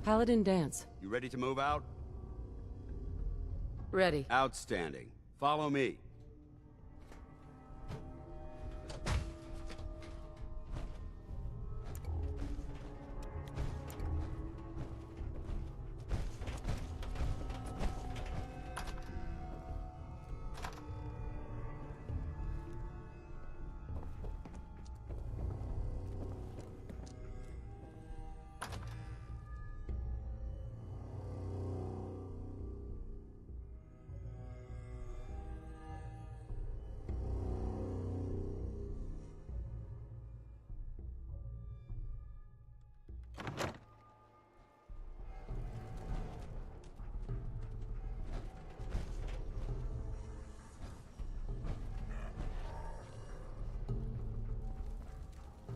Paladin dance. You ready to move out? Ready. Outstanding. Follow me.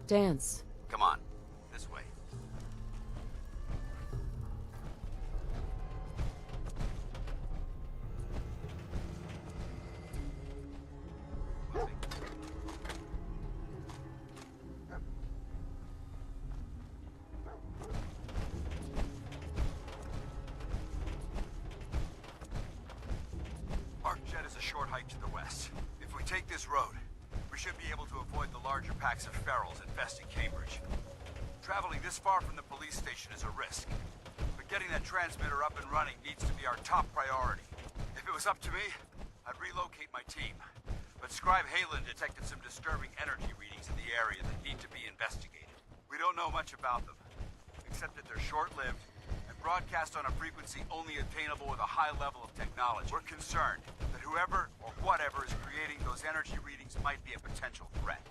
Dance. Come on. This way. Arcjet is a short hike to the west. If we take this road, we should be able to avoid the larger packs of ferals infesting Cambridge. Traveling this far from the police station is a risk, but getting that transmitter up and running needs to be our top priority. If it was up to me, I'd relocate my team. But Scribe Halen detected some disturbing energy readings in the area that need to be investigated. We don't know much about them, except that they're short-lived and broadcast on a frequency only attainable with a high level of technology. We're concerned that whoever or whatever is creating those energy readings might be a potential threat.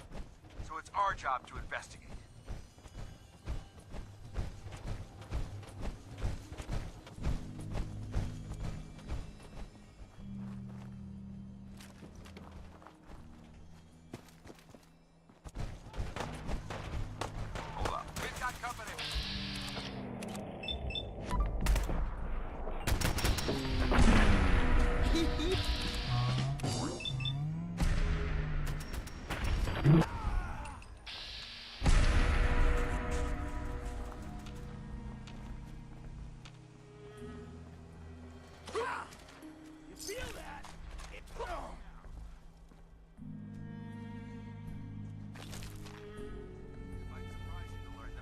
So it's our job to investigate. Hold up. We've got company.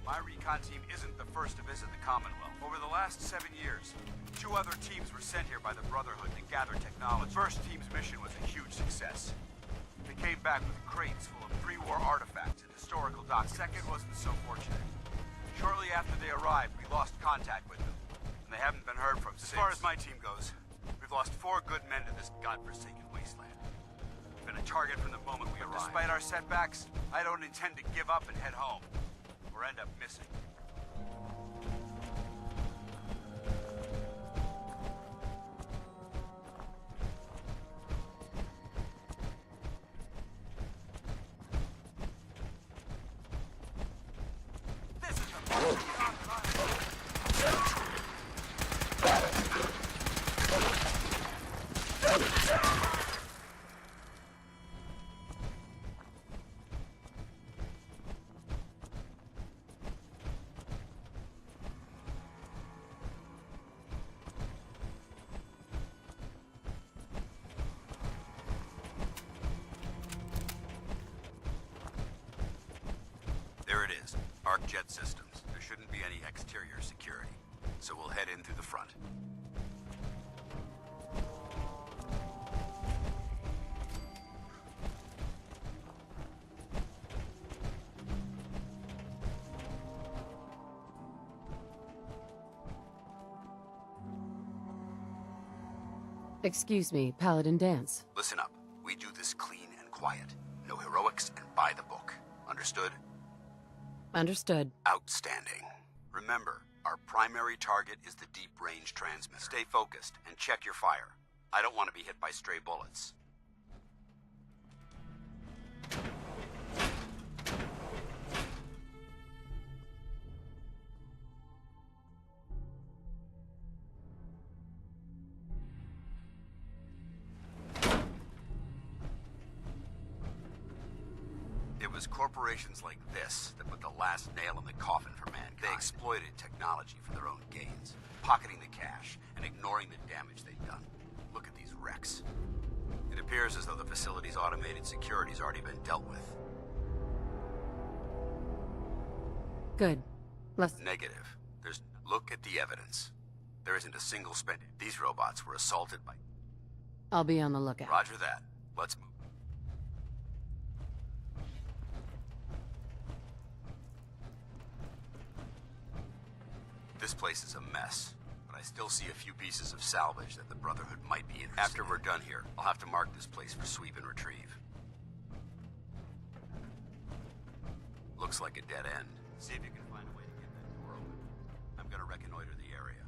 My recon team isn't the first to visit the Commonwealth. Over the last 7 years, 2 other teams were sent here by the Brotherhood to gather technology. First team's mission was a huge success. They came back with crates full of pre-war artifacts and historical documents. Second wasn't so fortunate. Shortly after they arrived, we lost contact with them, and they haven't been heard from since. As far as my team goes, we've lost 4 good men to this godforsaken wasteland. We've been a target from the moment we arrived. Despite our setbacks, I don't intend to give up and head home, or end up missing. This is a There it is. Arcjet systems. There shouldn't be any exterior security. So we'll head in through the front. Excuse me, Paladin dance. Listen up. We do this clean and quiet. No heroics and by the book. Understood? Understood. Outstanding. Remember, our primary target is the deep-range transmitter. Stay focused and check your fire. I don't want to be hit by stray bullets. It was corporations like this that put the last nail in the coffin for mankind. They exploited technology for their own gains, pocketing the cash and ignoring the damage they'd done. Look at these wrecks. It appears as though the facility's automated security's already been dealt with. Good. Let's... Negative. Look at the evidence. There isn't a single spent. These robots were assaulted by... I'll be on the lookout. Roger that. Let's move. This place is a mess, but I still see a few pieces of salvage that the Brotherhood might be interested After we're done here, I'll have to mark this place for sweep and retrieve. Looks like a dead end. See if you can find a way to get that door open. I'm gonna reconnoiter the area.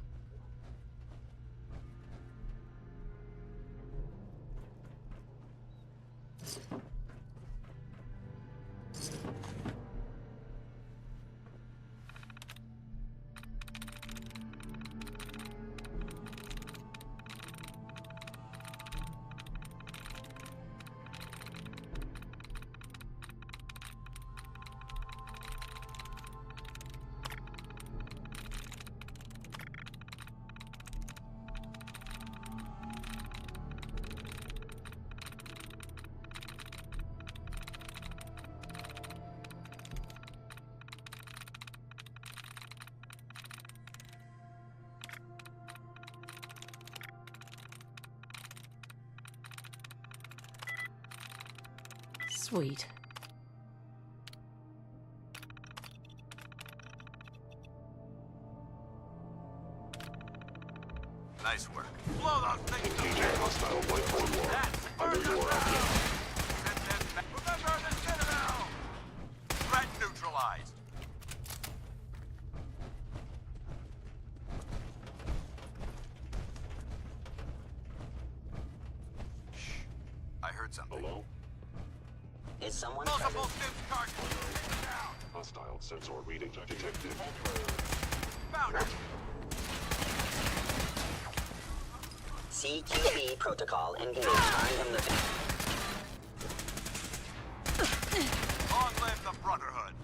Sweet. Nice work. Blow those things up. DJ hostile life on war. I know you are out there. Remember the Citadel! Threat neutralized. Shh. I heard something. Hello? Is someone Multiple present? Sims targets. Take it down. Hostile sensor reading detected. Found it. CQB protocol engaged. I am the... Long live the Brotherhood.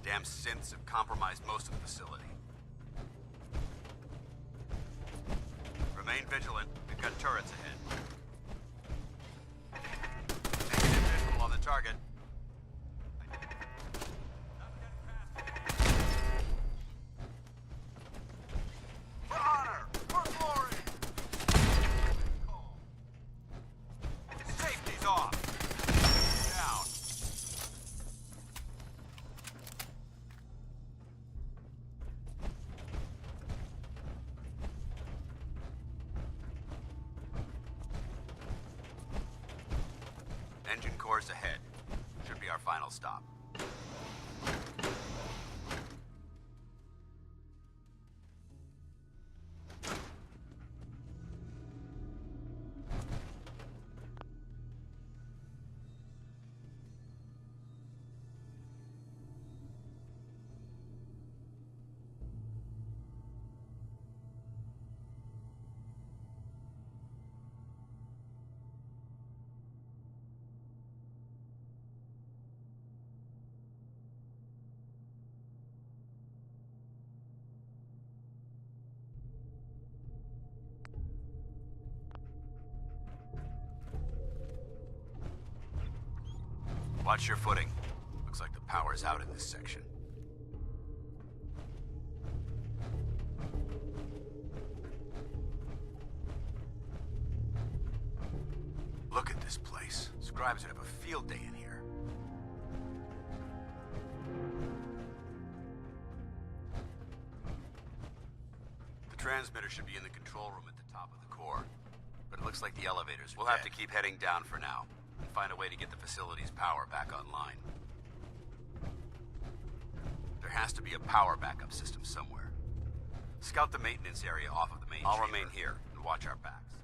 Damn synths have compromised most of the facility. Remain vigilant. We've got turrets ahead. Negative visual on the target. For honor! For glory! Safety's off! Down. Engine cores ahead. Should be our final stop. Watch your footing. Looks like the power's out in this section. Look at this place. Scribes would have a field day in here. The transmitter should be in the control room at the top of the core. But it looks like the elevators. We'll have to keep heading down for now. And find a way to get the facility's power back online. There has to be a power backup system somewhere. Scout the maintenance area off of the main I'll remain here and watch our backs.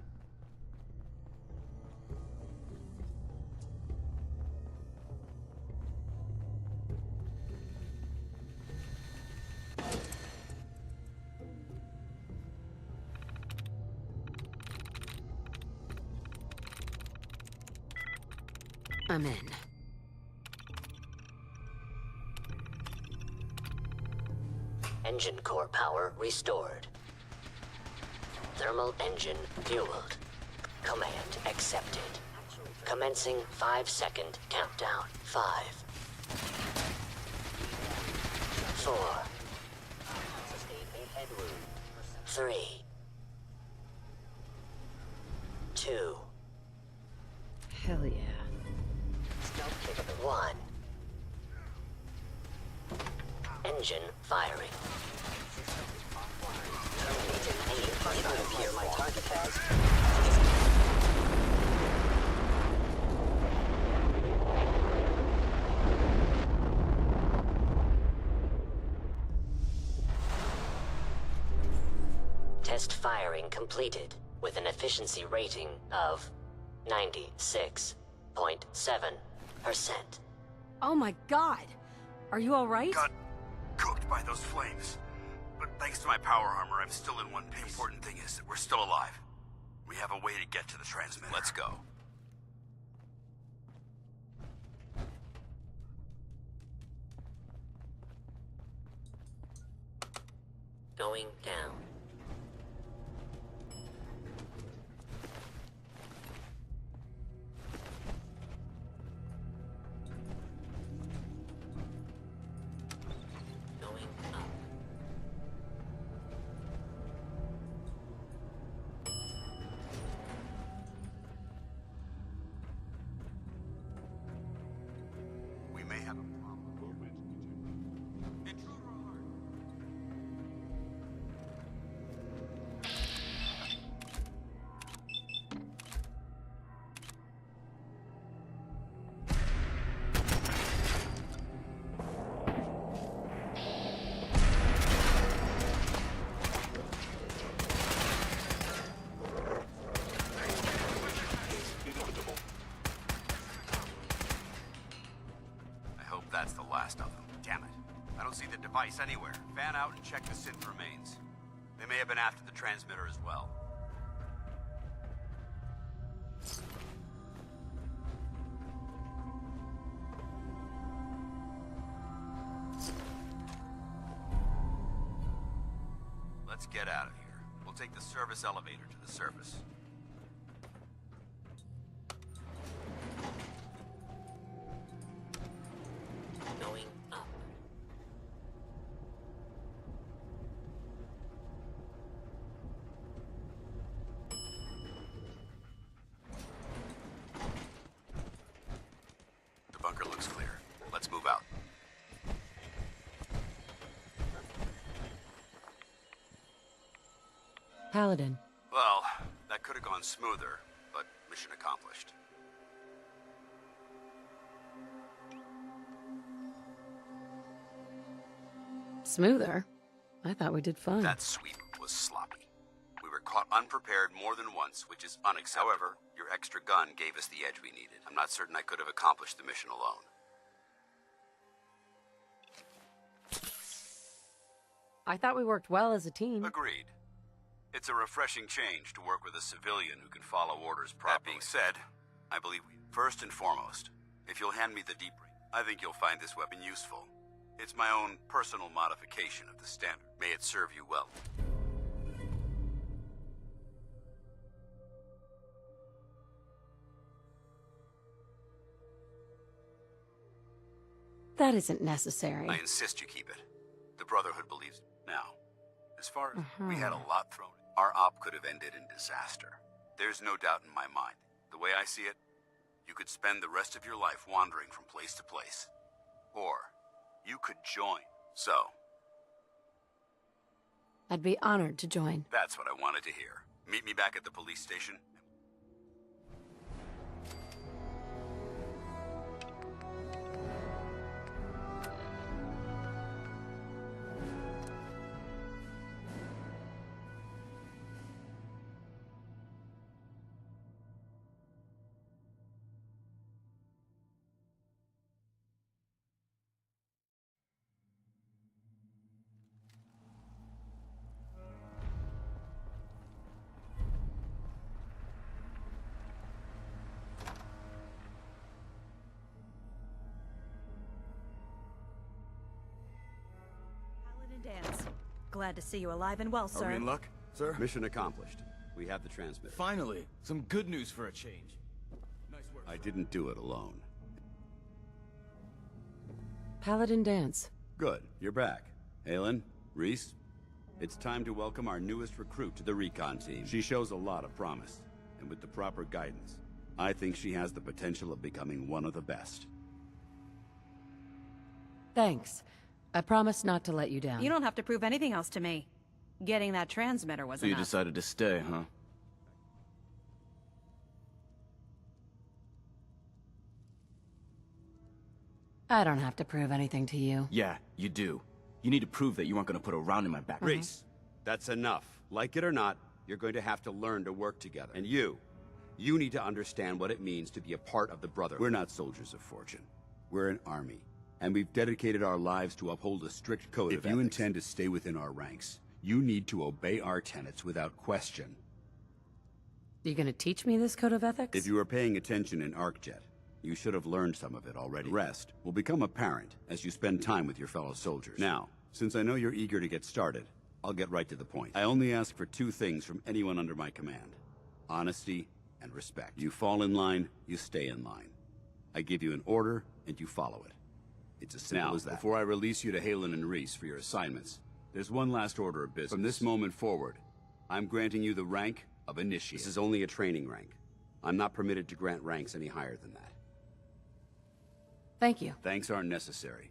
I'm in. Engine core power restored. Thermal engine fueled. Command accepted. Commencing 5-second countdown. 5, 4, 3, 2, Hell yeah. 1. Engine firing. Here my target has. Test firing completed with an efficiency rating of 96.7%. Oh my god! Are you alright? Got cooked by those flames. But thanks to my power armor, I'm still in one piece. The important thing is that we're still alive. We have a way to get to the transmitter. Let's go. Going down. Going up. We may have a problem. Intruder alert. I hope that's the last of them. Damn it. I don't see the device anywhere. Fan out and check the synth remains. They may have been after the transmitter as well. Let's get out of here. We'll take the service elevator to the surface. Going up. The bunker looks clear. Let's move out. Paladin. Well, that could have gone smoother, but mission accomplished. Smoother? I thought we did fine. That sweep was sloppy. We were caught unprepared more than once, which is unacceptable. However, your extra gun gave us the edge we needed. I'm not certain I could have accomplished the mission alone. I thought we worked well as a team. Agreed. It's a refreshing change to work with a civilian who can follow orders properly. That being said, I believe first and foremost, if you'll hand me the deep ring, I think you'll find this weapon useful. It's my own personal modification of the standard. May it serve you well. That isn't necessary. I insist you keep it. The Brotherhood believes. Now, as far as we had a lot thrown, our op could have ended in disaster. There's no doubt in my mind. The way I see it, you could spend the rest of your life wandering from place to place. Or you could join. So, I'd be honored to join. that's what I wanted to hear. Meet me back at the police station. Glad to see you alive and well, sir. Are we in luck, sir? Mission accomplished. We have the transmitter. Finally, some good news for a change. Nice work. I didn't do it alone. Paladin dance. Good, you're back. Halen, Reese, it's time to welcome our newest recruit to the recon team. She shows a lot of promise, and with the proper guidance, I think she has the potential of becoming one of the best. Thanks. I promise not to let you down. You don't have to prove anything else to me. Getting that transmitter was So you enough. decided to stay, huh? I don't have to prove anything to you. Yeah, you do. You need to prove that you aren't gonna put a round in my back. Reese, that's enough. Like it or not, you're going to have to learn to work together. And you need to understand what it means to be a part of the Brotherhood. We're not soldiers of fortune. We're an army. And we've dedicated our lives to uphold a strict code of ethics. If you intend to stay within our ranks, you need to obey our tenets without question. You gonna teach me this code of ethics? If you were paying attention in ArcJet, you should have learned some of it already. The rest will become apparent as you spend time with your fellow soldiers. Now, since I know you're eager to get started, I'll get right to the point. I only ask for two things from anyone under my command: honesty and respect. You fall in line, you stay in line. I give you an order, and you follow it. It's as simple as that. Before I release you to Halen and Reese for your assignments, there's one last order of business. From this moment forward, I'm granting you the rank of Initiate. This is only a training rank. I'm not permitted to grant ranks any higher than that. Thank you. Thanks aren't necessary.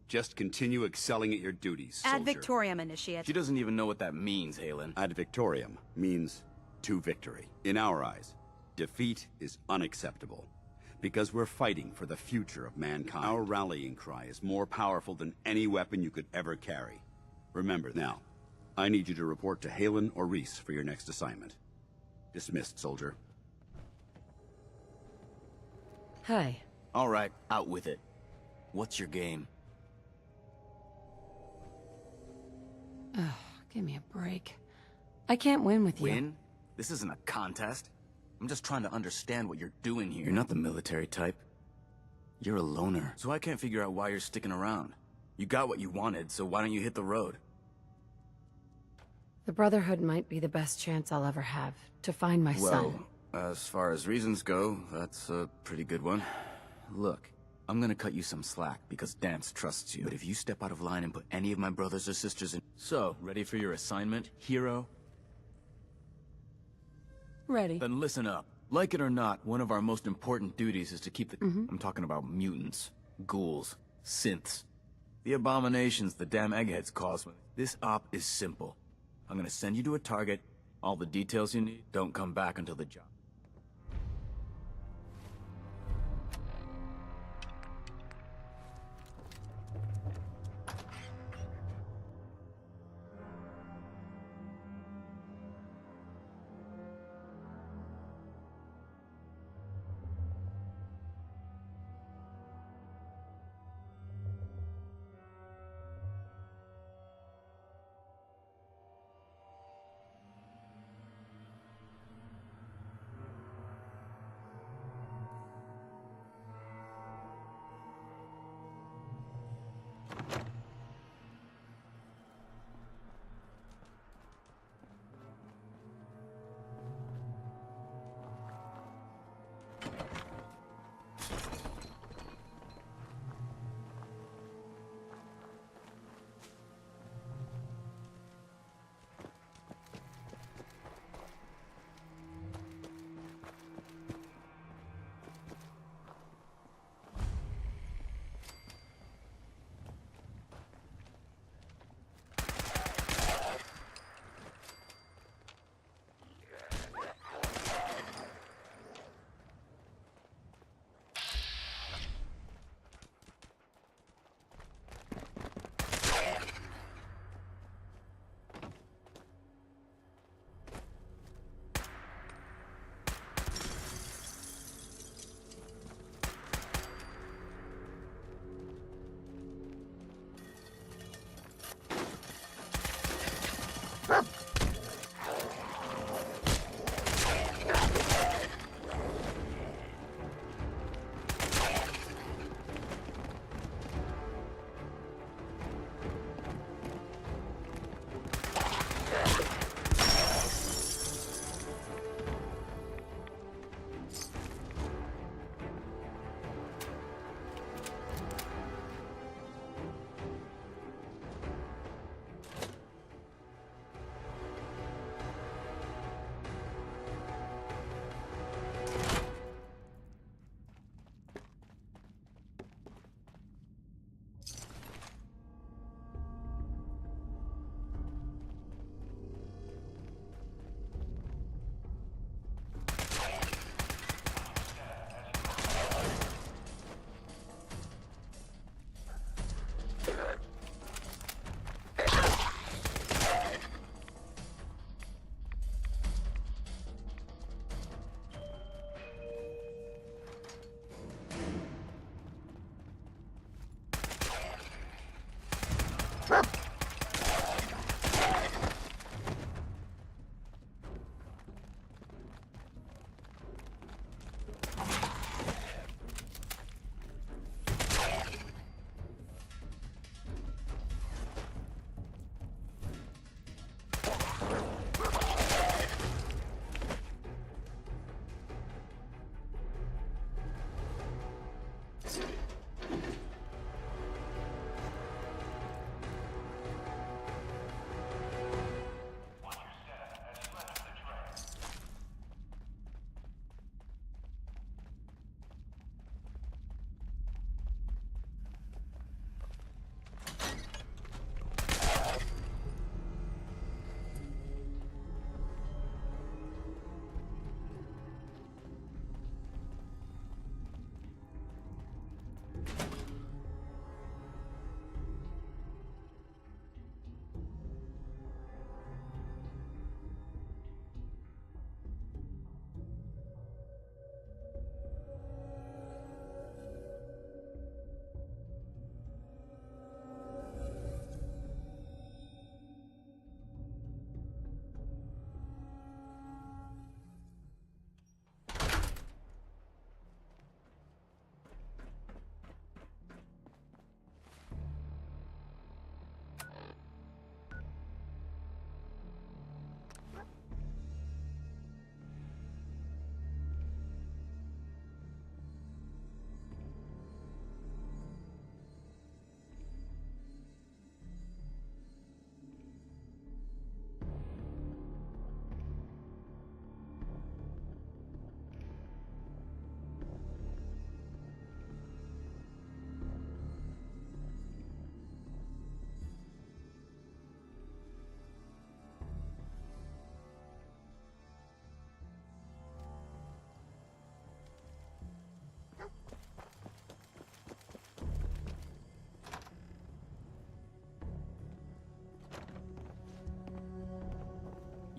Just continue excelling at your duties, Ad soldier. Victoriam, Initiate. She doesn't even know what that means, Halen. Ad Victoriam means to victory. In our eyes, defeat is unacceptable. Because we're fighting for the future of mankind. Our rallying cry is more powerful than any weapon you could ever carry. Remember that. Now, I need you to report to Halen or Reese for your next assignment. Dismissed, soldier. Hi. All right, out with it. What's your game? Give me a break. I can't win with you. Win? This isn't a contest. I'm just trying to understand what you're doing here. You're not the military type. You're a loner. So I can't figure out why you're sticking around. You got what you wanted, so why don't you hit the road? The Brotherhood might be the best chance I'll ever have to find my son. Well, as far as reasons go, that's a pretty good one. Look, I'm gonna cut you some slack because Dance trusts you. But if you step out of line and put any of my brothers or sisters in... So, ready for your assignment, hero? Ready. Then listen up. Like it or not, one of our most important duties is to keep the... I'm talking about mutants, ghouls, synths. The abominations the damn eggheads cause. This op is simple. I'm gonna send you to a target. All the details you need, don't come back until the job.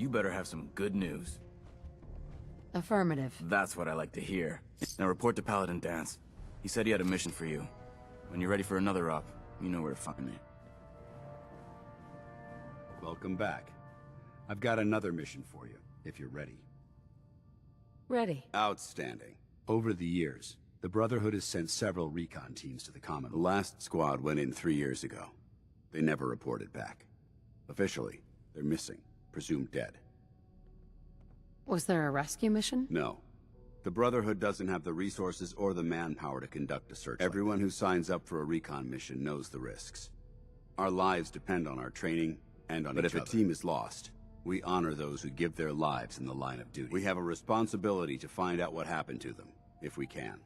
You better have some good news. Affirmative. That's what I like to hear. Now report to Paladin Dance. He said he had a mission for you. When you're ready for another op, you know where to find me. Welcome back. I've got another mission for you, if you're ready. Ready. Outstanding. Over the years, the Brotherhood has sent several recon teams to the Commonwealth. The last squad went in 3 years ago. They never reported back. Officially, they're missing, presumed dead. Was there a rescue mission? No. The Brotherhood doesn't have the resources or the manpower to conduct a search. Everyone who signs up for a recon mission knows the risks. Our lives depend on our training and on each other. But if a team is lost, we honor those who give their lives in the line of duty. We have a responsibility to find out what happened to them, if we can.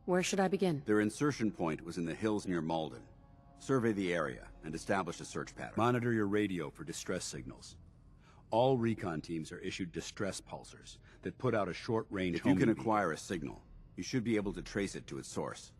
Where should I begin? Their insertion point was in the hills near Malden. Survey the area and establish a search pattern. Monitor your radio for distress signals. All recon teams are issued distress pulsers that put out a short-range homing beacon. If you can acquire a signal, you should be able to trace it to its source.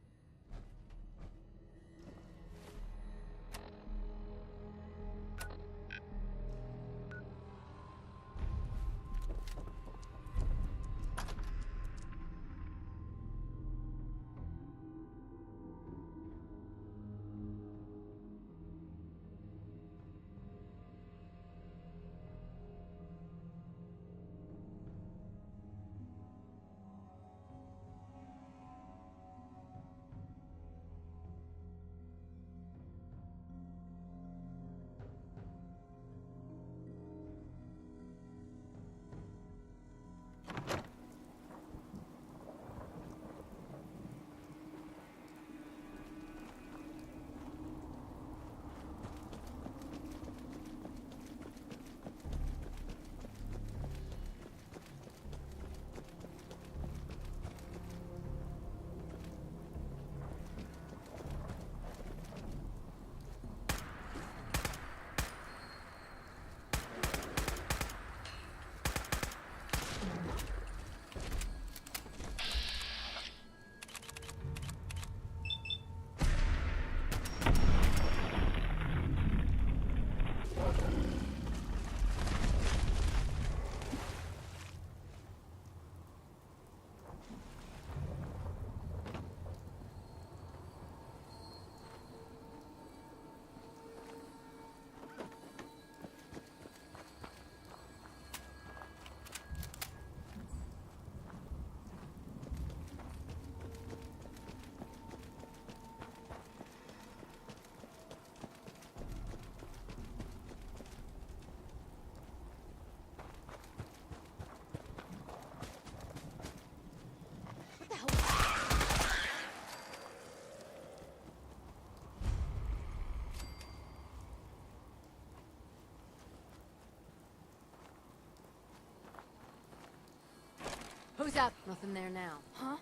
Who's up? Nothing there now. Huh?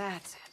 That's it.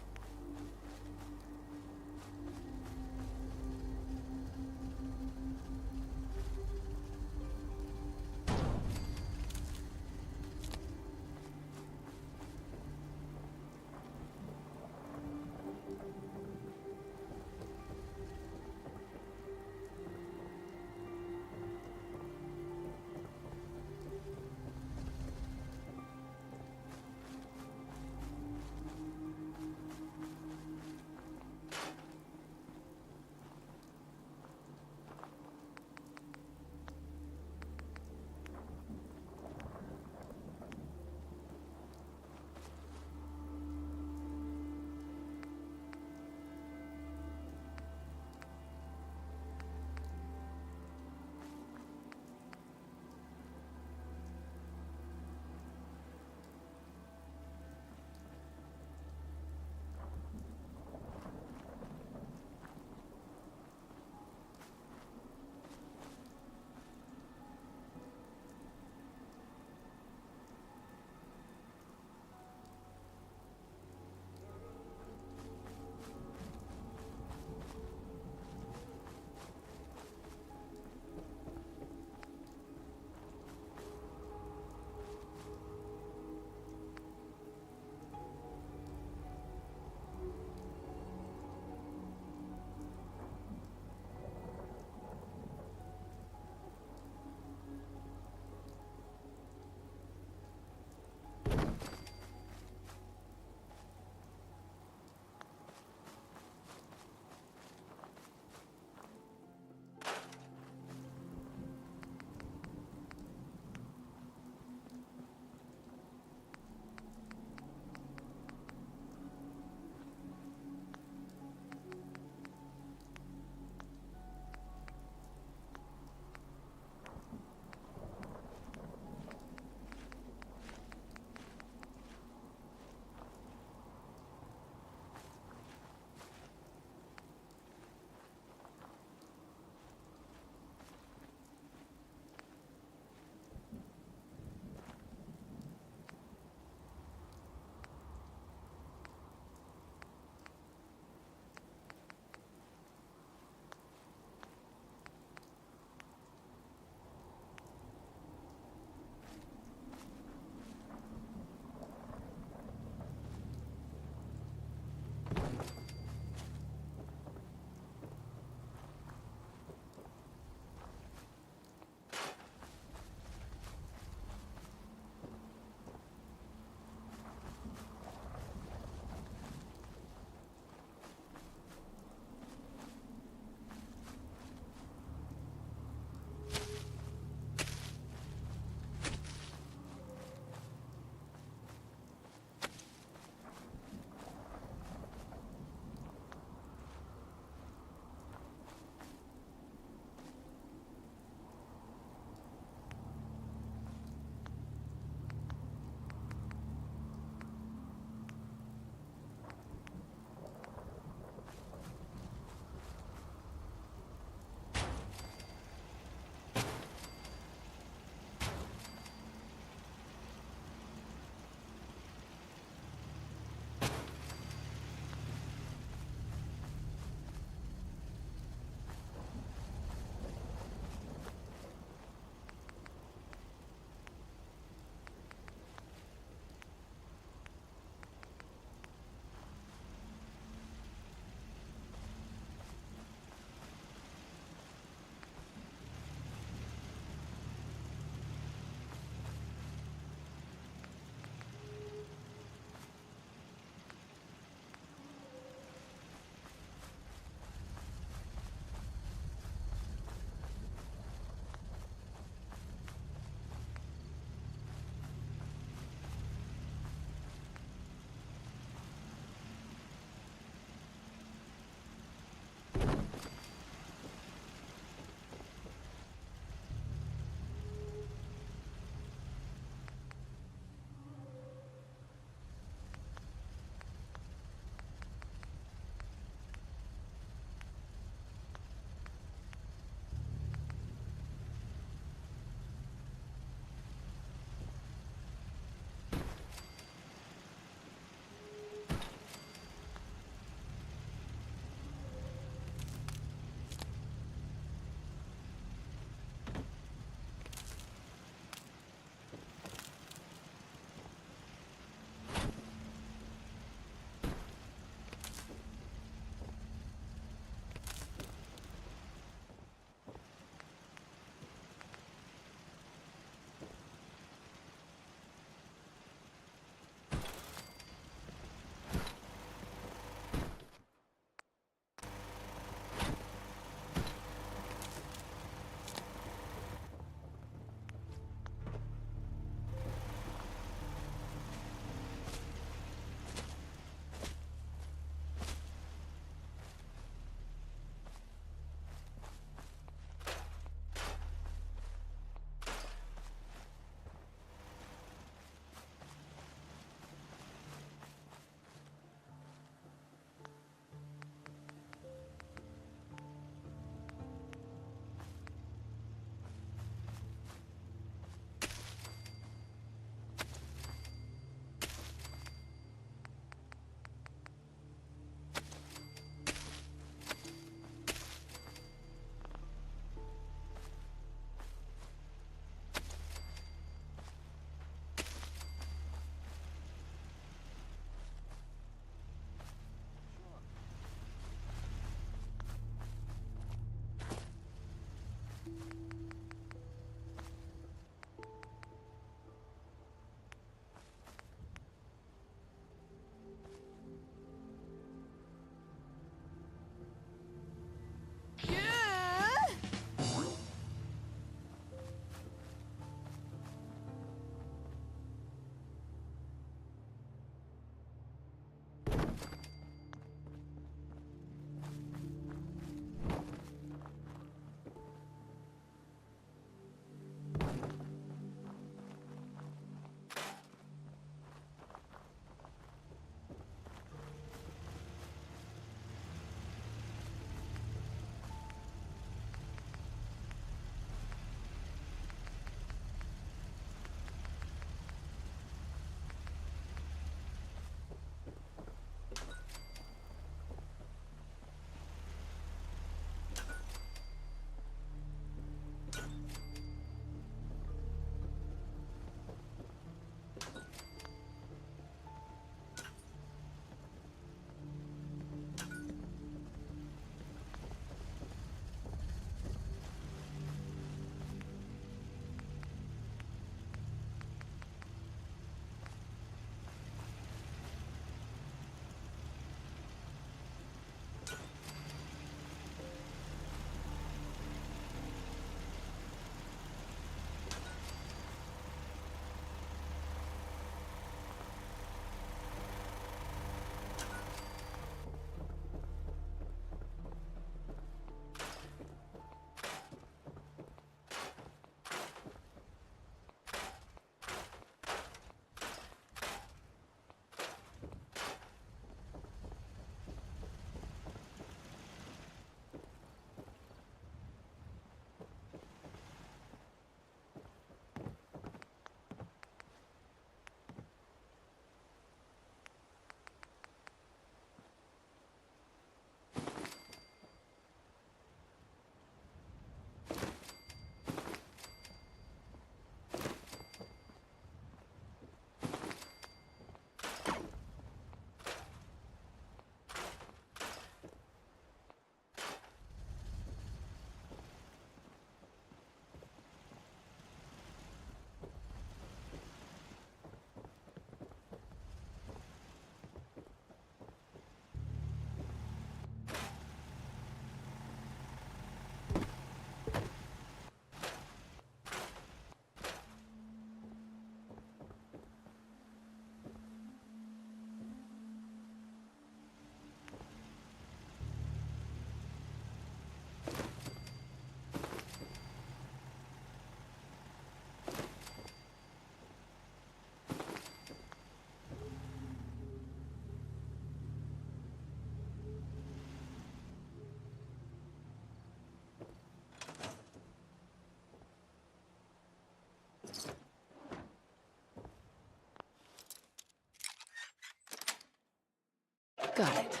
Got it.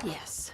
Yes.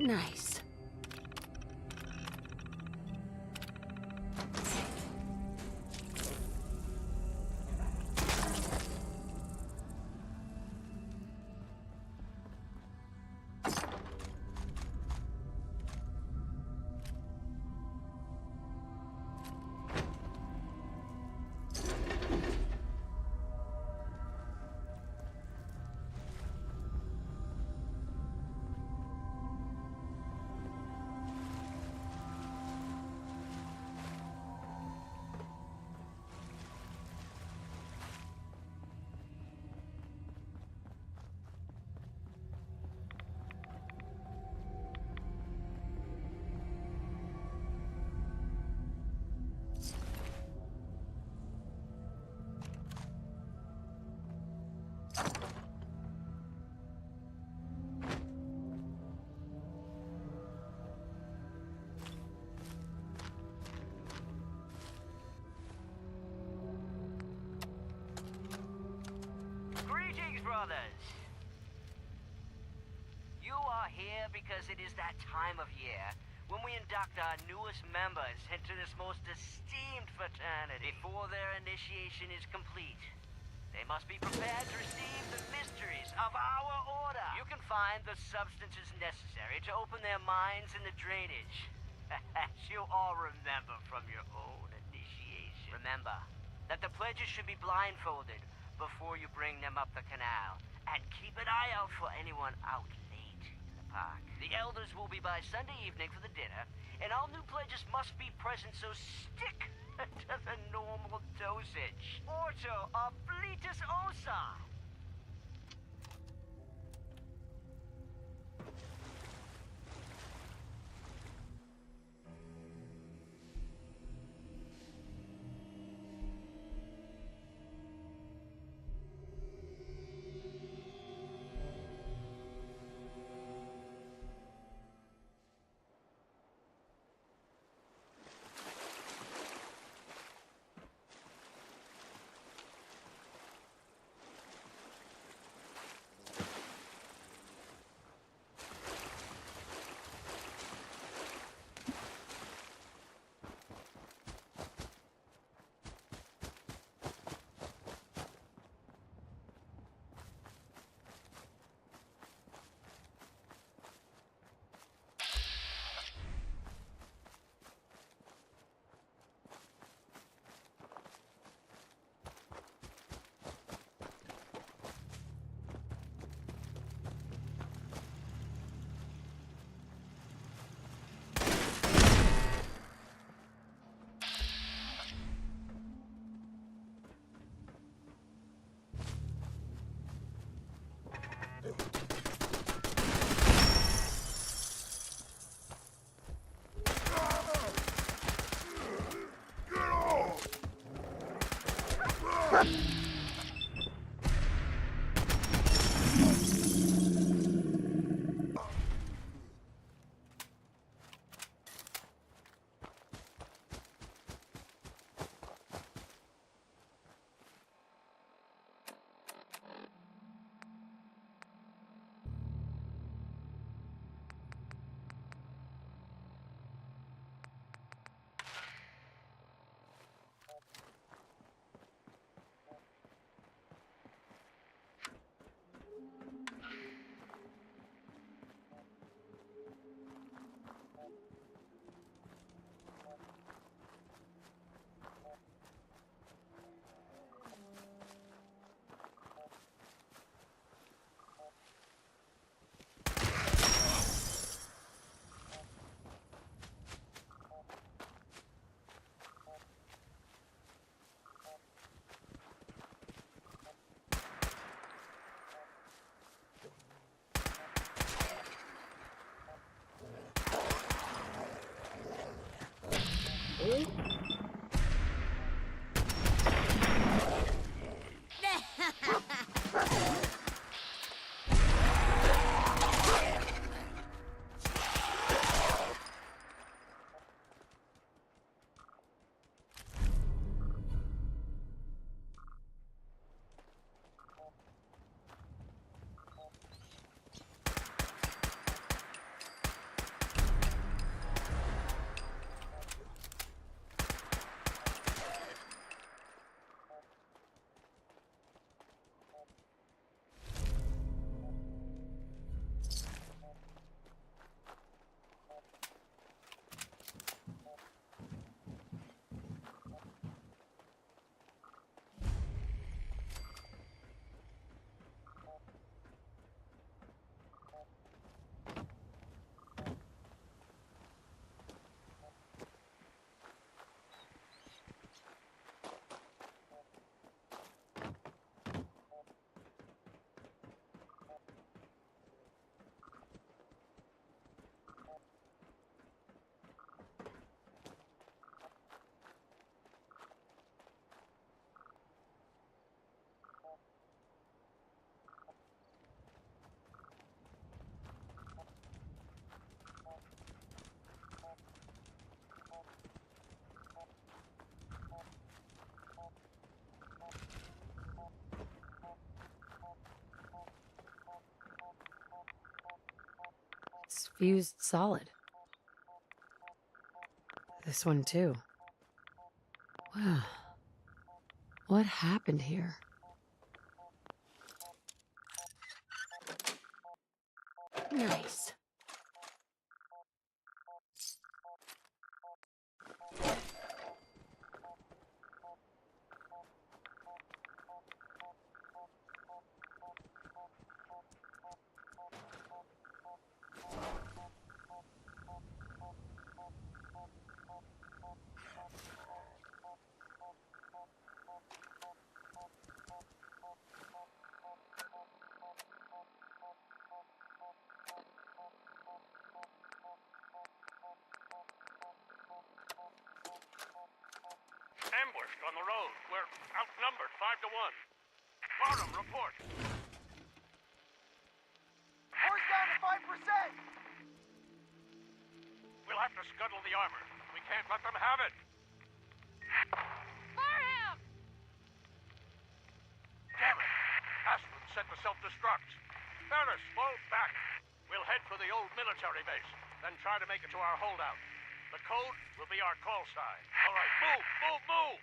Nice. Greetings, brothers! You are here because it is that time of year when we induct our newest members into this most esteemed fraternity. Before their initiation is complete, they must be prepared to receive the mysteries of our order. You can find the substances necessary to open their minds in the drainage, as you all remember from your own initiation. Remember that the pledges should be blindfolded before you bring them up the canal, and keep an eye out for anyone out late in the park. The elders will be by Sunday evening for the dinner, and all new pledges must be present, so stick to the normal dosage. Orto oblitus osa! fused solid. This one too. Wow. What happened here? Nice. Ambushed on the road. We're outnumbered 5 to 1. Bottom, report. Horse down to 5%! We'll have to scuttle the armor. We can't let them have it. Fire him! Damn it! Aspen set the self-destruct. Ferris, fall back. We'll head for the old military base, then try to make it to our holdout. The code will be our call sign. All right, move, move, move!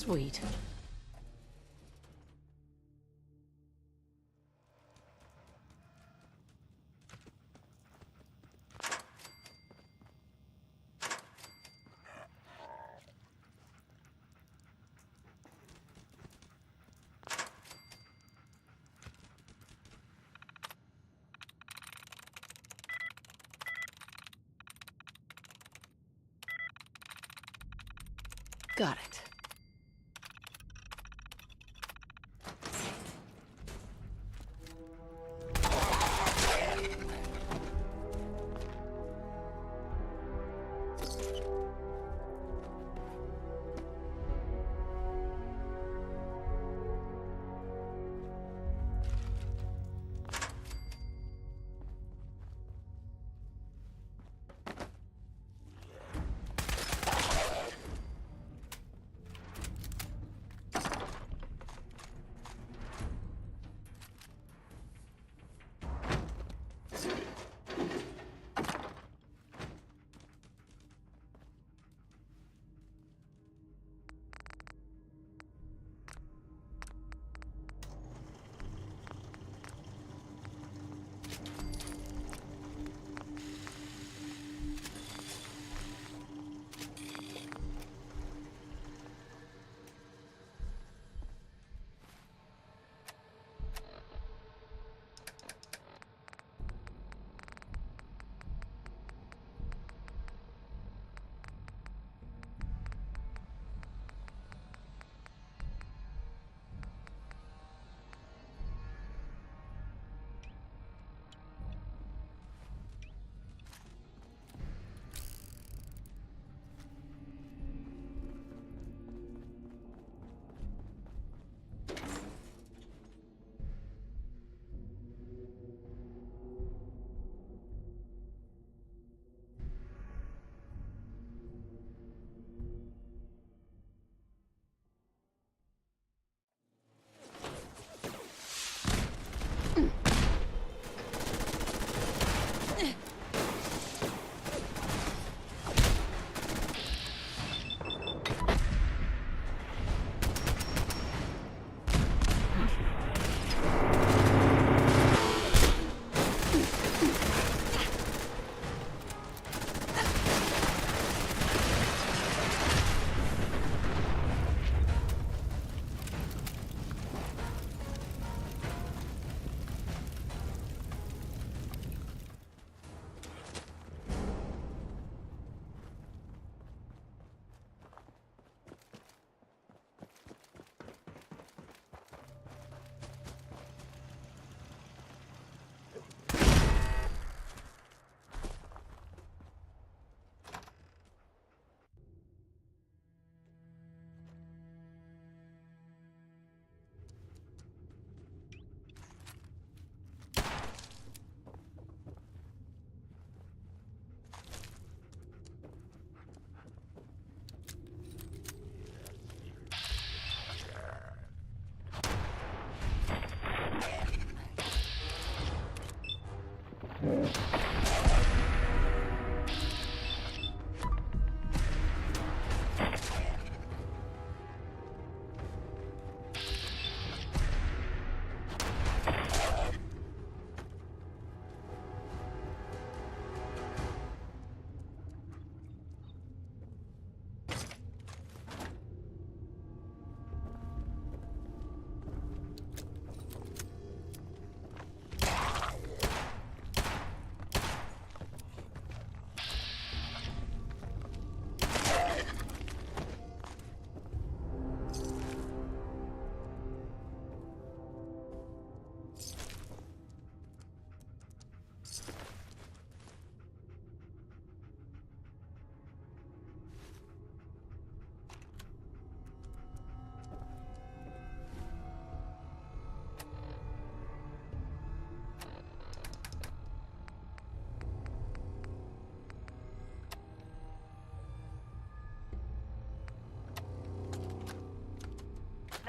Sweet. Got it.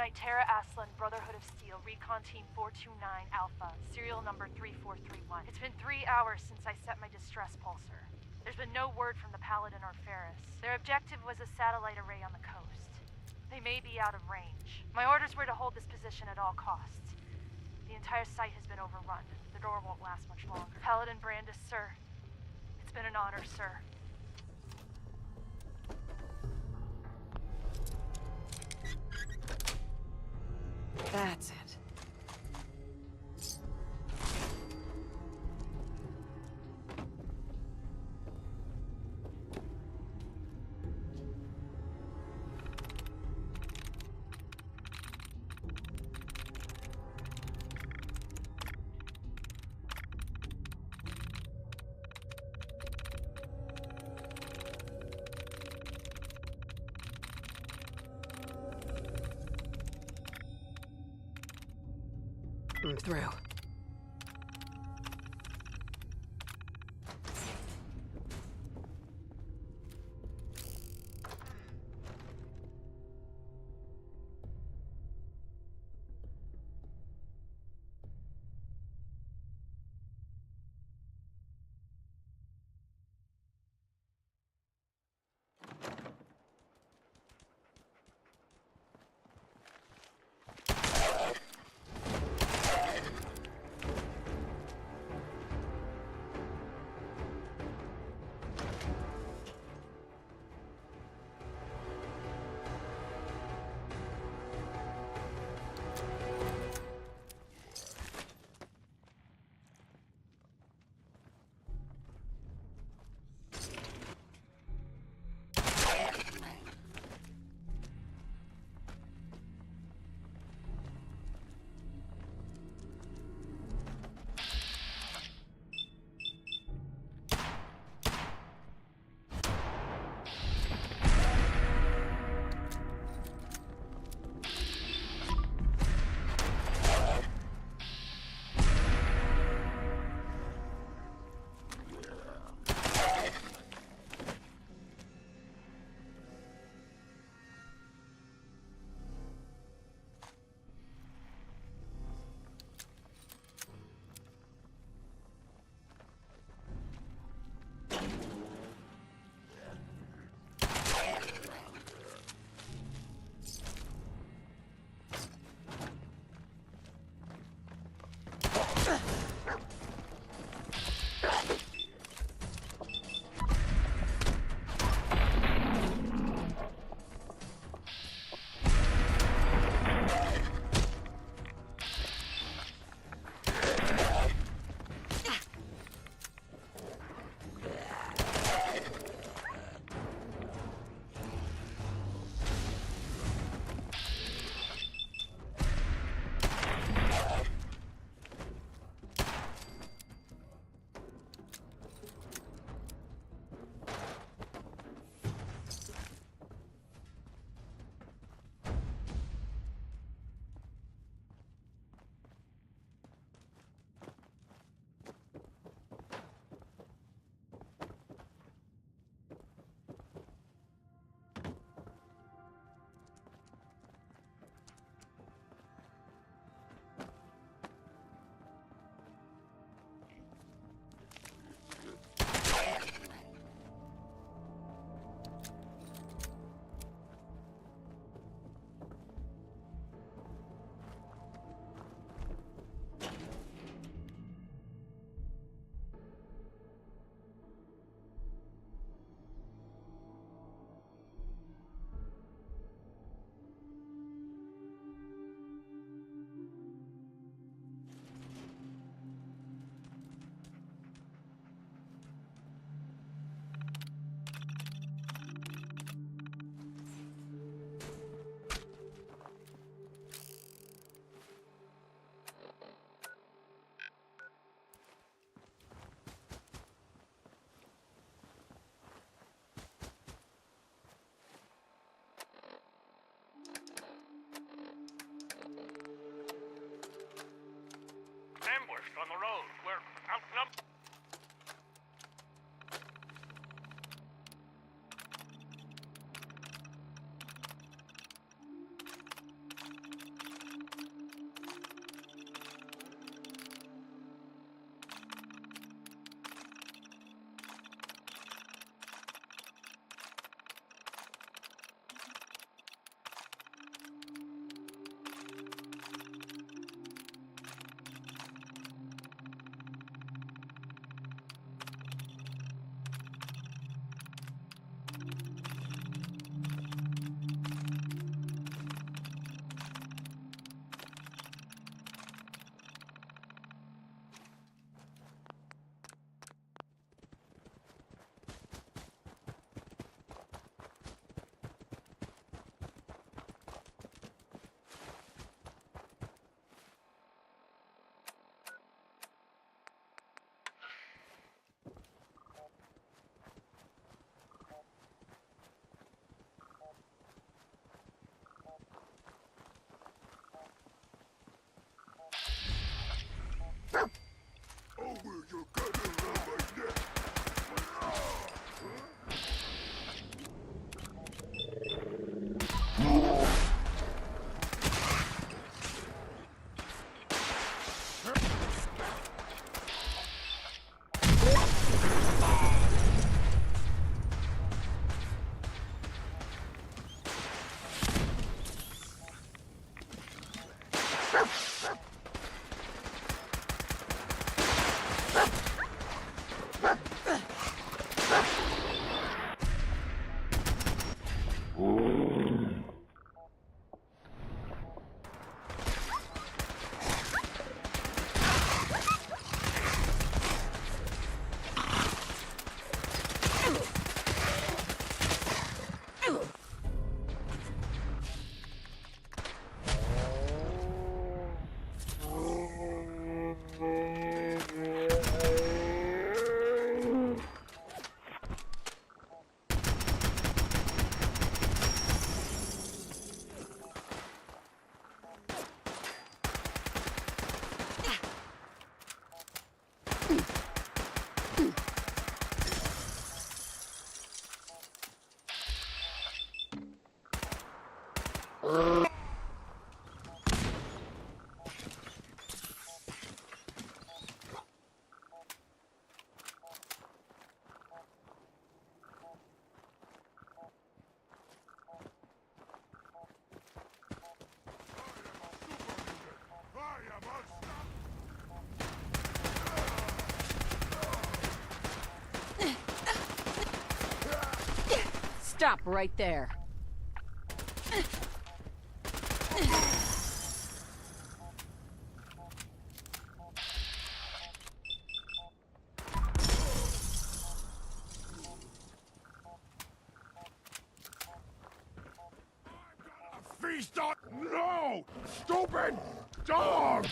Knight Tara Aslan, Brotherhood of Steel, Recon Team 429 Alpha, serial number 3431. It's been 3 hours since I set my distress pulsar. There's been no word from the Paladin or Ferris. Their objective was a satellite array on the coast. They may be out of range. My orders were to hold this position at all costs. The entire site has been overrun. The door won't last much longer. Paladin Brandis, sir. It's been an honor, sir. That's it. I'm through. Stop right there. Feast on... No! Stupid dog!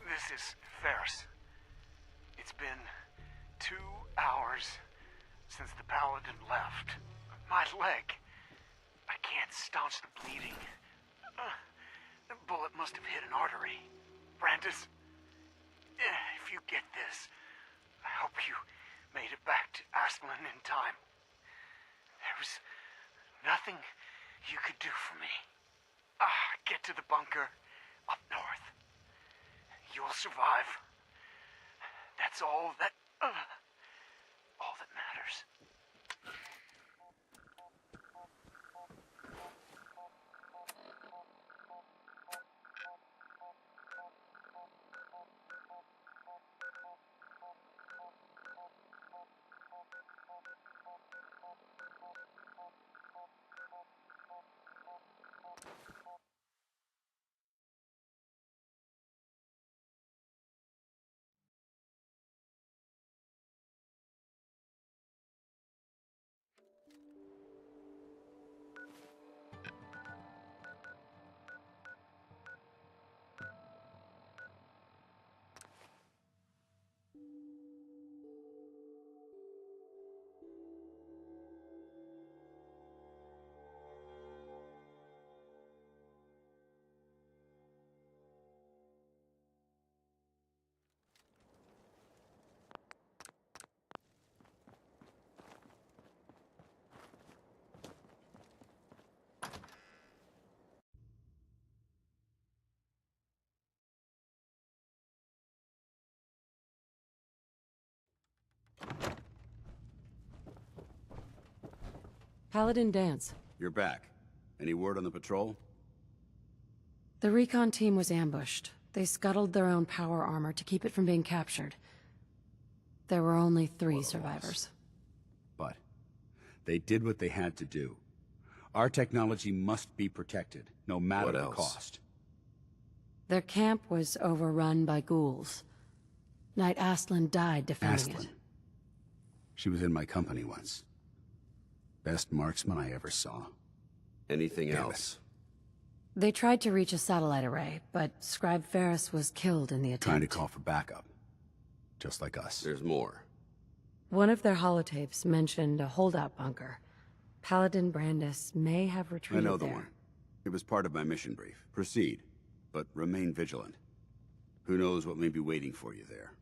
This is Ferris. It's been 2 hours since the Paladin left. My leg. I can't staunch the bleeding. The bullet must have hit an artery. Brandis, if you get this, I hope you made it back to Aslan in time. There was nothing you could do for me. Get to the bunker up north. You'll survive. That's all that matters. Paladin dance. You're back. Any word on the patrol? The recon team was ambushed. They scuttled their own power armor to keep it from being captured. There were only 3 survivors. But they did what they had to do. Our technology must be protected, no matter the cost. Their camp was overrun by ghouls. Knight Aslan died defending it. She was in my company once. Best marksman I ever saw. Anything else? They tried to reach a satellite array, but Scribe Ferris was killed in the attempt. Trying to call for backup. Just like us. There's more. One of their holotapes mentioned a holdout bunker. Paladin Brandis may have retreated I know the there. one. It was part of my mission brief. Proceed, but remain vigilant. Who knows what may be waiting for you there.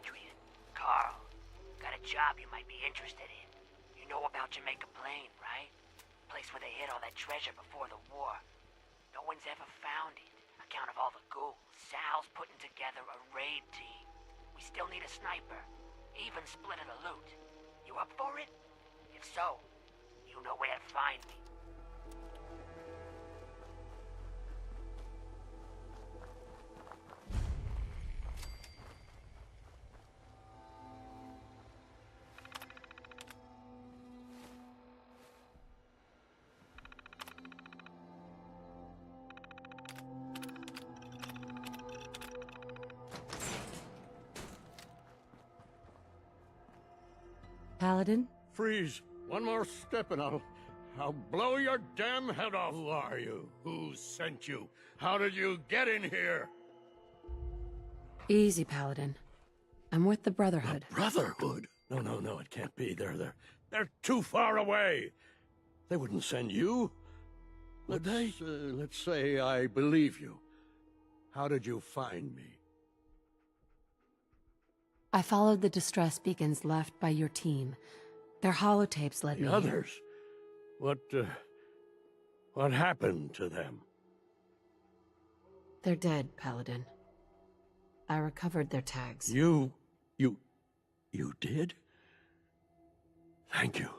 Adrian. Carl, got a job you might be interested in. You know about Jamaica Plain, right? Place where they hid all that treasure before the war. No one's ever found it. Account of all the ghouls. Sal's putting together a raid team. We still need a sniper. Even split of the loot. You up for it? If so, you know where to find me. Paladin? Freeze. One more step and I'll blow your damn head off. Who are you? Who sent you? How did you get in here? Easy, Paladin. I'm with the Brotherhood. Brotherhood? No, it can't be. They're too far away. They wouldn't send you. Let's say I believe you. How did you find me? I followed the distress beacons left by your team. Their holotapes led me The others? here. What happened to them? They're dead, Paladin. I recovered their tags. You did? Thank you.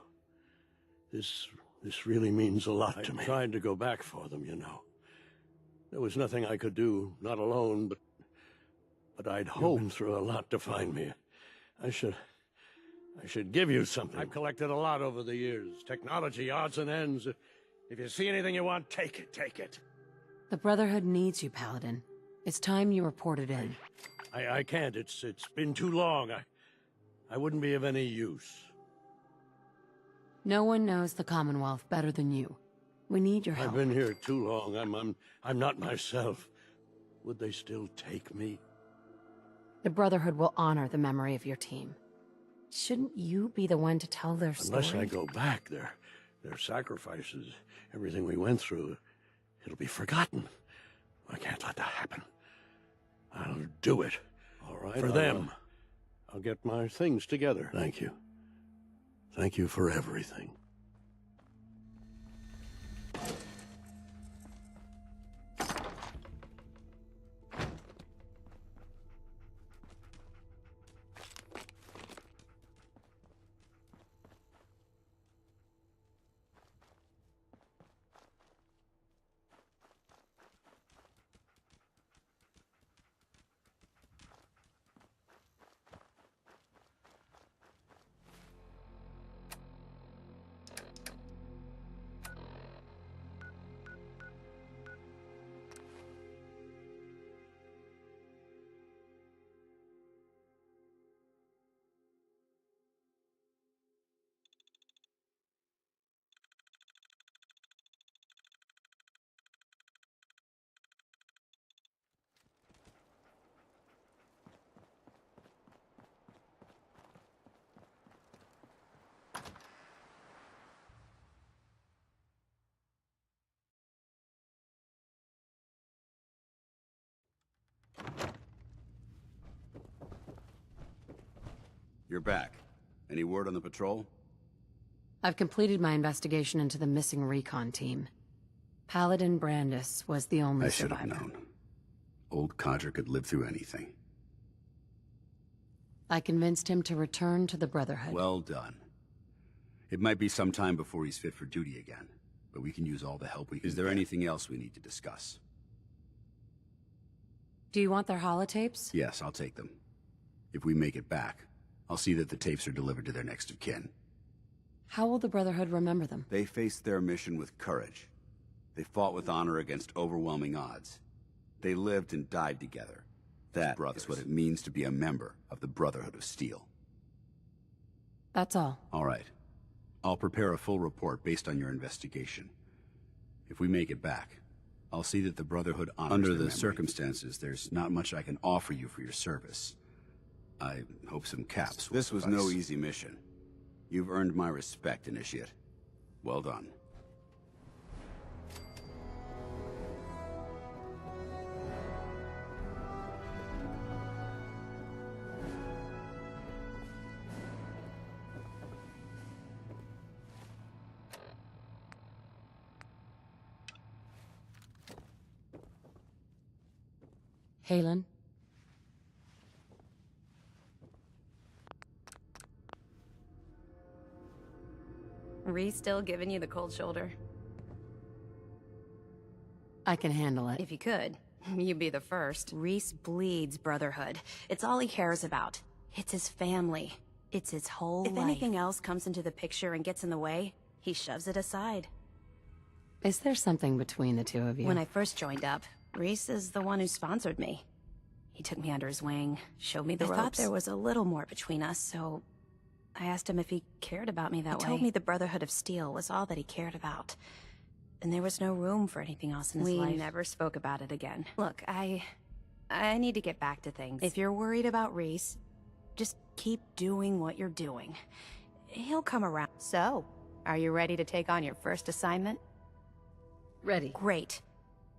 This really means a lot to me. I tried to go back for them, you know. There was nothing I could do, not alone, but I'd hoped through a lot to find me. I should give you something. I've collected a lot over the years. Technology, odds and ends. If you see anything you want, take it. The Brotherhood needs you, Paladin. It's time you reported in. I can't. It's been too long. I wouldn't be of any use. No one knows the Commonwealth better than you. We need your help. I've been here too long. I'm not myself. Would they still take me? The Brotherhood will honor the memory of your team. Shouldn't you be the one to tell their story? Unless I go back, their sacrifices, everything we went through, it'll be forgotten. I can't let that happen. I'll do it. All right. For them. I'll get my things together. Thank you. Thank you for everything. You're back. Any word on the patrol? I've completed my investigation into the missing recon team. Paladin Brandis was the only survivor. I should have known. Old codger could live through anything. I convinced him to return to the Brotherhood. Well done. It might be some time before he's fit for duty again, but we can use all the help we can. Is there anything else we need to discuss? Do you want their holotapes? Yes, I'll take them. If we make it back, I'll see that the tapes are delivered to their next of kin. How will the Brotherhood remember them? They faced their mission with courage. They fought with honor against overwhelming odds. They lived and died together. That is what it means to be a member of the Brotherhood of Steel. That's all. All right. I'll prepare a full report based on your investigation. If we make it back, I'll see that the Brotherhood honors Under the circumstances, there's not much I can offer you for your service. I hope some caps will This was no easy mission. You've earned my respect, Initiate. Well done. Kalen? Reese still giving you the cold shoulder? I can handle it. If you could, you'd be the first. Reese bleeds brotherhood. It's all he cares about. It's his family. It's his whole life. If anything else comes into the picture and gets in the way, he shoves it aside. Is there something between the two of you? When I first joined up, Reese is the one who sponsored me. He took me under his wing, showed me the ropes. I thought there was a little more between us, so I asked him if he cared about me that way. He told me the Brotherhood of Steel was all that he cared about. And there was no room for anything else in his life. We never spoke about it again. Look, I need to get back to things. If you're worried about Reese, just keep doing what you're doing. He'll come around. So, are you ready to take on your first assignment? Ready. Great.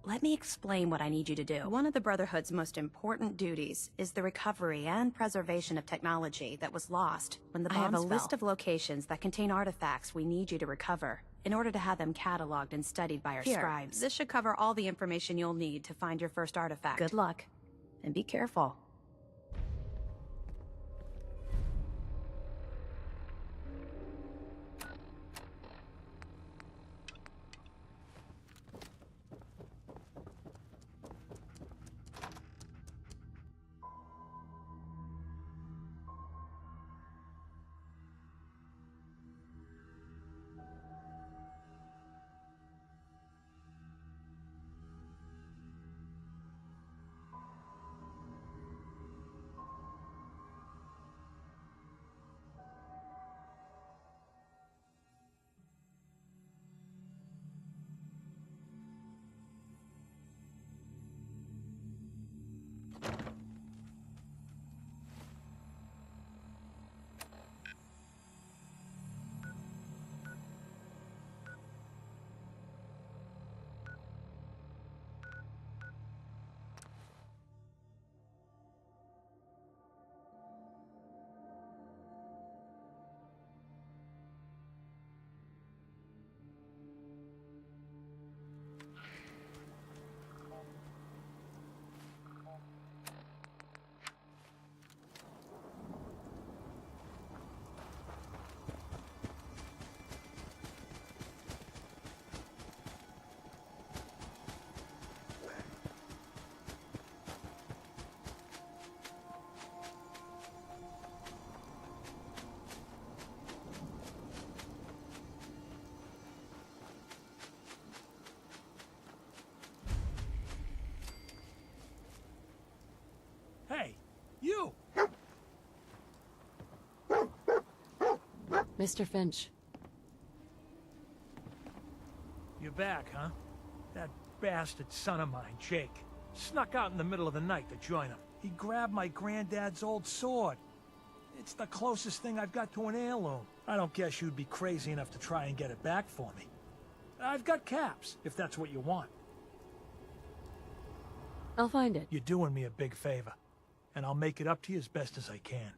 Let me explain what I need you to do. One of the Brotherhood's most important duties is the recovery and preservation of technology that was lost when the bombs fell. I have a list of locations that contain artifacts we need you to recover in order to have them cataloged and studied by our scribes. This should cover all the information you'll need to find your first artifact. Good luck, and be careful. Hey, you! Mr. Finch. You're back, huh? That bastard son of mine, Jake, snuck out in the middle of the night to join him. He grabbed my granddad's old sword. It's the closest thing I've got to an heirloom. I don't guess you'd be crazy enough to try and get it back for me. I've got caps, if that's what you want. I'll find it. You're doing me a big favor, and I'll make it up to you as best as I can.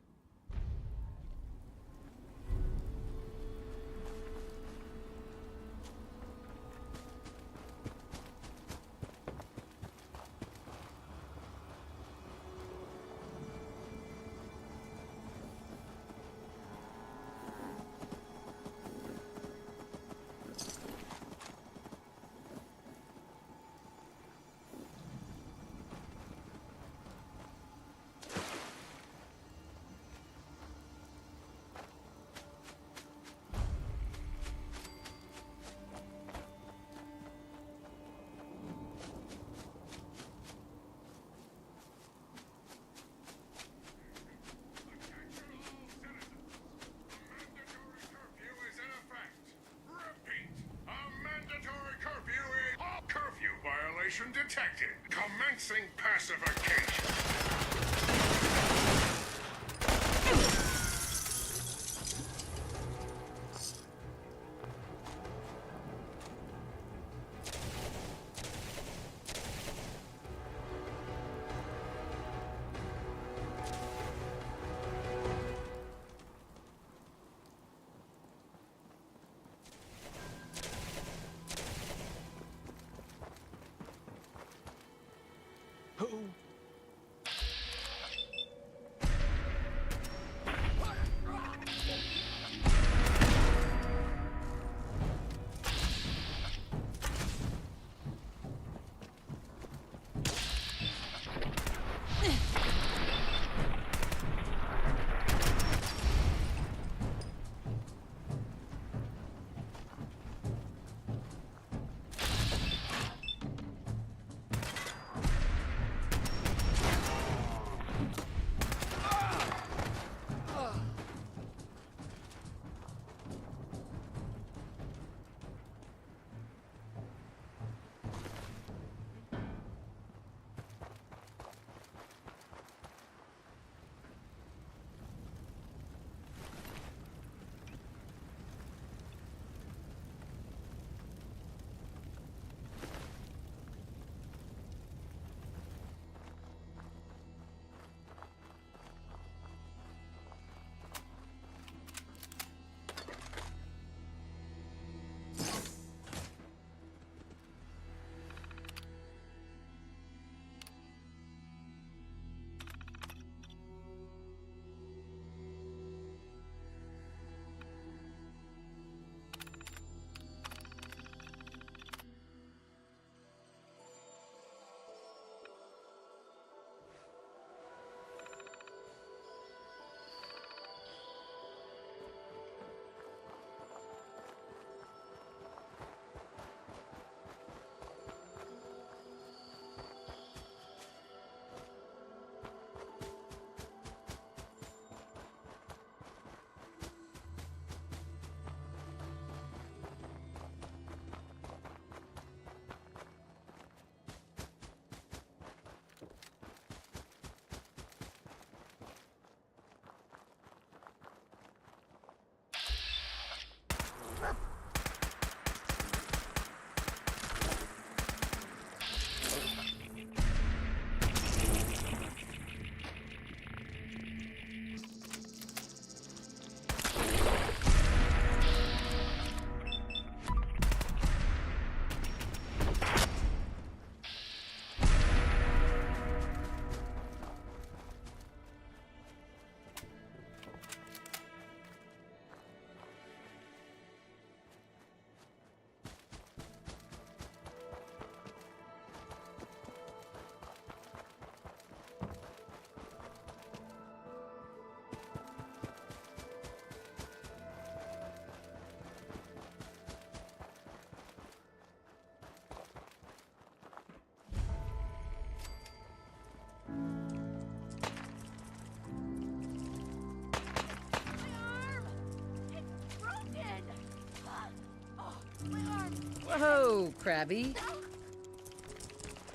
Whoa, Krabby.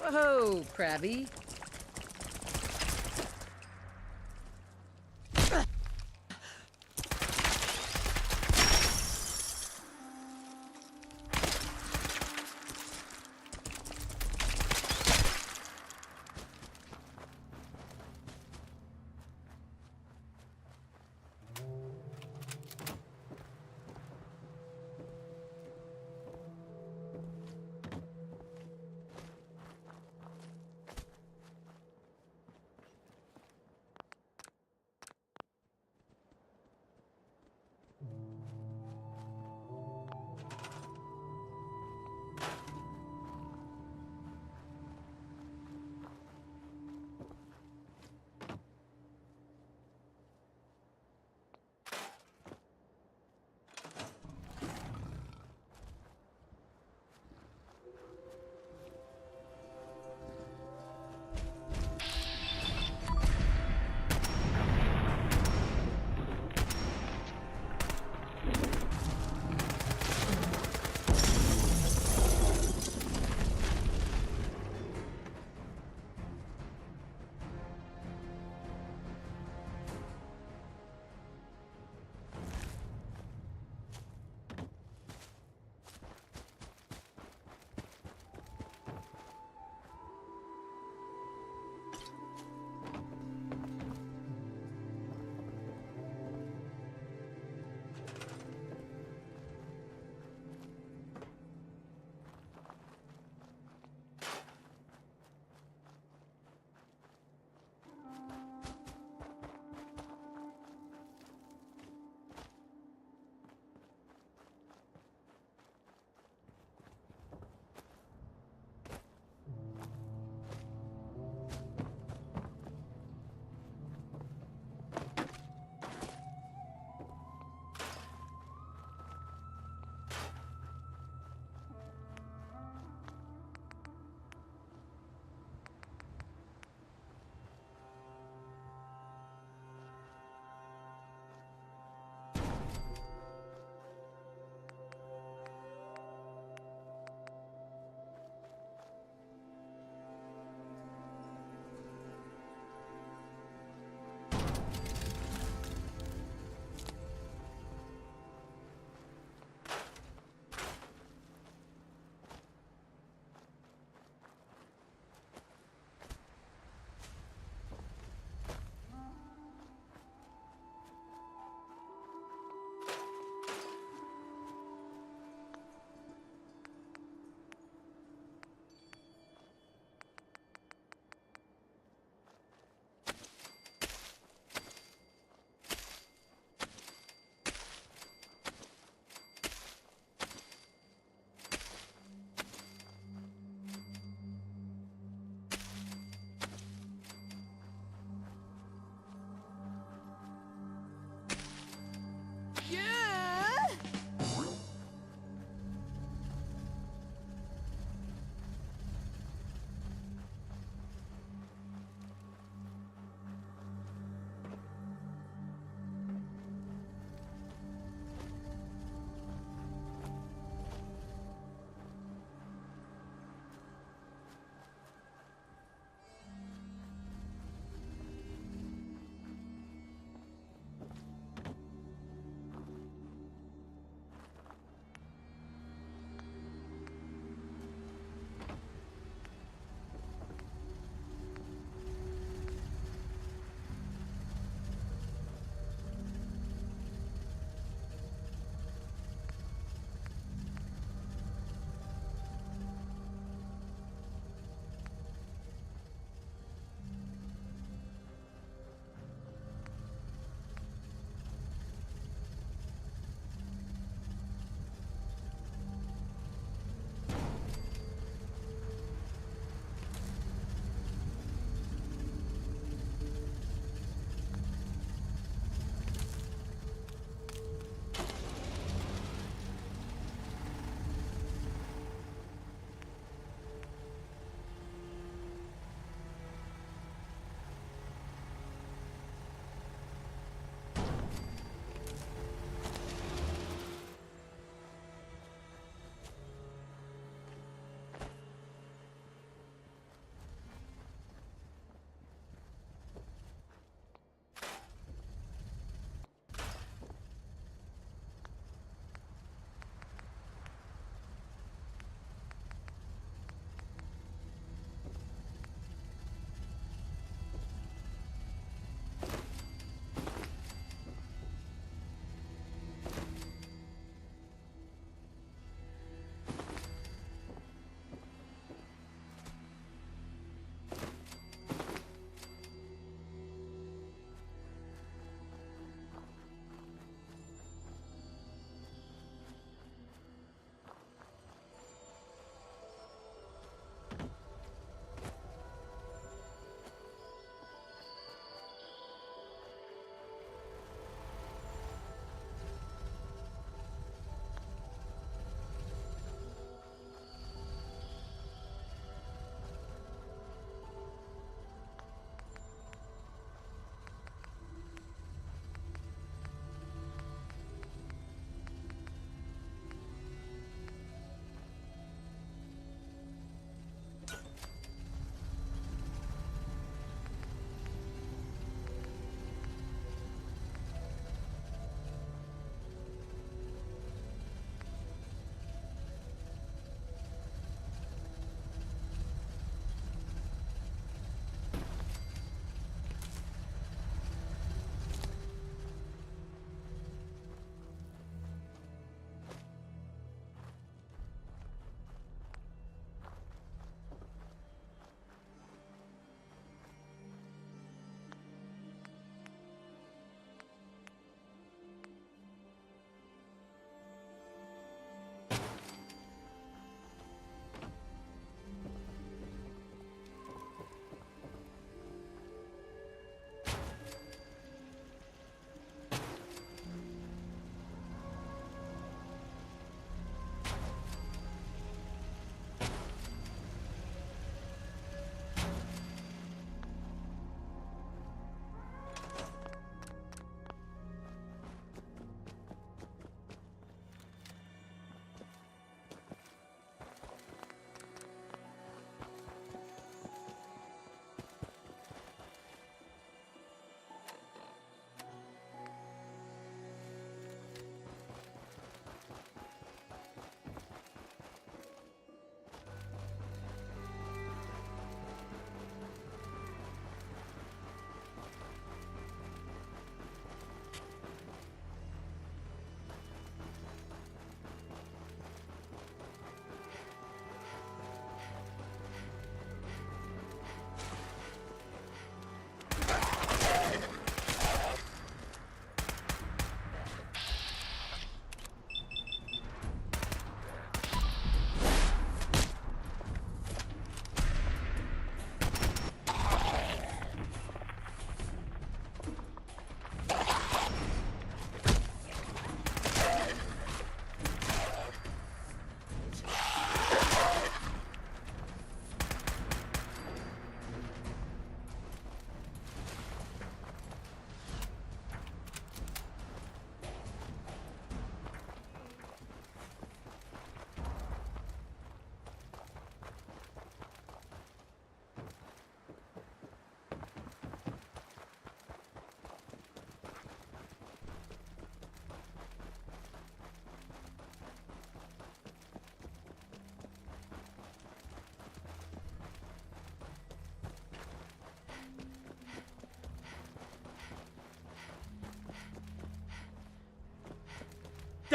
Whoa, Krabby.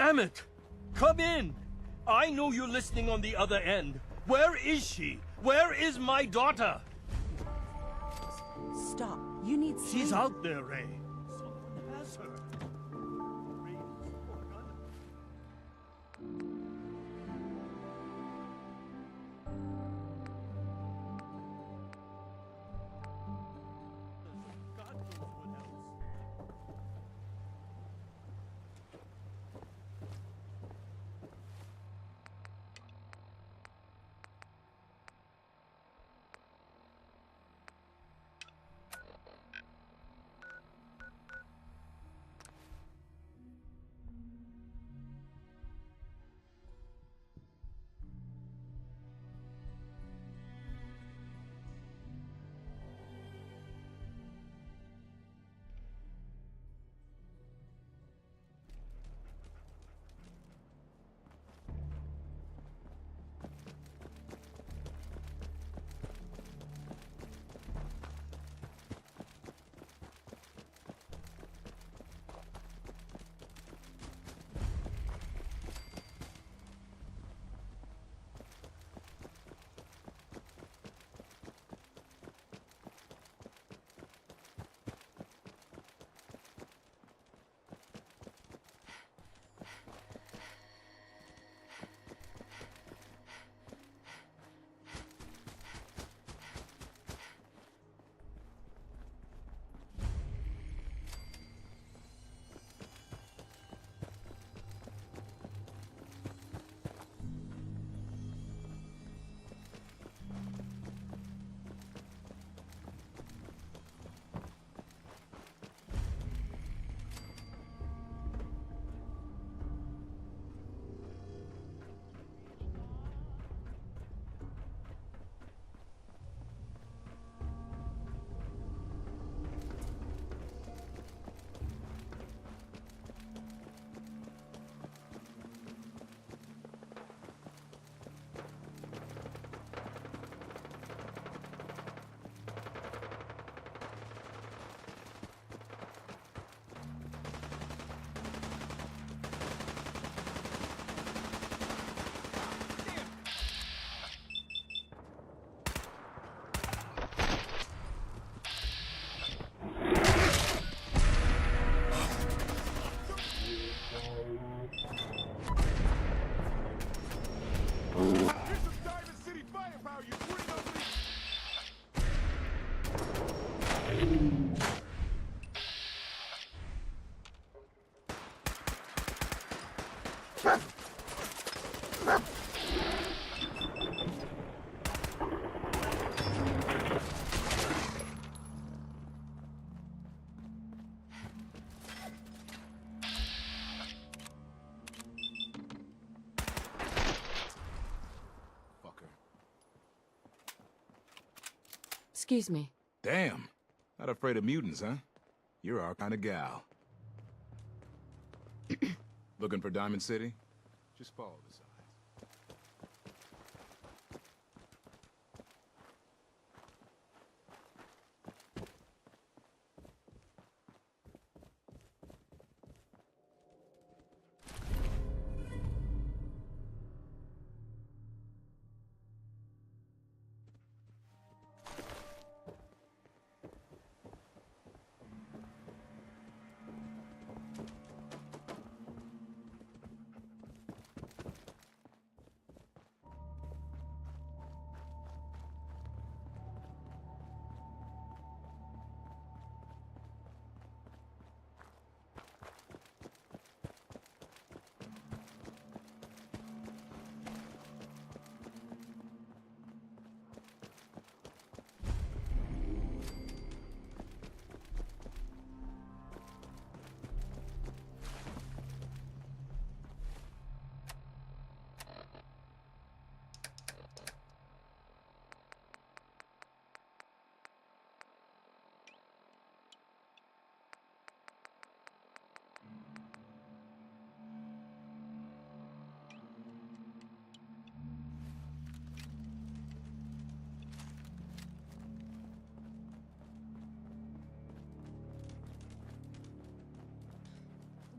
Damn it! Come in! I know you're listening on the other end. Where is she? Where is my daughter? Stop. You need sleep. She's out there, Ray. Someone has her. Excuse me. Damn. Not afraid of mutants, huh? You're our kind of gal. Looking for Diamond City? Just follow the signs.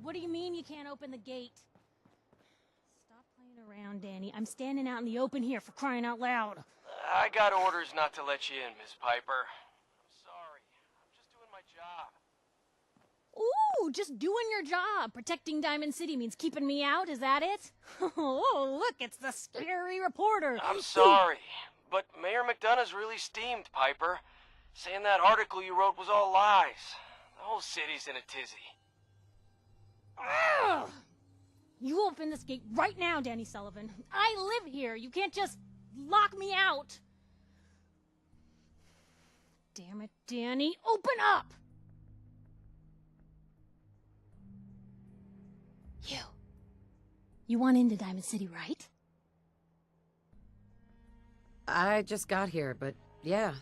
What do you mean you can't open the gate? on, Danny. I'm standing out in the open here for crying out loud. I got orders not to let you in, Miss Piper. I'm sorry. I'm just doing my job. Ooh, just doing your job. Protecting Diamond City means keeping me out, is that it? Oh, look, it's the scary reporter. I'm sorry, but Mayor McDonough's really steamed, Piper. Saying that article you wrote was all lies. The whole city's in a tizzy. Ugh. You open this gate right now, Danny Sullivan. I live here. You can't just lock me out. Damn it, Danny. Open up! You want into Diamond City, right? I just got here, but yeah.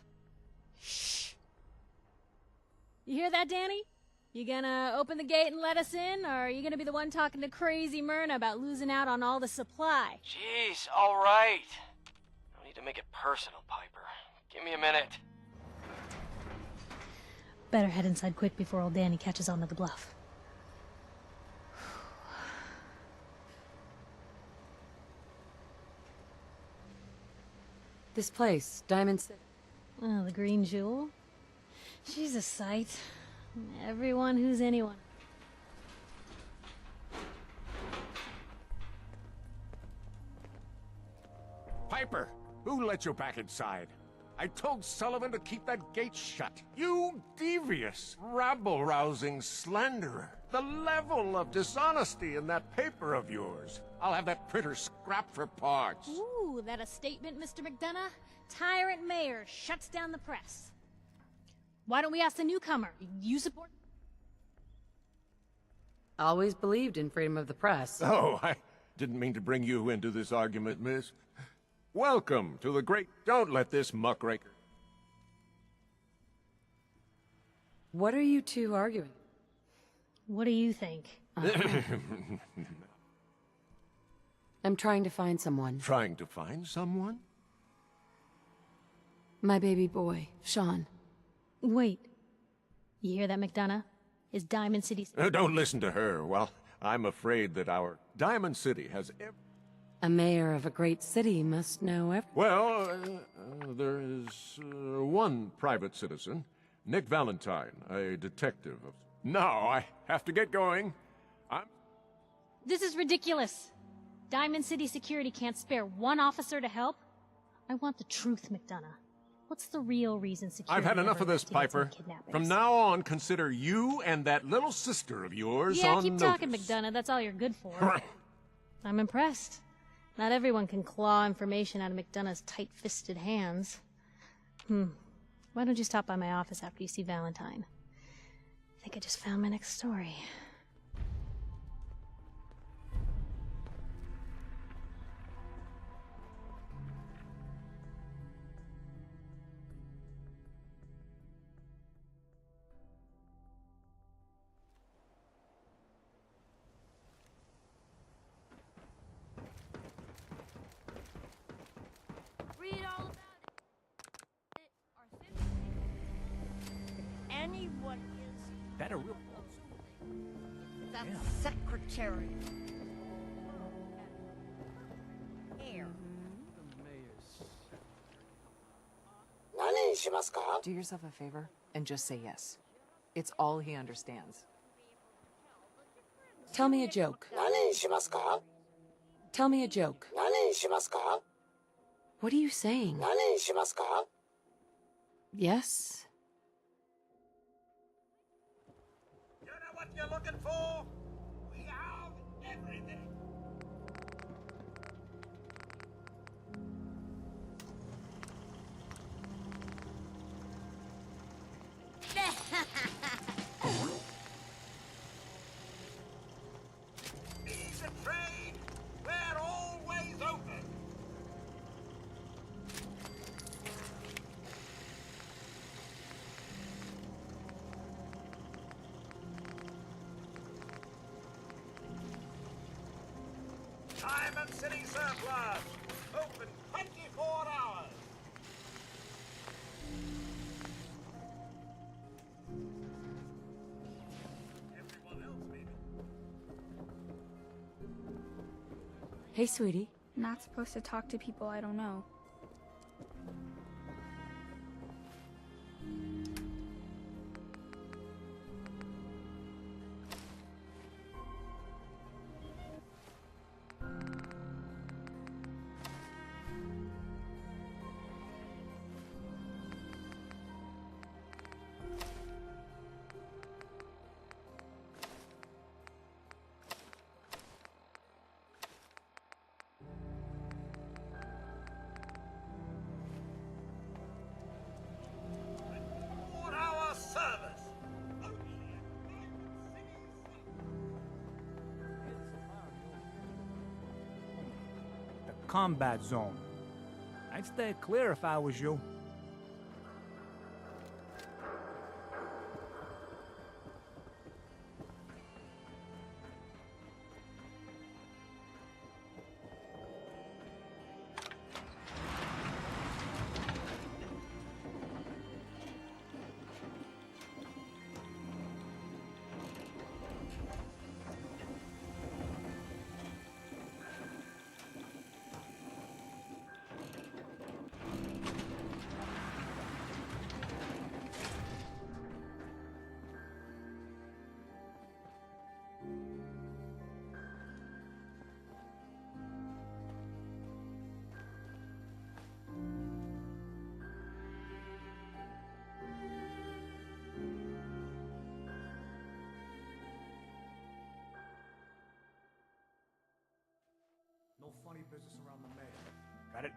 Shh. You hear that, Danny? You gonna open the gate and let us in, or are you gonna be the one talking to crazy Myrna about losing out on all the supply? Jeez, all right. No need to make it personal, Piper. Give me a minute. Better head inside quick before old Danny catches on to the bluff. This place, Diamond City. Oh, the Green Jewel? She's a sight. Everyone who's anyone. Piper, who let you back inside? I told Sullivan to keep that gate shut. You devious, rabble-rousing slanderer. The level of dishonesty in that paper of yours. I'll have that printer scrapped for parts. Ooh, that a statement, Mr. McDonough? Tyrant mayor shuts down the press. Why don't we ask the newcomer? You support... Always believed in freedom of the press. Oh, I didn't mean to bring you into this argument, miss. Welcome to the great... Don't let this muckraker... What are you two arguing? What do you think? I'm trying to find someone. Trying to find someone? My baby boy, Sean. Wait. You hear that, McDonough? Is Diamond City... Don't listen to her. Well, I'm afraid that our Diamond City has... A mayor of a great city must know everything. Well, there is one private citizen, Nick Valentine, a detective. No, I have to get going. This is ridiculous. Diamond City Security can't spare one officer to help. I want the truth, McDonough. What's the real reason security... I've had enough of this, Piper. From now on, consider you and that little sister of yours on keep notice. talking, McDonough. That's all you're good for. I'm impressed. Not everyone can claw information out of McDonough's tight-fisted hands. Why don't you stop by my office after you see Valentine? I think I just found my next story. Read all about it. Anyone is... That a real... That secretary. Here. Do yourself a favor and just say yes. It's all he understands. Tell me a joke. Tell me a joke. What are you saying? Yes? You know what you're looking for? We have everything. Ease of trade. We're always open. Diamond City Surplus. Open 24 hours. Hey, sweetie. Not supposed to talk to people I don't know. Combat zone. I'd stay clear if I was you. No funny business around the mayor. Got it?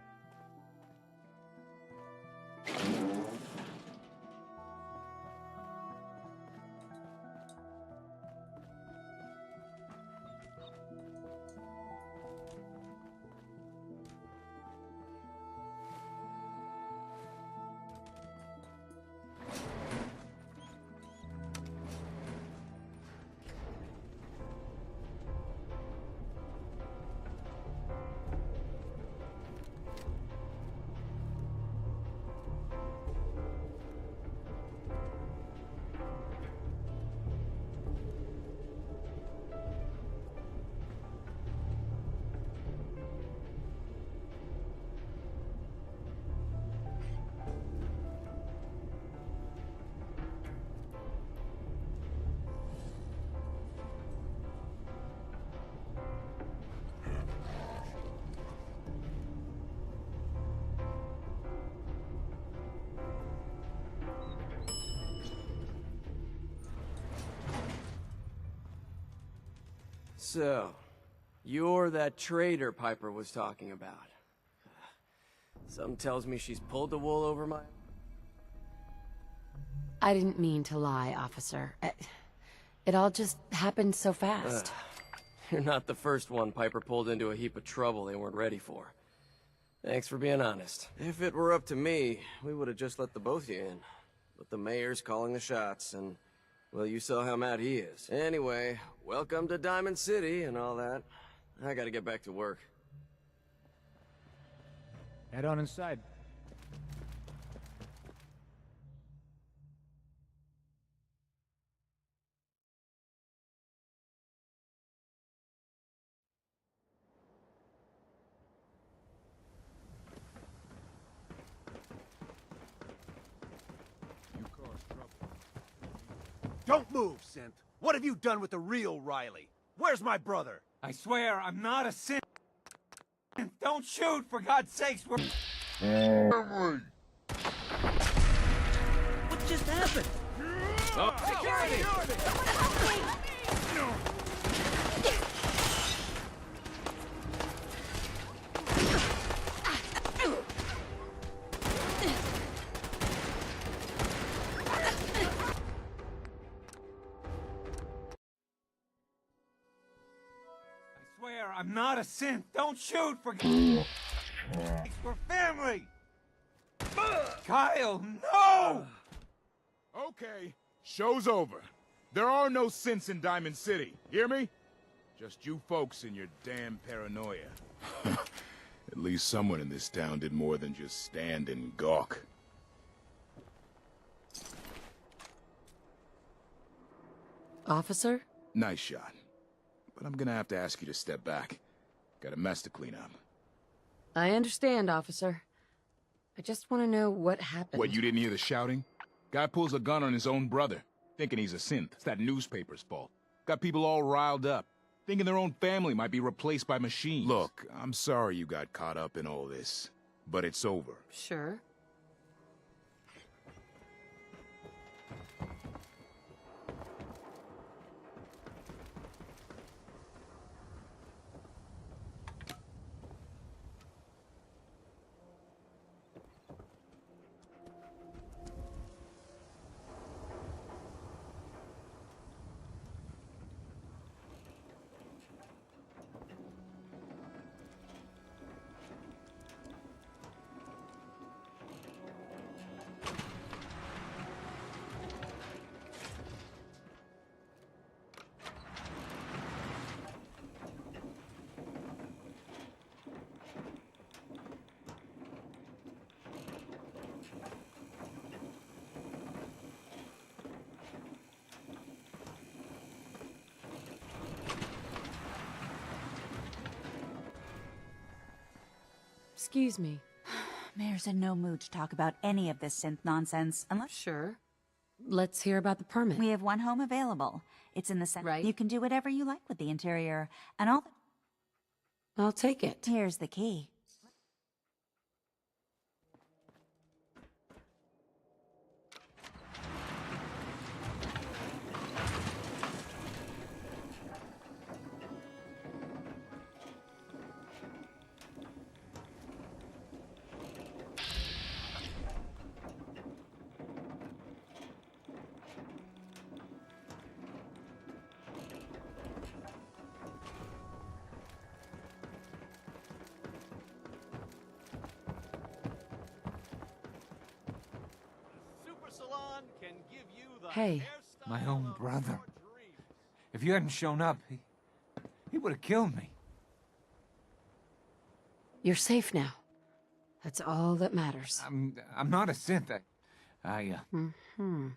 So, you're that traitor Piper was talking about. Something tells me she's pulled the wool over my... I didn't mean to lie, officer. It all just happened so fast. You're not the first one Piper pulled into a heap of trouble they weren't ready for. Thanks for being honest. If it were up to me, we would have just let the both of you in. But the mayor's calling the shots, and... well, you saw how mad he is. Anyway, welcome to Diamond City and all that. I gotta get back to work. Head on inside. Don't move, Synth. What have you done with the real Riley? Where's my brother? I swear, I'm not a sin. Don't shoot, for God's sakes. We're... What just happened? Oh, security! Someone help me! I'm not a synth. Don't shoot, for we're family. Kyle, no! Okay, show's over. There are no synths in Diamond City. Hear me? Just you folks and your damn paranoia. At least someone in this town did more than just stand and gawk. Officer? Nice shot. But I'm gonna have to ask you to step back. Got a mess to clean up. I understand, officer. I just want to know what happened. What, you didn't hear the shouting? Guy pulls a gun on his own brother, thinking he's a synth. It's that newspaper's fault. Got people all riled up, thinking their own family might be replaced by machines. Look, I'm sorry you got caught up in all this, but it's over. Sure. Excuse me. Mayor's in no mood to talk about any of this synth nonsense, unless... Sure. Let's hear about the permit. We have one home available. It's in the center. Right. You can do whatever you like with the interior, and all the... I'll take it. Here's the key. Hey. My own brother. If you hadn't shown up, he would have killed me. You're safe now. That's all that matters. I'm not a synth. Mm-hmm.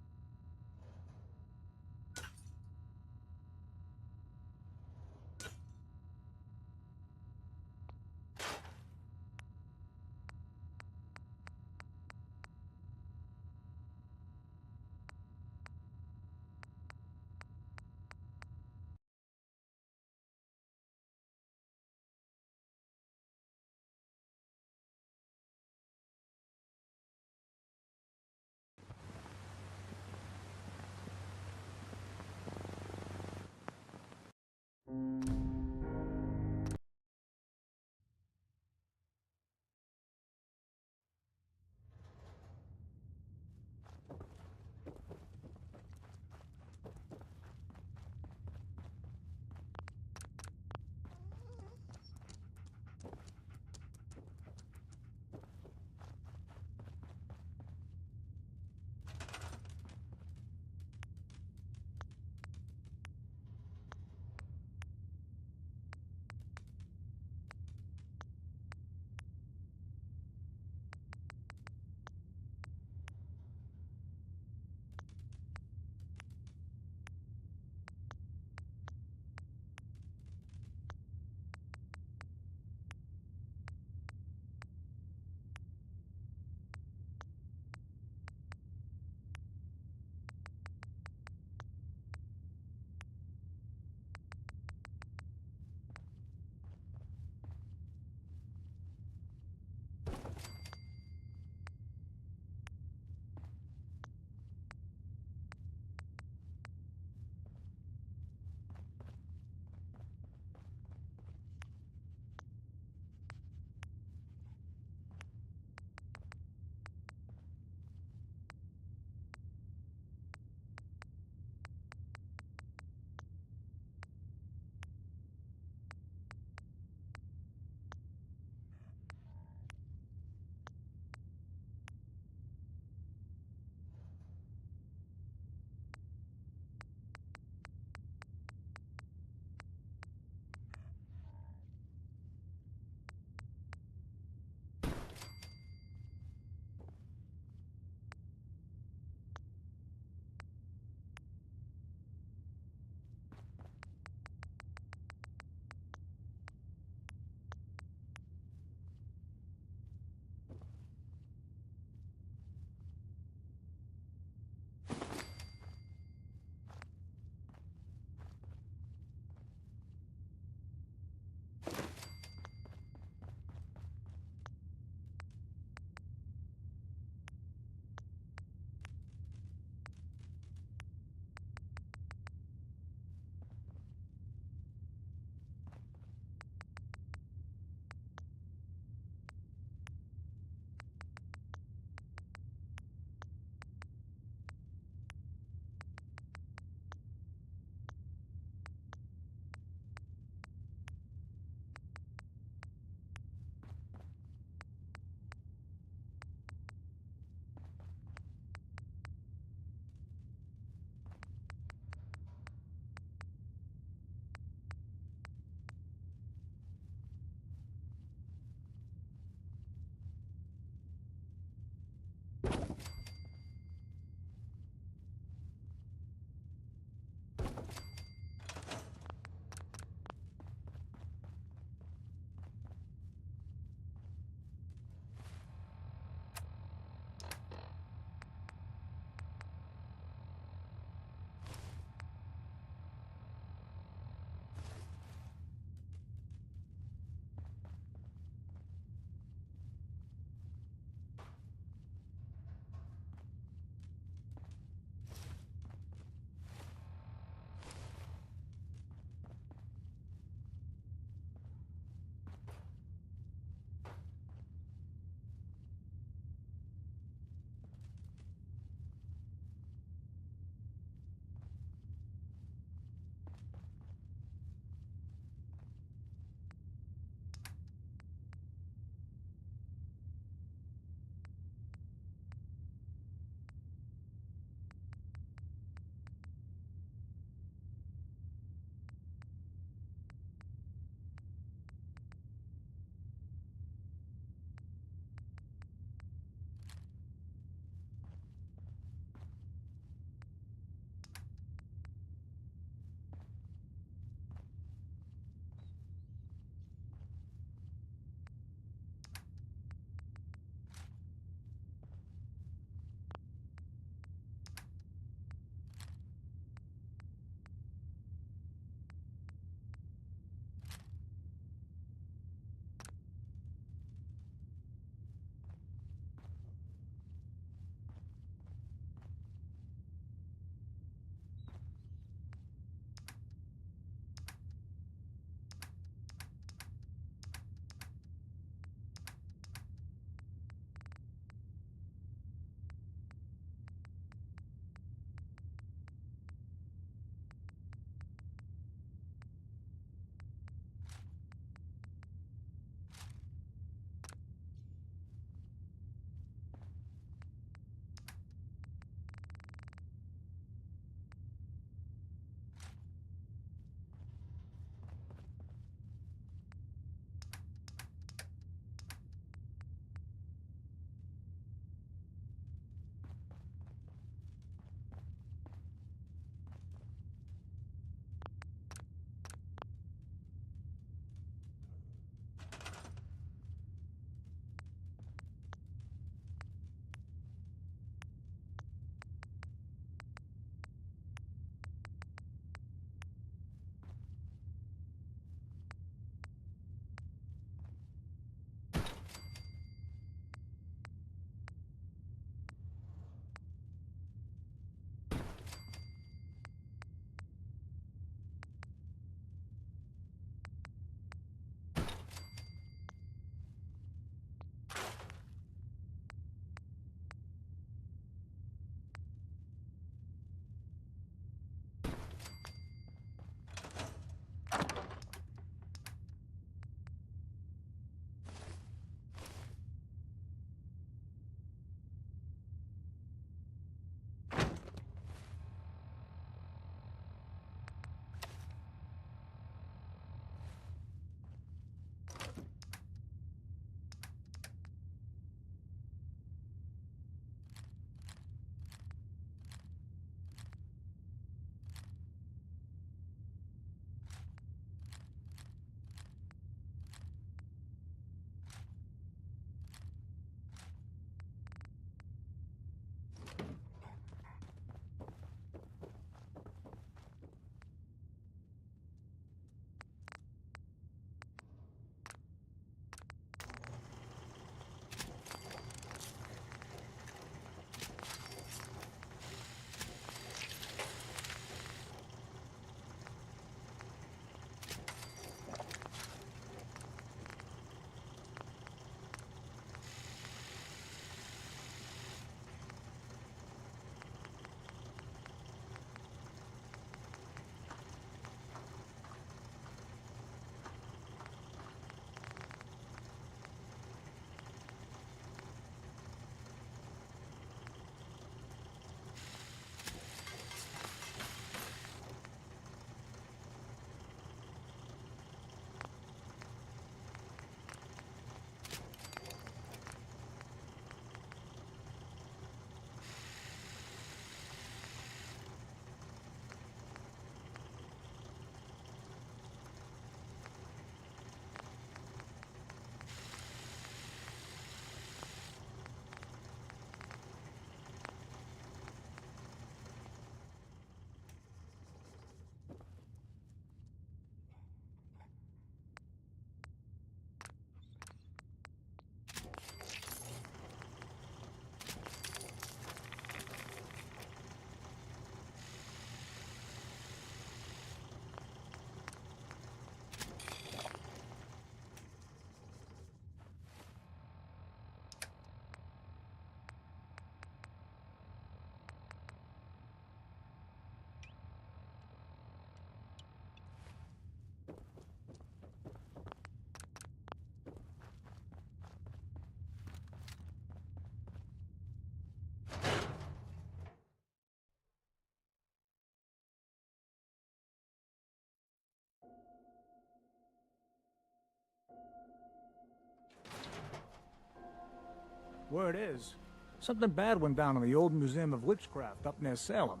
Word is, something bad went down in the old Museum of Witchcraft up near Salem.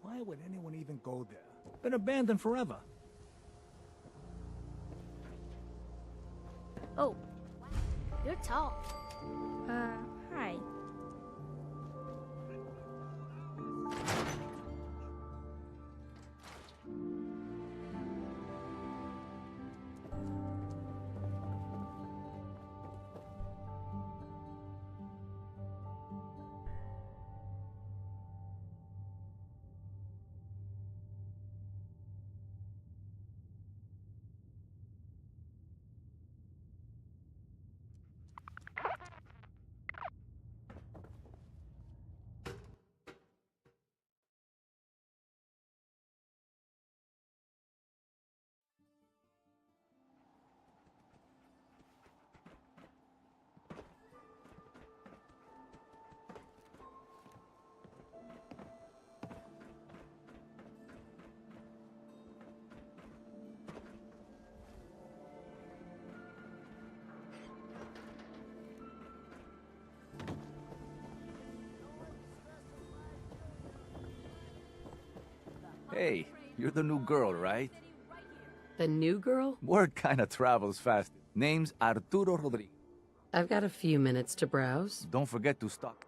Why would anyone even go there? Been abandoned forever. Oh, you're tall. Hi. Hey, you're the new girl, right? The new girl? Word kinda travels fast. Name's Arturo Rodriguez. I've got a few minutes to browse. Don't forget to stop.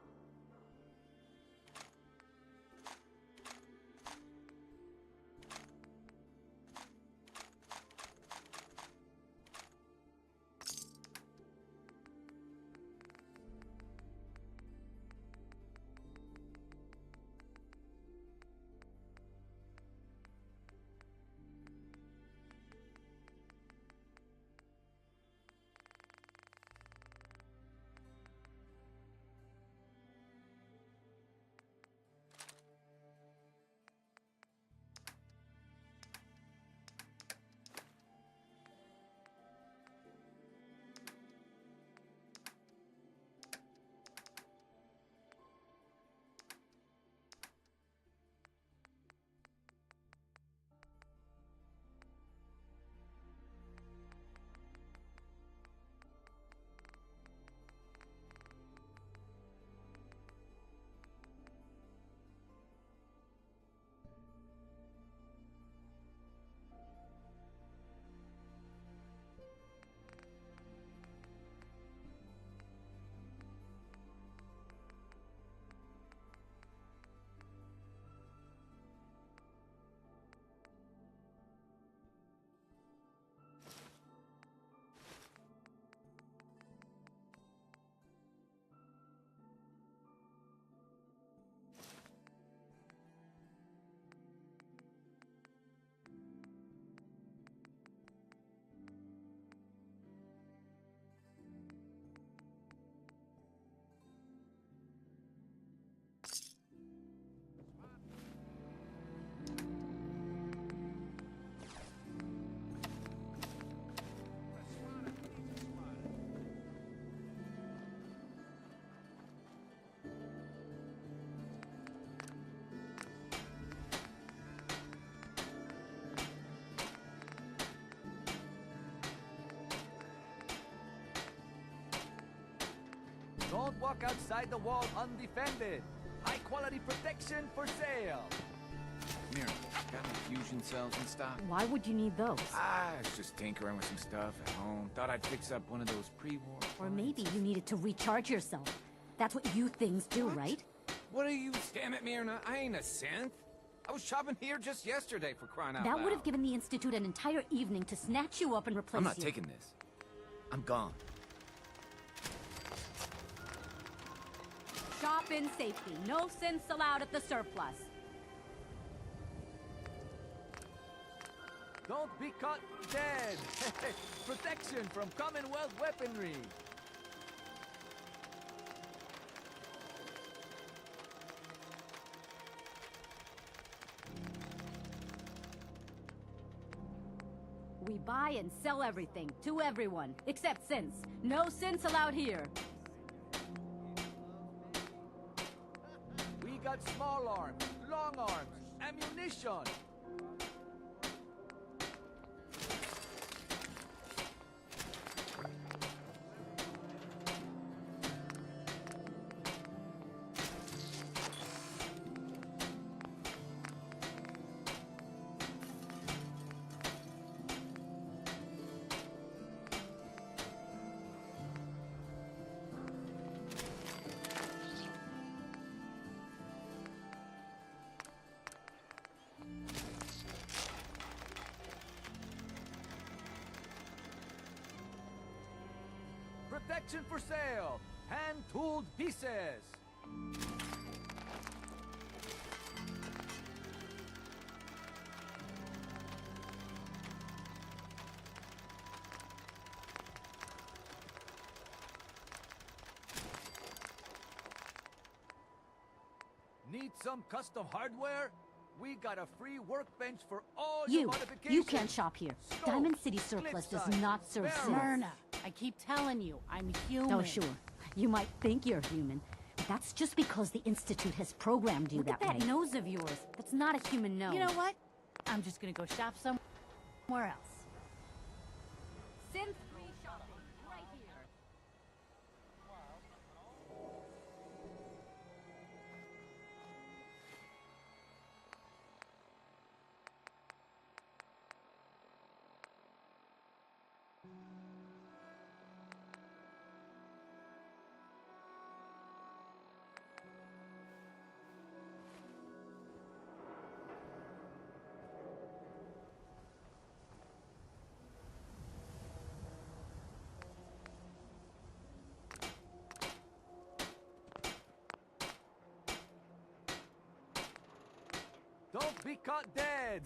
Don't walk outside the wall undefended. High-quality protection for sale. Mira, got any fusion cells in stock? Why would you need those? I was just tinkering with some stuff at home. Thought I'd fix up one of those pre-war... Or maybe you needed to recharge yourself. That's what you things do, right? What are you... Damn it, Myrna, I ain't a synth. I was shopping here just yesterday, for crying out loud. That would have given the Institute an entire evening to snatch you up and replace I'm not you. taking this. I'm gone. Shop in safety. No synths allowed at the surplus. Don't be caught dead. Protection from Commonwealth weaponry. We buy and sell everything, to everyone, except synths. No synths allowed here. We got small arms, long arms, ammunition. protection for sale. Hand-tooled pieces. Need some custom hardware? We got a free workbench for all your modifications. You can't shop here. Scope, Diamond City Surplus does clip not serve barrels. Smyrna. I keep telling you, I'm human. Oh, sure. You might think you're human, but that's just because the Institute has programmed you that way. Look at that nose of yours. That's not a human nose. You know what? I'm just gonna go shop somewhere else. Synth-free shopping, right here. Don't be caught dead!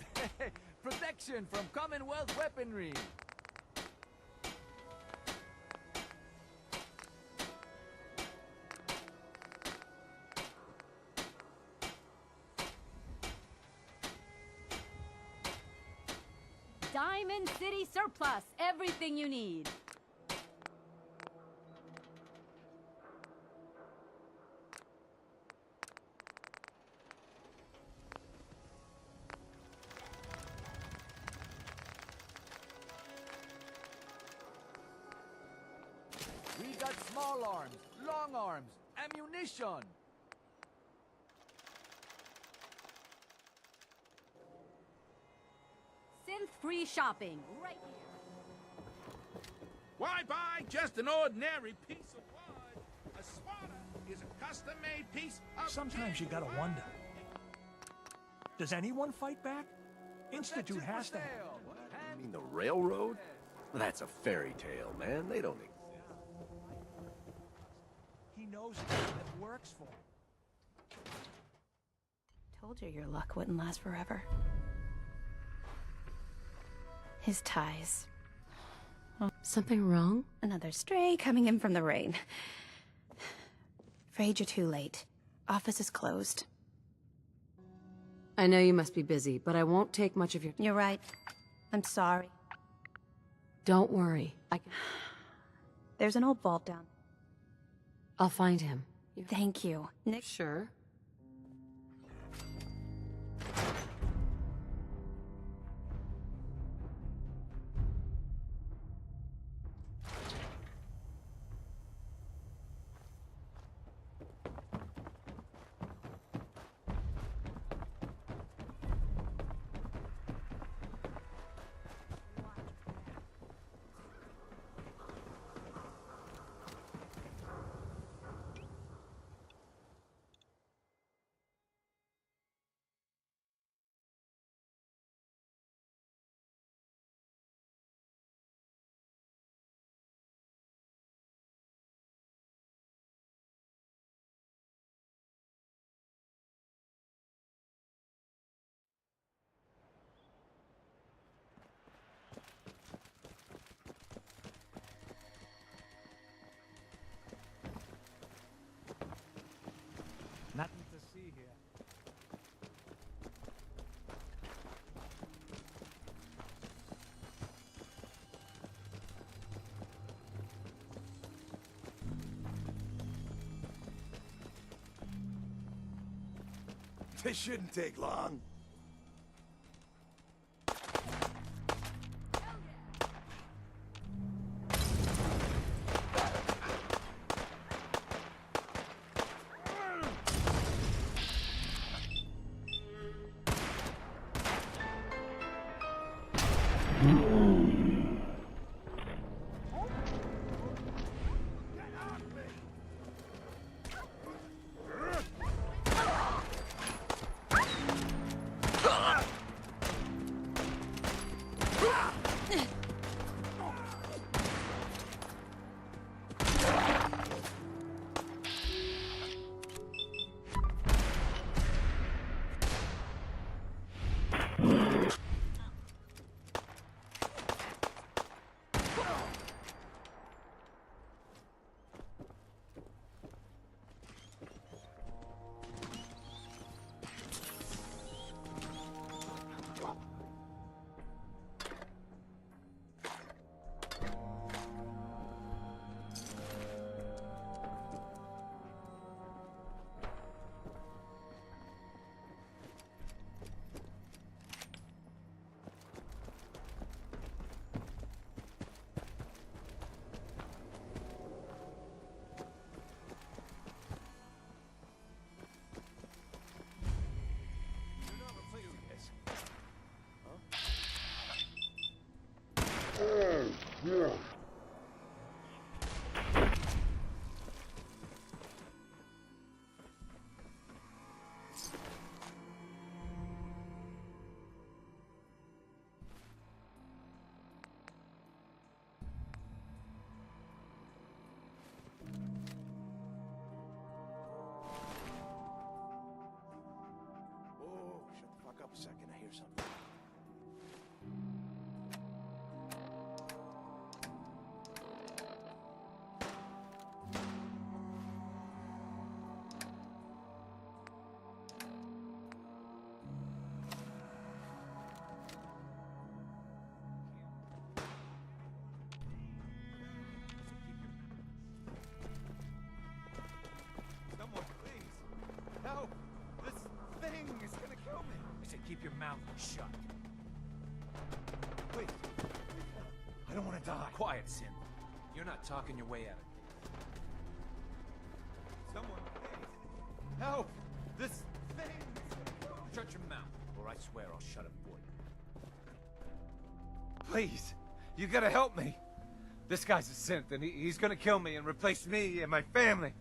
Protection from Commonwealth weaponry! Diamond City Surplus, everything you need. We got small arms, long arms, ammunition! Synth-free shopping, right here. Why buy just an ordinary piece of wood? A swatter is a custom-made piece of... Sometimes you gotta wonder. Does anyone fight back? Institute has to. You mean the railroad? That's a fairy tale, man. They don't exist. He knows it works for him. Told you your luck wouldn't last forever. His ties. Oh, something wrong? Another stray coming in from the rain. Afraid you're too late. Office is closed. I know you must be busy, but I won't take much of your... You're right. I'm sorry. Don't worry. I can... There's an old vault down. I'll find him. Thank you. Nick? Sure. Nothing to see here. This shouldn't take long. Oh, shut the fuck up a second. I hear something. Someone, please. Help! This thing is gonna kill me. I said keep your mouth shut. Please. I don't want to die. Quiet, Sim. You're not talking your way out of this. Someone, please. Help! This thing is gonna kill me. Shut your mouth, or I swear I'll shut it for you. Please. You gotta help me. This guy's a synth, and he's gonna kill me and replace me and my family.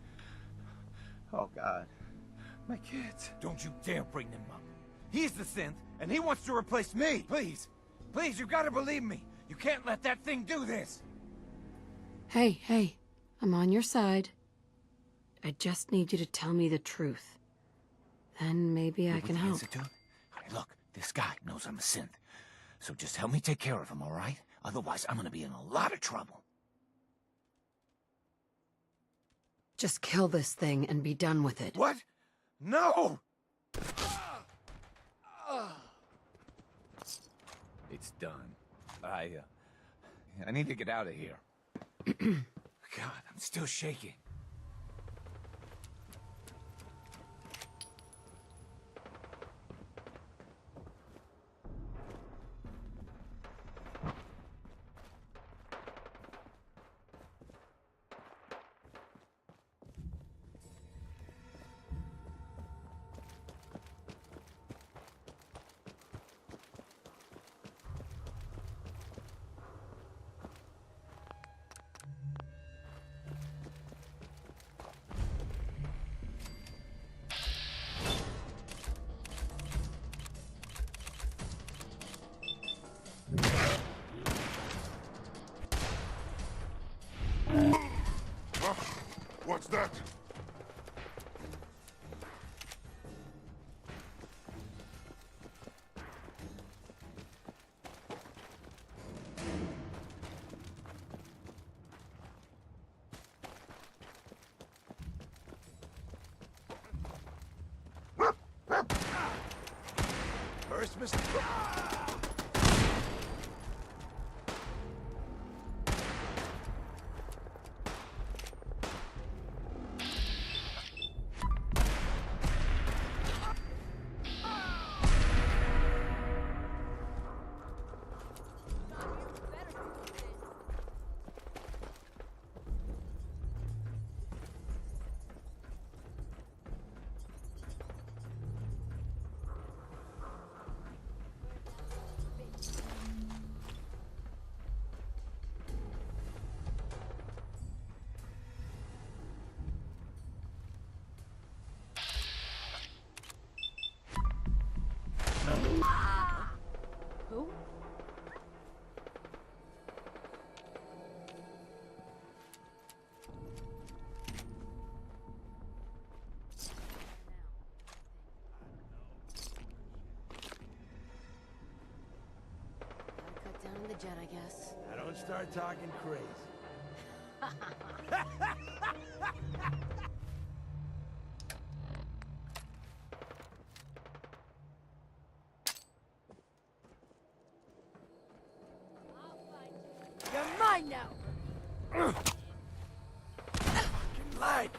Oh, God. My kids. Don't you dare bring them up. He's the synth, and he wants to replace me. Please. Please, you gotta believe me. You can't let that thing do this. Hey, I'm on your side. I just need you to tell me the truth. Then maybe I can help. Look, this guy knows I'm a synth. So just help me take care of him, all right? Otherwise, I'm gonna be in a lot of trouble. Just kill this thing and be done with it. What? No! It's done. I need to get out of here. God, I'm still shaking. What's that? First mistake. Who? Cut down on the jet, I guess. Now don't start talking crazy. You're mine now! Fucking lied.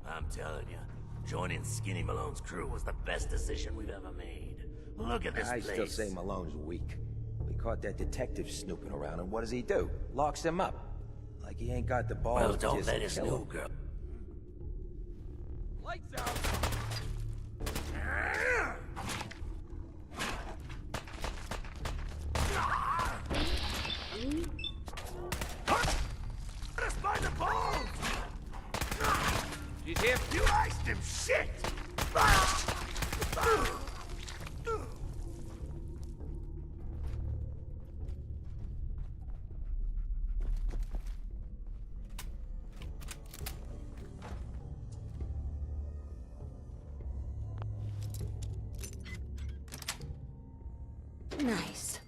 I'm telling you, joining Skinny Malone's crew was the best decision we've ever made. Look at this I place. still say Malone's weak. We caught that detective snooping around, and what does he do? Locks him up. Like he ain't got the balls Well, to don't just let his kill new him. girl... Lights out! Let us find the balls! She's here. You iced him, shit! Nice.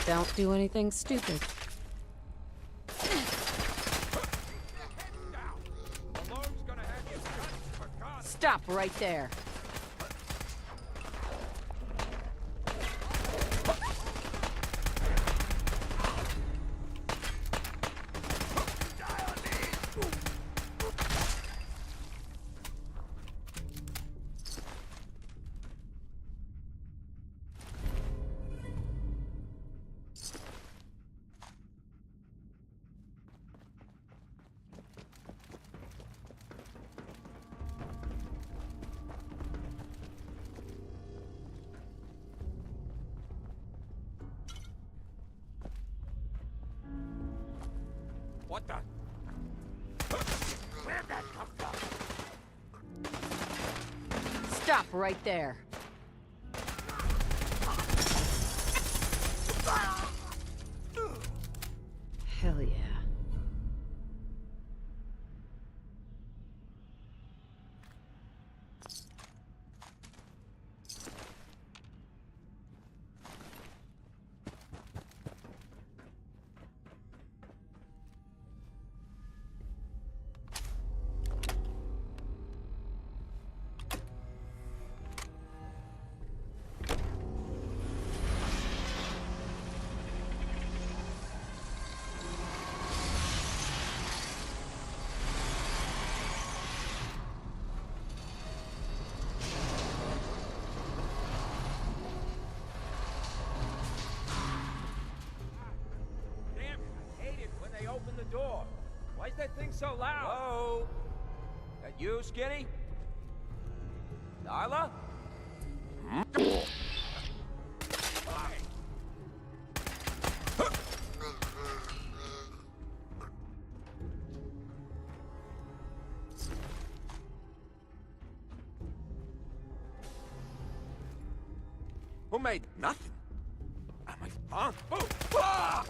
Don't do anything stupid. Stop right there. What the? Where'd that come from? Stop right there. Hell yeah. Damn, I hate it when they open the door. Why is that thing so loud? Whoa! That you, Skinny? Darla? Who made nothing? Am I... Huh? Oh! Ah!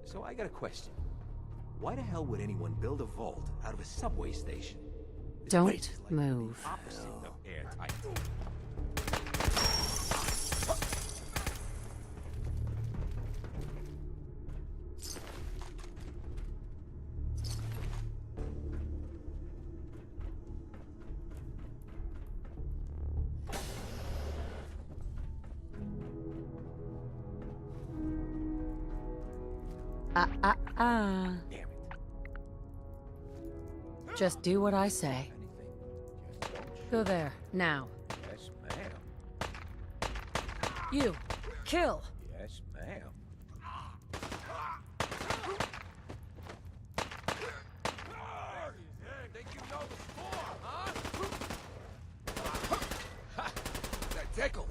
So I got a question. Why the hell would anyone build a vault out of a subway station? This Don't place is like move. the opposite of airtight. Ah. Damn it. Just do what I say. Go there, now. Yes, ma'am. You, kill! Yes, ma'am. Think you know the score, huh? That tickled.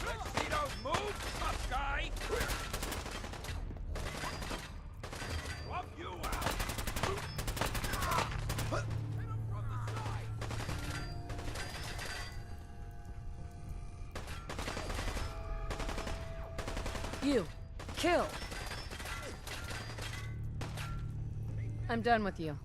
Let's see those moves, tough guy. Rough you out. Hit him from the side. You, kill! I'm done with you.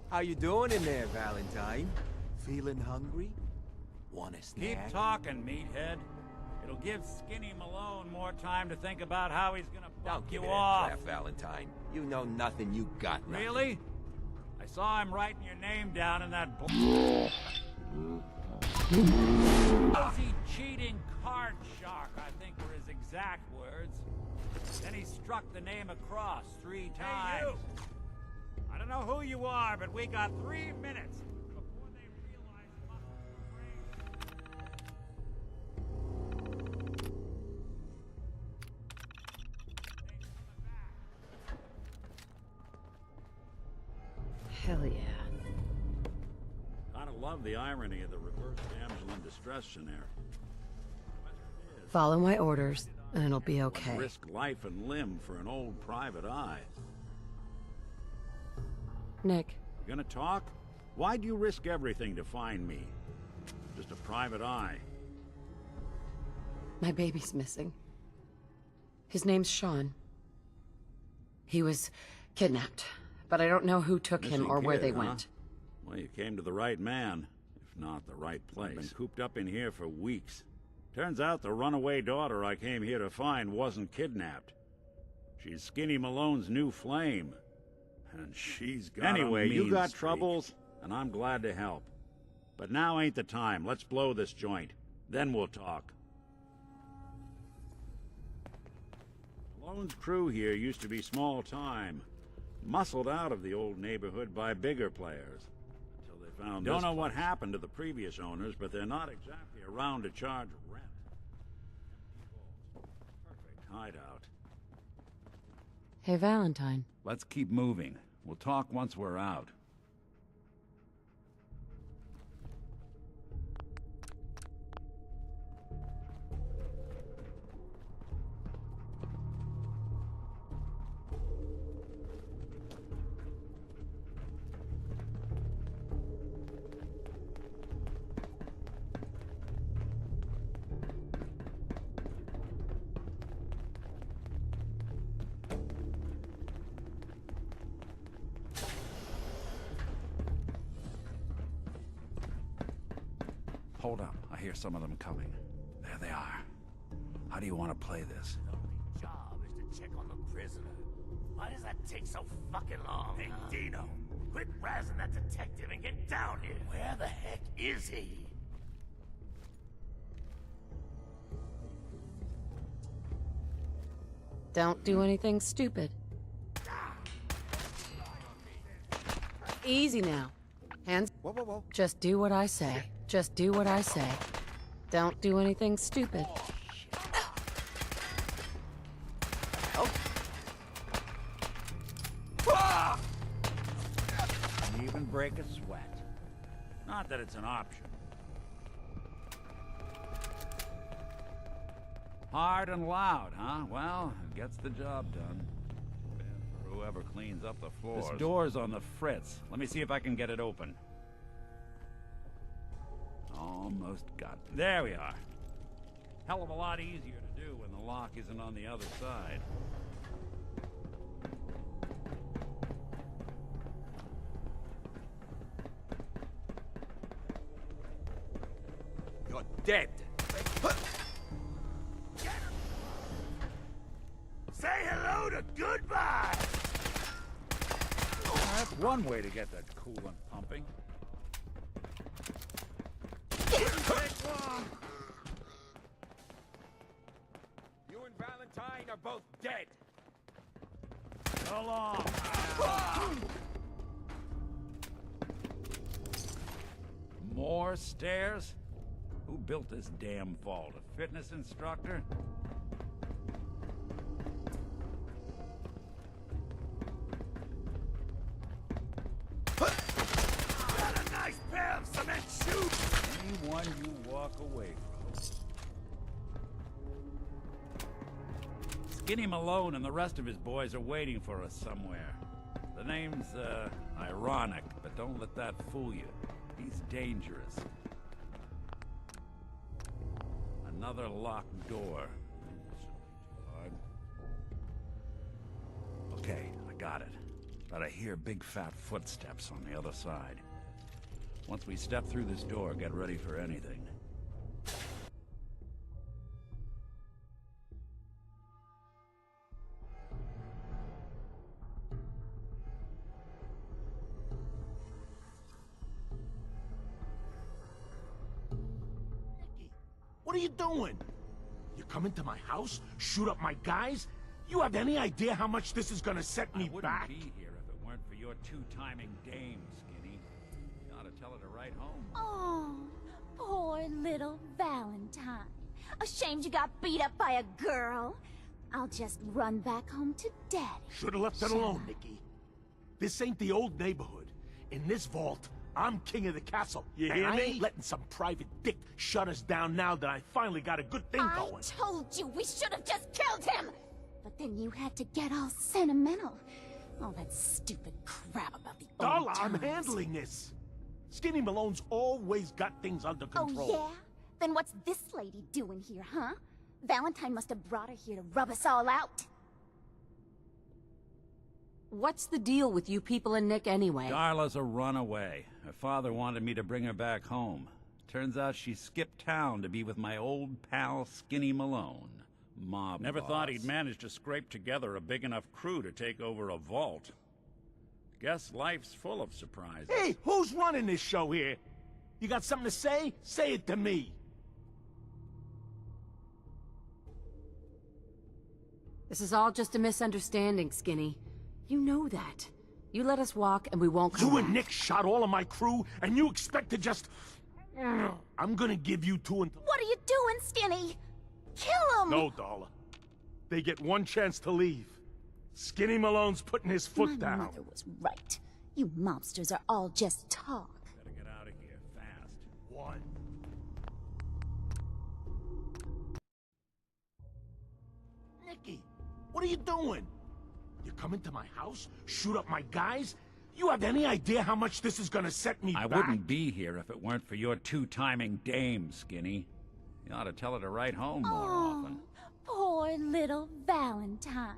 How you doing in there, Valentine? Feeling hungry? Want a snack? Keep talking, meathead. It'll give Skinny Malone more time to think about how he's gonna fuck Don't you give me off. that crap, Valentine. You know nothing, you got nothing. Really? I saw him writing your name down in that Lousy cheating card shark, I think were his exact words. Then he struck the name across 3 times. Hey, you! I don't know who you are, but we got 3 minutes before they realize Hell yeah. Gotta love the irony of the reverse damsel in distress scenario. Follow my orders, and it'll be okay. Risk life and limb for an old private eye. Nick. You gonna talk? Why'd you risk everything to find me? Just a private eye. My baby's missing. His name's Sean. He was kidnapped, but I don't know who took him or where they went. Well, you came to the right man, if not the right place. Been cooped up in here for weeks. Turns out the runaway daughter I came here to find wasn't kidnapped. She's Skinny Malone's new flame. And she's got Anyway, you got troubles, and I'm glad to help. But now ain't the time. Let's blow this joint. Then we'll talk. Malone's crew here used to be small time. Muscled out of the old neighborhood by bigger players. Until they found Don't know what happened to the previous owners, but they're not exactly around to charge rent. Perfect hideout. Hey, Valentine. Let's keep moving. We'll talk once we're out. Hold up. I hear some of them coming. There they are. How do you want to play this? His only job is to check on the prisoner. Why does that take so fucking long? Hey, Dino, quit razzing that detective and get down here. Where the heck is he? Don't do anything stupid. Easy now. Hands. Whoa, whoa, whoa. Just do what I say. Just do what I say. Don't do anything stupid. Even wouldn't break a sweat. Not that it's an option. Hard and loud, huh? Well, it gets the job done. Bad for whoever cleans up the floors. This door's on the fritz. Let me see if I can get it open. Almost got it. There we are. Hell of a lot easier to do when the lock isn't on the other side. You're dead. Say hello to goodbye! That's one way to get that coolant pumping. You and Valentine are both dead. So long. More stairs? Who built this damn vault? A fitness instructor? Got a nice pair of cement shoes! Anyone you walk away from. Skinny Malone and the rest of his boys are waiting for us somewhere. The name's, ironic, but don't let that fool you. He's dangerous. Another locked door. Okay, I got it. But I hear big fat footsteps on the other side. Once we step through this door, get ready for anything. What are you doing? You come into my house, shoot up my guys? You have any idea how much this is gonna set me back? I wouldn't be here if it weren't for your two-timing dame, Skinny. You ought to tell her to write home. Oh, poor little Valentine. Ashamed you got beat up by a girl? I'll just run back home to Daddy. Should've left it alone, Nikki. This ain't the old neighborhood. In this vault, I'm king of the castle. You hear me? I ain't letting some private dick shut us down now that I finally got a good thing going. I told you we should have just killed him! But then you had to get all sentimental. All that stupid crap about the old Darla, I'm times. handling this. Skinny Malone's always got things under control. Oh, yeah? Then what's this lady doing here, huh? Valentine must have brought her here to rub us all out. What's the deal with you people and Nick anyway? Darla's a runaway. Her father wanted me to bring her back home. Turns out she skipped town to be with my old pal Skinny Malone. Mob Never boss. thought he'd manage to scrape together a big enough crew to take over a vault. Guess life's full of surprises. Hey, who's running this show here? You got something to say? Say it to me. This is all just a misunderstanding, Skinny. You know that. You let us walk and we won't come You and back. Nick shot all of my crew, and you expect to just... I'm gonna give you two until... What are you doing, Skinny? Kill him! No, Darla. They get one chance to leave. Skinny Malone's putting his foot down. My mother was right. You mobsters are all just talk. Gotta get out of here fast. One. Nikki, what are you doing? You come into my house, shoot up my guys? You have any idea how much this is gonna set me I back? wouldn't be here if it weren't for your two-timing dame, Skinny. You ought to tell her to write home more often. Poor little Valentine.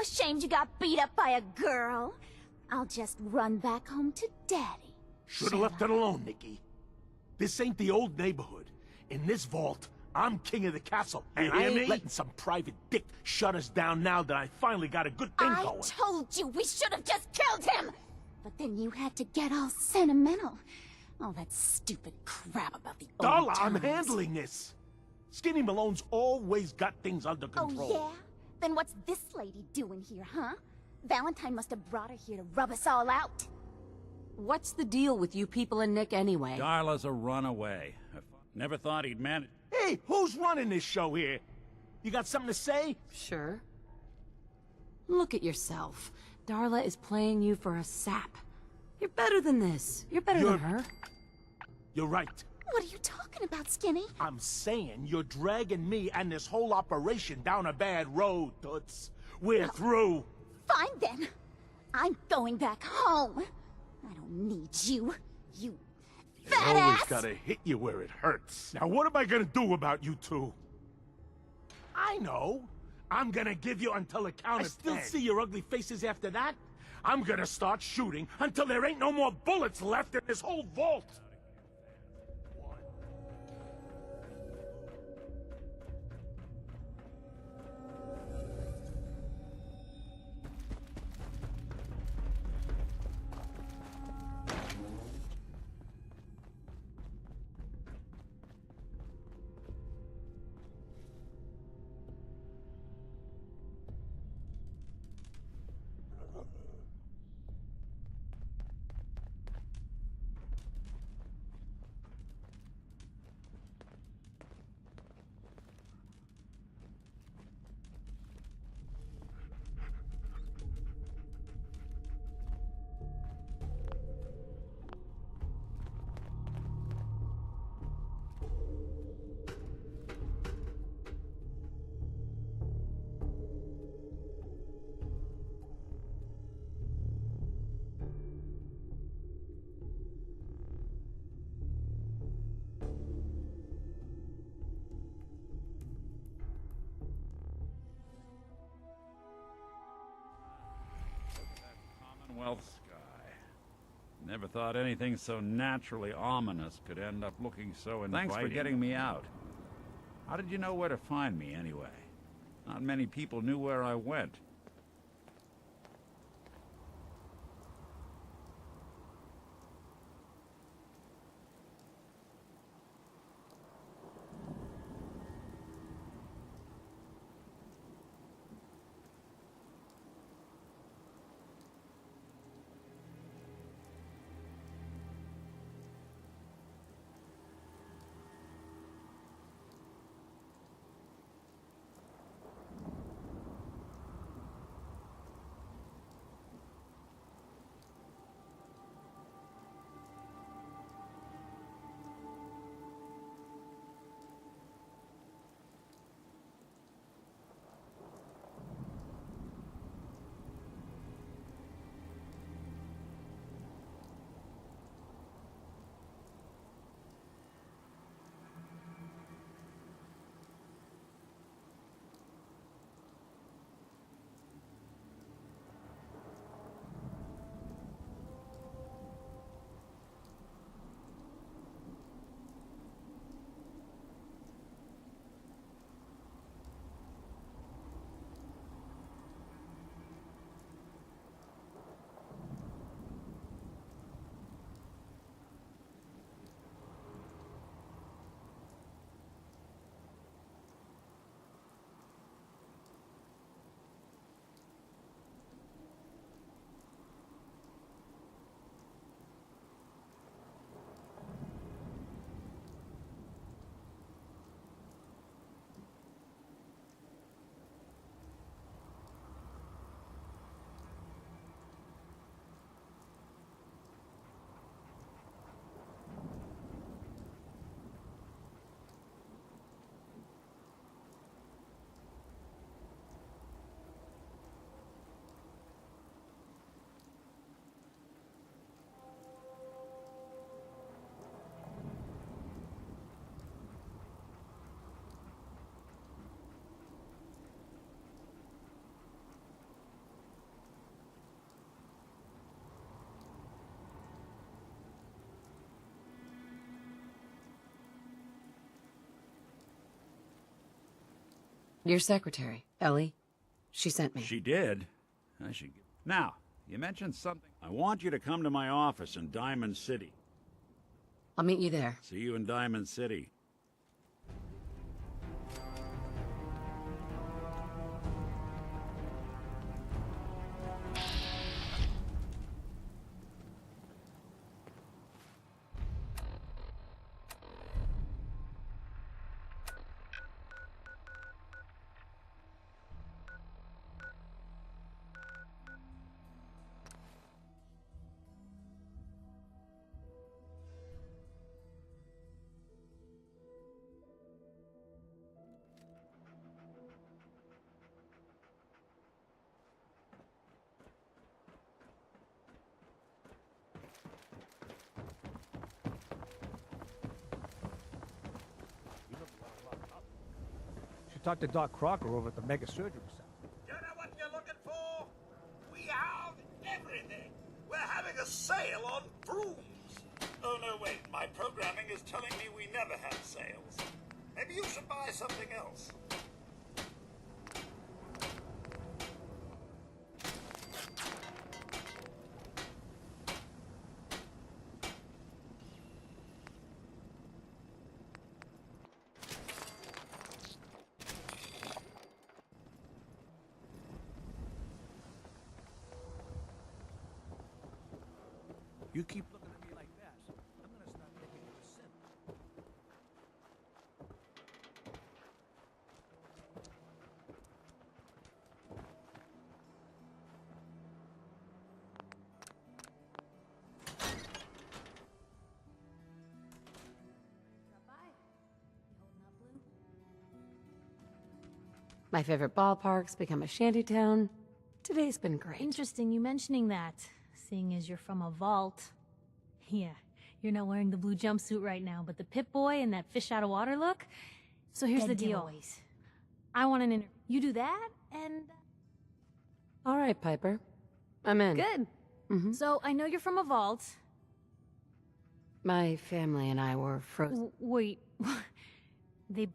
Ashamed you got beat up by a girl? I'll just run back home to Daddy. Should've left it alone, Nikki. This ain't the old neighborhood. In this vault, I'm king of the castle. And I ain't letting some private dick shut us down now that I finally got a good thing going. I told you we should have just killed him! But then you had to get all sentimental. All that stupid crap about the old Darla, I'm times. handling this. Skinny Malone's always got things under control. Oh, yeah? Then what's this lady doing here, huh? Valentine must have brought her here to rub us all out. What's the deal with you people and Nick anyway? Darla's a runaway. Never thought he'd manage... Hey, who's running this show here? You got something to say? Sure. Look at yourself. Darla is playing you for a sap. You're better than this. You're better than her. You're right. What are you talking about, Skinny? I'm saying you're dragging me and this whole operation down a bad road, Toots. We're through. Fine then. I'm going back home. I don't need you. You fat Always ass! gotta hit you where it hurts. Now what am I gonna do about you two? I know. I'm gonna give you until a count of 10. I still see your ugly faces after that. I'm gonna start shooting until there ain't no more bullets left in this whole vault. Commonwealth sky. Never thought anything so naturally ominous could end up looking so inviting. Thanks for getting me out. How did you know where to find me, anyway? Not many people knew where I went. Your secretary, Ellie. She sent me. She did? I should get... Now, you mentioned something. I want you to come to my office in Diamond City. I'll meet you there. See you in Diamond City. talk to Doc Crocker over at the Mega Surgery Center. You know what you're looking for? We have everything. We're having a sale on brooms. Oh, no, wait. My programming is telling me we never have sales. Maybe you should buy something else. You keep looking at me like that, I'm gonna start thinking you're a simp. My favorite ballpark's become a shantytown. Today's been great. Interesting you mentioning that, seeing as you're from a vault. Yeah, you're not wearing the blue jumpsuit right now, but the Pip-Boy and that fish-out-of-water look? So here's Dead the deal. giveaways. I want an interview. You do that, and... All right, Piper. I'm in. Good. So, I know you're from a vault. My family and I were frozen. Wait. They...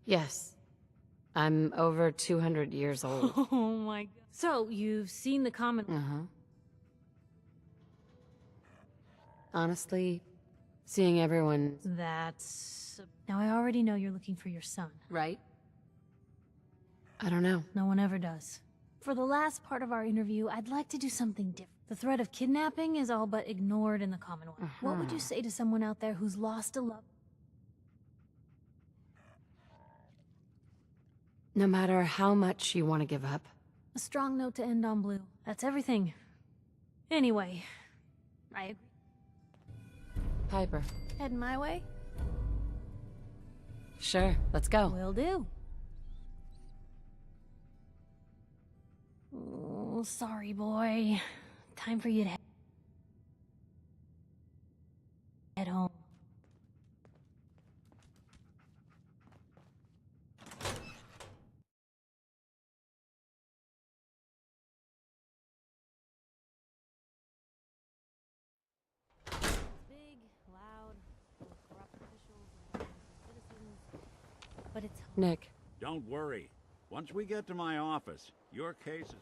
Yes. I'm over 200 years old. Oh my god. So, you've seen the common... Uh-huh. Honestly, seeing everyone... That's... Now, I already know you're looking for your son, right? I don't know. No one ever does. For the last part of our interview, I'd like to do something different. The threat of kidnapping is all but ignored in the Commonwealth. What would you say to someone out there who's lost a love? No matter how much you want to give up. A strong note to end on, Blue. That's everything. Anyway, I agree. Piper. Heading my way? Sure, let's go. Will do. Oh, sorry, boy. Time for you to head home. Big, loud, full of corrupt officials and citizens, but it's home. Nick. Don't worry. Once we get to my office, your case is...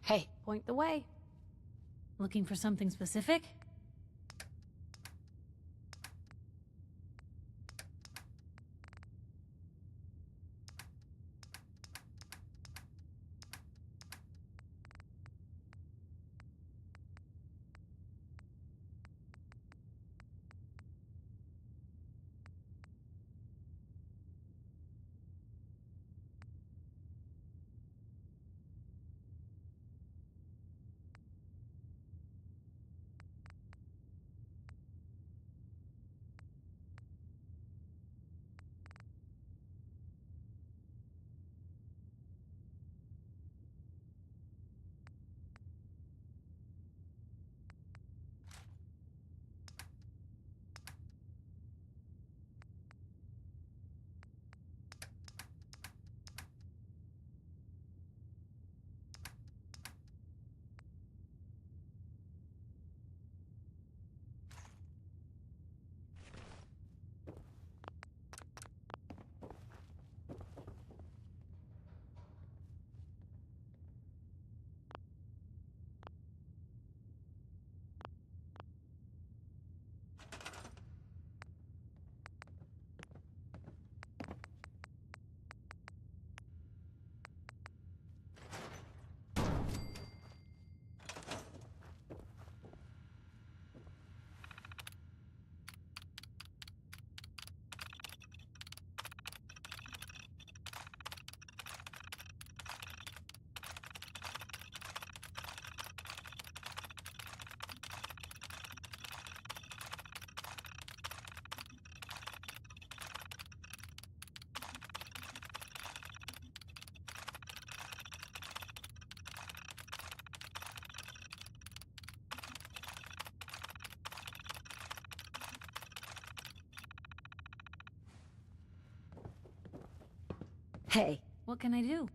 Hey, point the way. Looking for something specific? Hey. What can I do?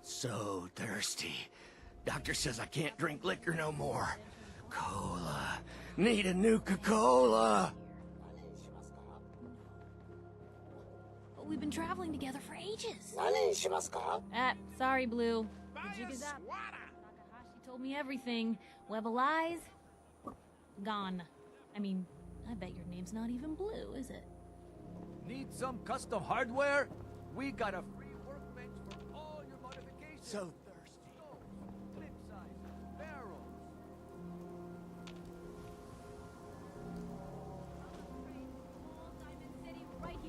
So thirsty. Doctor says I can't drink liquor no more. Cola. Need a Nuka-Cola. We've been traveling together for ages. Sorry, Blue. The jig is up. Takahashi told me everything. Web of lies, gone. I mean, I bet your name's not even Blue, is it? Need some custom hardware? We got a free workbench for all your modifications. So thirsty. Clip size, barrels.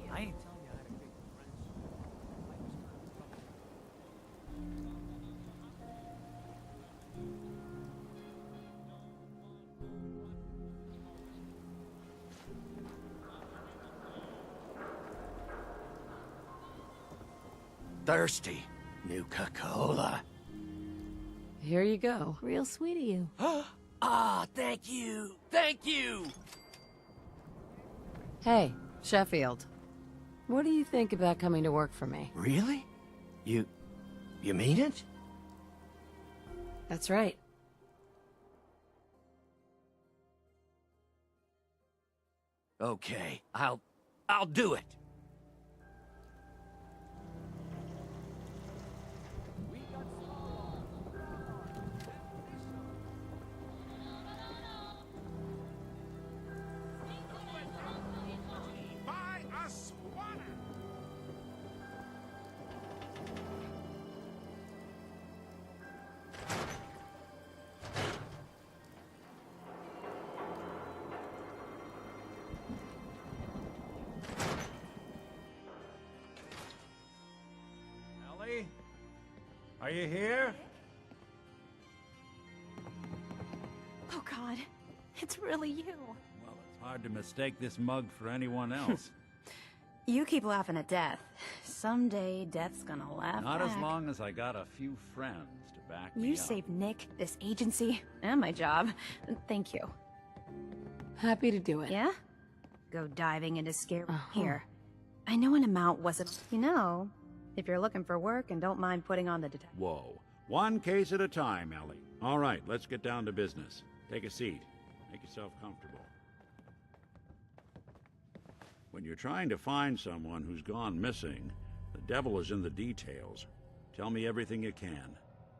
I ain't telling you how to make friends. Thirsty. Nuka-Cola. Here you go. Real sweet of you. Ah, thank you. Thank you. Hey, Sheffield. What do you think about coming to work for me? Really? You mean it? That's right. Okay, I'll do it. Ellie? Are you here? Oh God, it's really you. Well, it's hard to mistake this mug for anyone else. You keep laughing at death. Someday, death's gonna laugh Not back. as long as I got a few friends to back me You up. saved Nick, this agency, and my job. Thank you. Happy to do it. Yeah? Go diving into scare here. I know an amount wasn't... You know, if you're looking for work and don't mind putting on the detective... Whoa. One case at a time, Ellie. All right, let's get down to business. Take a seat. Make yourself comfortable. When you're trying to find someone who's gone missing, the devil is in the details. Tell me everything you can,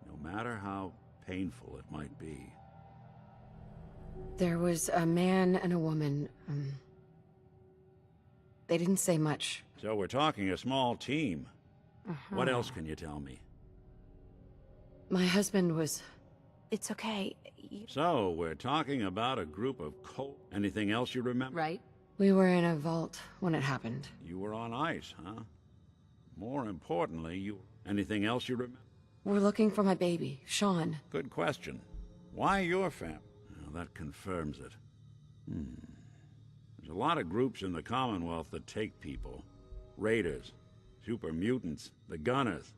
no matter how painful it might be. There was a man and a woman. They didn't say much. So we're talking a small team. What else can you tell me? My husband was... It's okay. So, we're talking about a group of Anything else you remember? Right. We were in a vault when it happened. You were on ice, huh? More importantly, Anything else you remember? We're looking for my baby, Sean. Good question. Why your family? Well, that confirms it. There's a lot of groups in the Commonwealth that take people. Raiders, super mutants, the Gunners,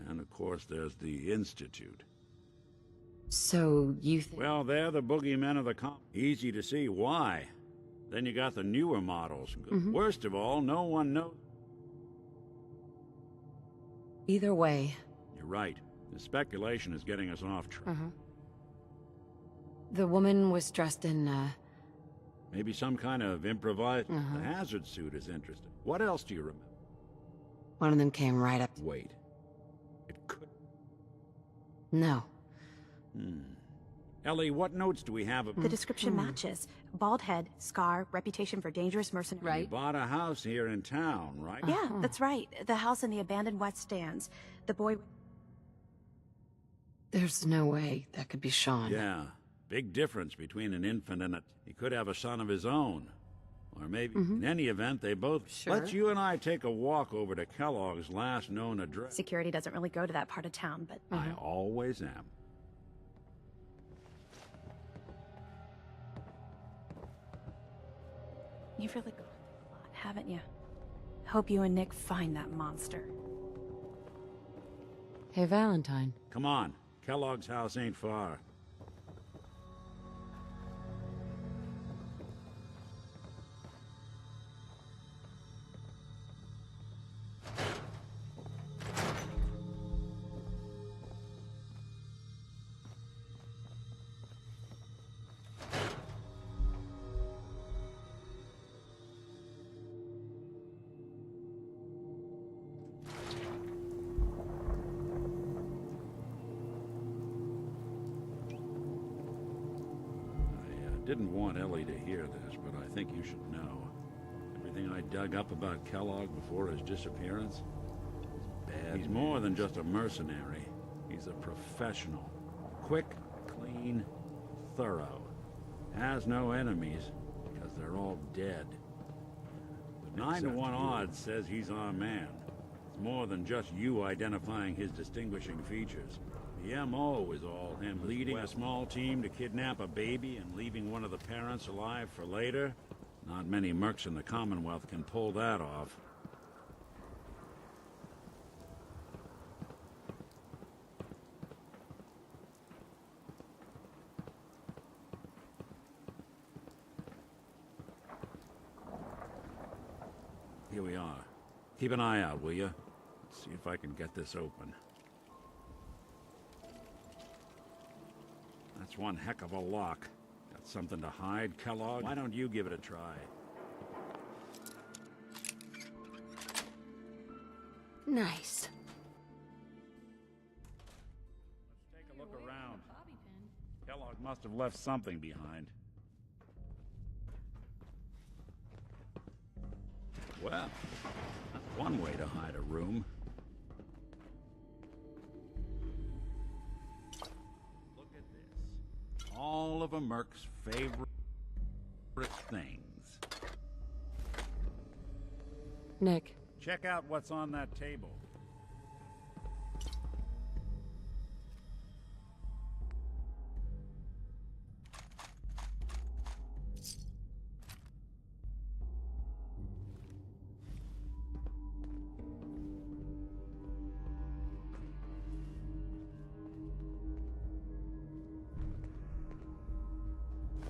and of course there's the Institute. So, you Well, they're the boogeymen of the Easy to see why. Then you got the newer models. Worst of all, no one knows. Either way. You're right. The speculation is getting us off track. The woman was dressed in, Maybe some kind of improvised... The hazard suit is interesting. What else do you remember? One of them came right up. Wait. It could... No. Ellie, what notes do we have of... The description matches. Bald head, scar, reputation for dangerous mercenary. You bought a house here in town, right? Yeah, that's right. The house in the abandoned West Stands. The boy... There's no way that could be Sean. Yeah. Big difference between an infant and a... He could have a son of his own. Or maybe, in any event, they both... Let's you and I take a walk over to Kellogg's last known address. Security doesn't really go to that part of town, but... I always am. You've really gone through a lot, haven't you? Hope you and Nick find that monster. Hey, Valentine. Come on. Kellogg's house ain't far. Didn't want Ellie to hear this, but I think you should know. Everything I dug up about Kellogg before his disappearance is bad. He's more than just a mercenary. He's a professional. Quick, clean, thorough. Has no enemies, because they're all dead. But 9 to 1 odds says he's our man. It's more than just you identifying his distinguishing features. The M.O. is all him, leading a small team to kidnap a baby and leaving one of the parents alive for later. Not many mercs in the Commonwealth can pull that off. Here we are. Keep an eye out, will you? See if I can get this open. That's one heck of a lock. Got something to hide, Kellogg? Why don't you give it a try? Nice. Let's take a look around. Kellogg must have left something behind. Well, that's one way to hide a room. All of a merc's favorite things. Nick. Check out what's on that table.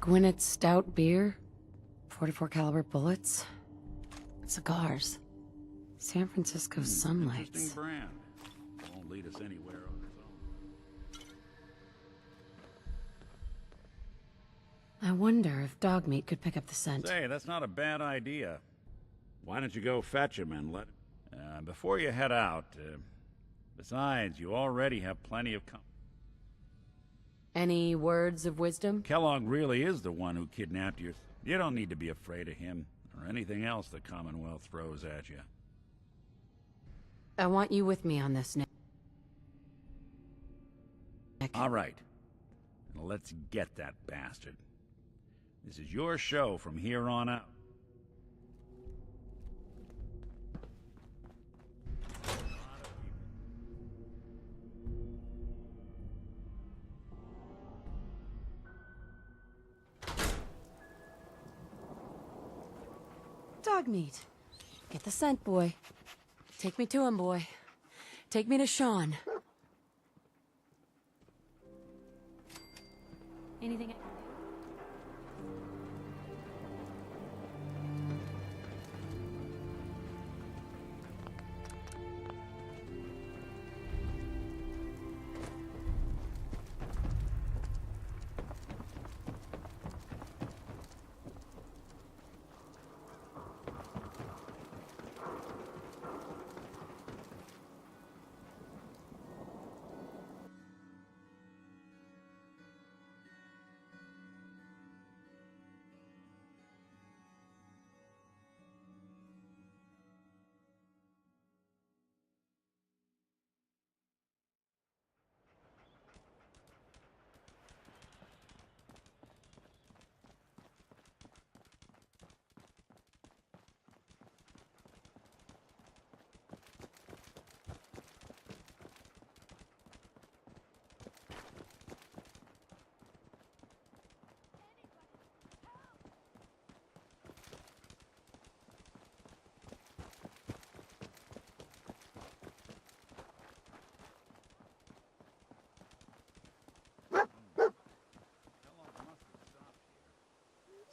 Gwinnett's stout beer, 44 caliber bullets, cigars, San Francisco sunlights. Interesting brand. Won't lead us anywhere on its own. I wonder if dog meat could pick up the scent. Say, that's not a bad idea. Why don't you go fetch him and let... before you head out, besides, you already have plenty of company. Any words of wisdom? Kellogg really is the one who kidnapped you. You don't need to be afraid of him, or anything else the Commonwealth throws at you. I want you with me on this, Nick. All right. Now let's get that bastard. This is your show from here on out. Dog meat. Get the scent, boy. Take me to him, boy. Take me to Sean. Anything I can do?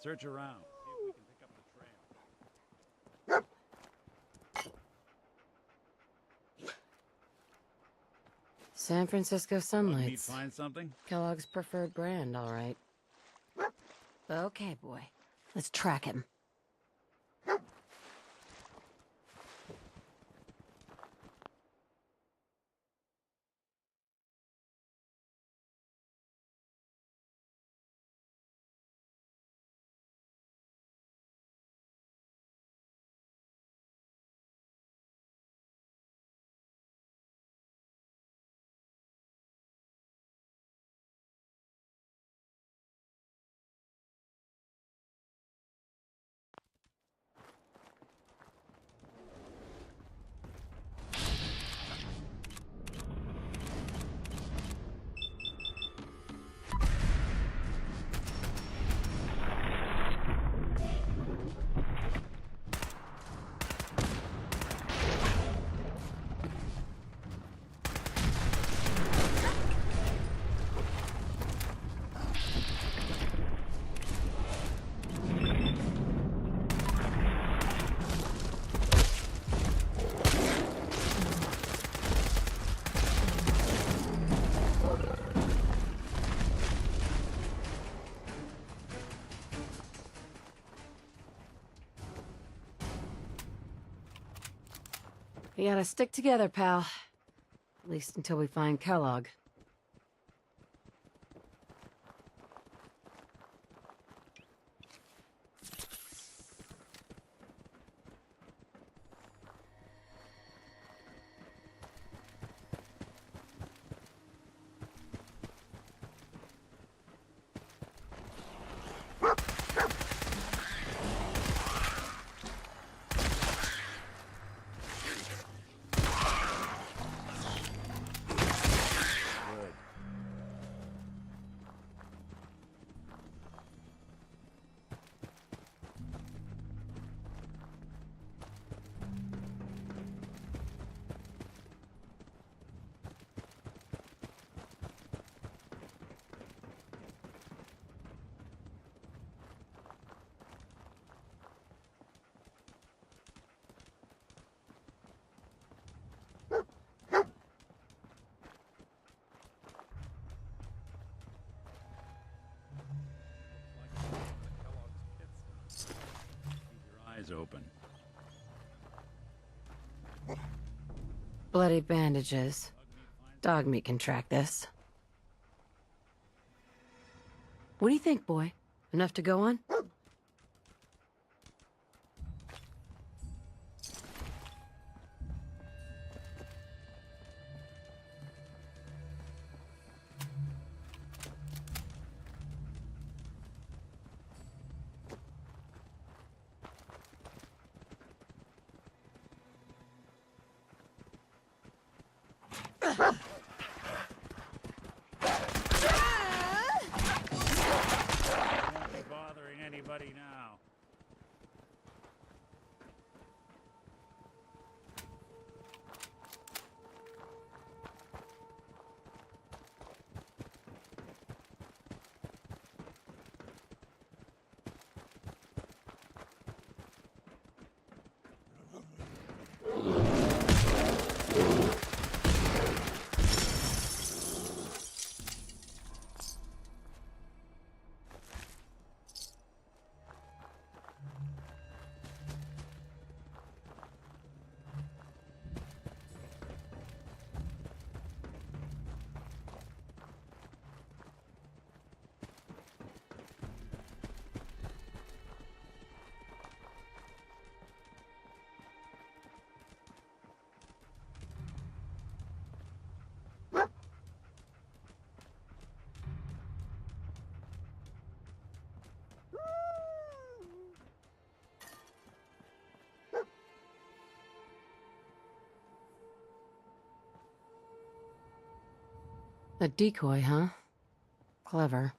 Search around. See if we can pick up the trail. San Francisco Need Sunlights. find something? Kellogg's preferred brand, all right. Okay, boy. Let's track him. We gotta stick together, pal. At least until we find Kellogg. Eyes open. Bloody bandages. Dog meat can track this. What do you think, boy? Enough to go on? Won't be bothering anybody now. A decoy, huh? Clever.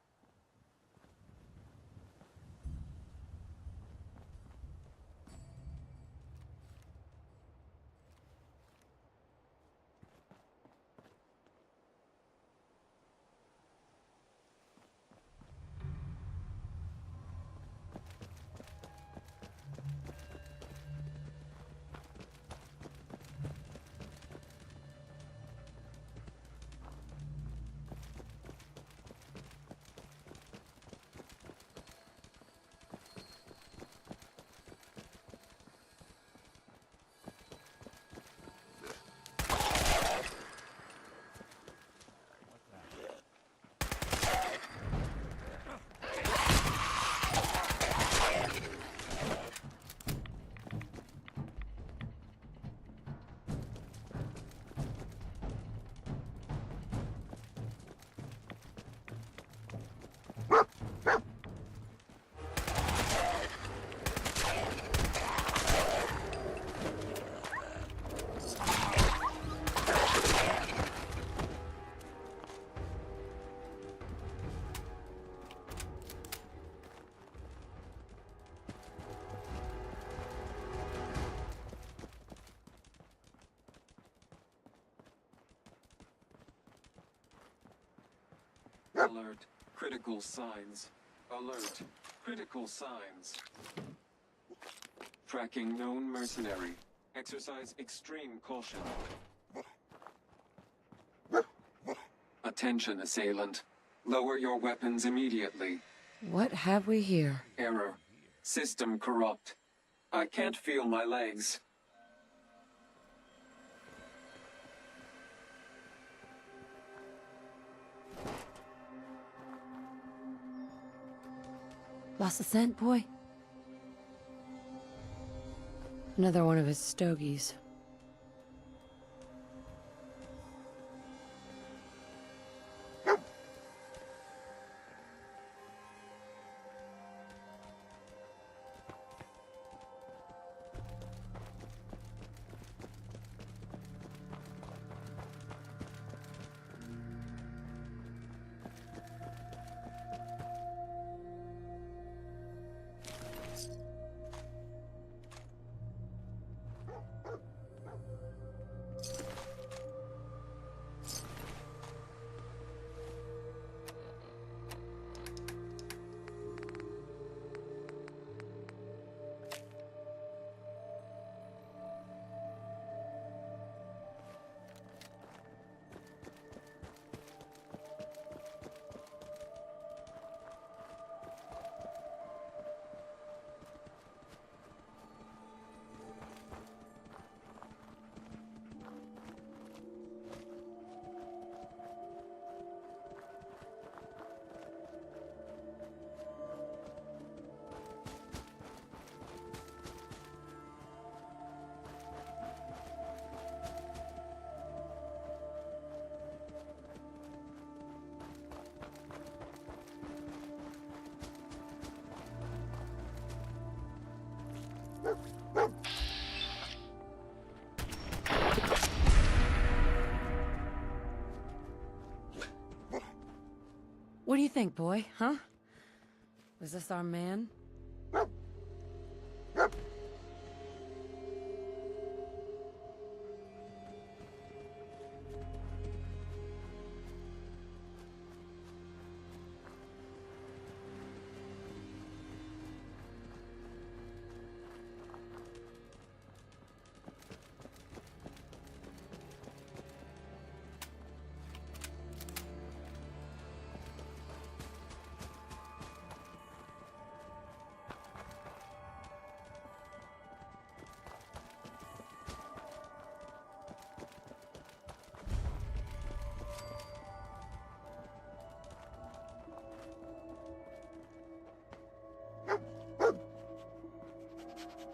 Alert. Critical signs. Alert. Critical signs. Tracking known mercenary. Exercise extreme caution. Attention, assailant. Lower your weapons immediately. What have we here? Error. System corrupt. I can't feel my legs. Lost the scent, boy? Another one of his stogies. What do you think, boy, huh? Was this our man?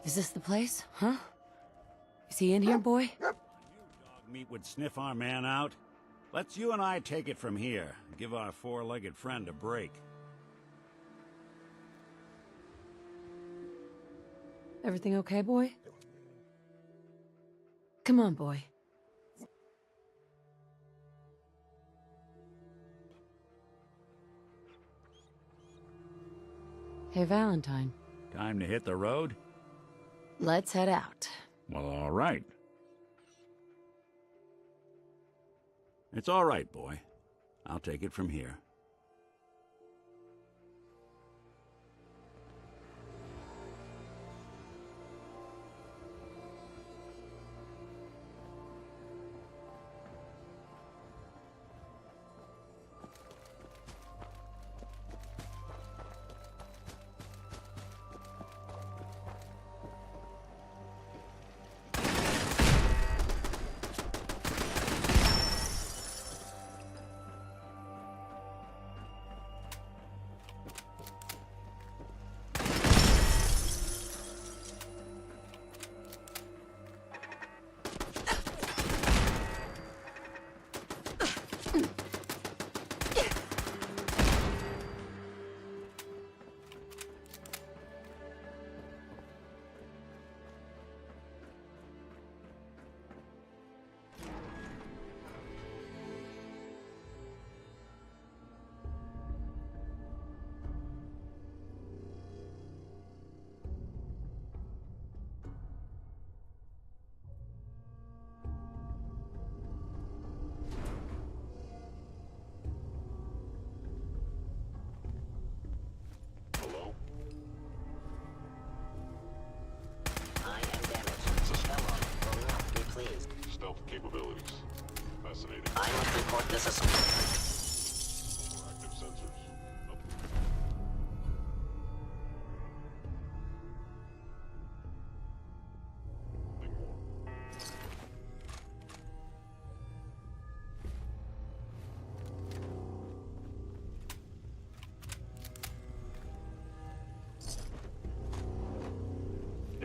Is this the place, huh? Is he in here, boy? Dog meat would sniff our man out. Let's you and I take it from here. Give our four-legged friend a break. Everything okay, boy? Come on, boy. Hey, Valentine. Time to hit the road? Let's head out. Well, all right. It's all right, boy. I'll take it from here.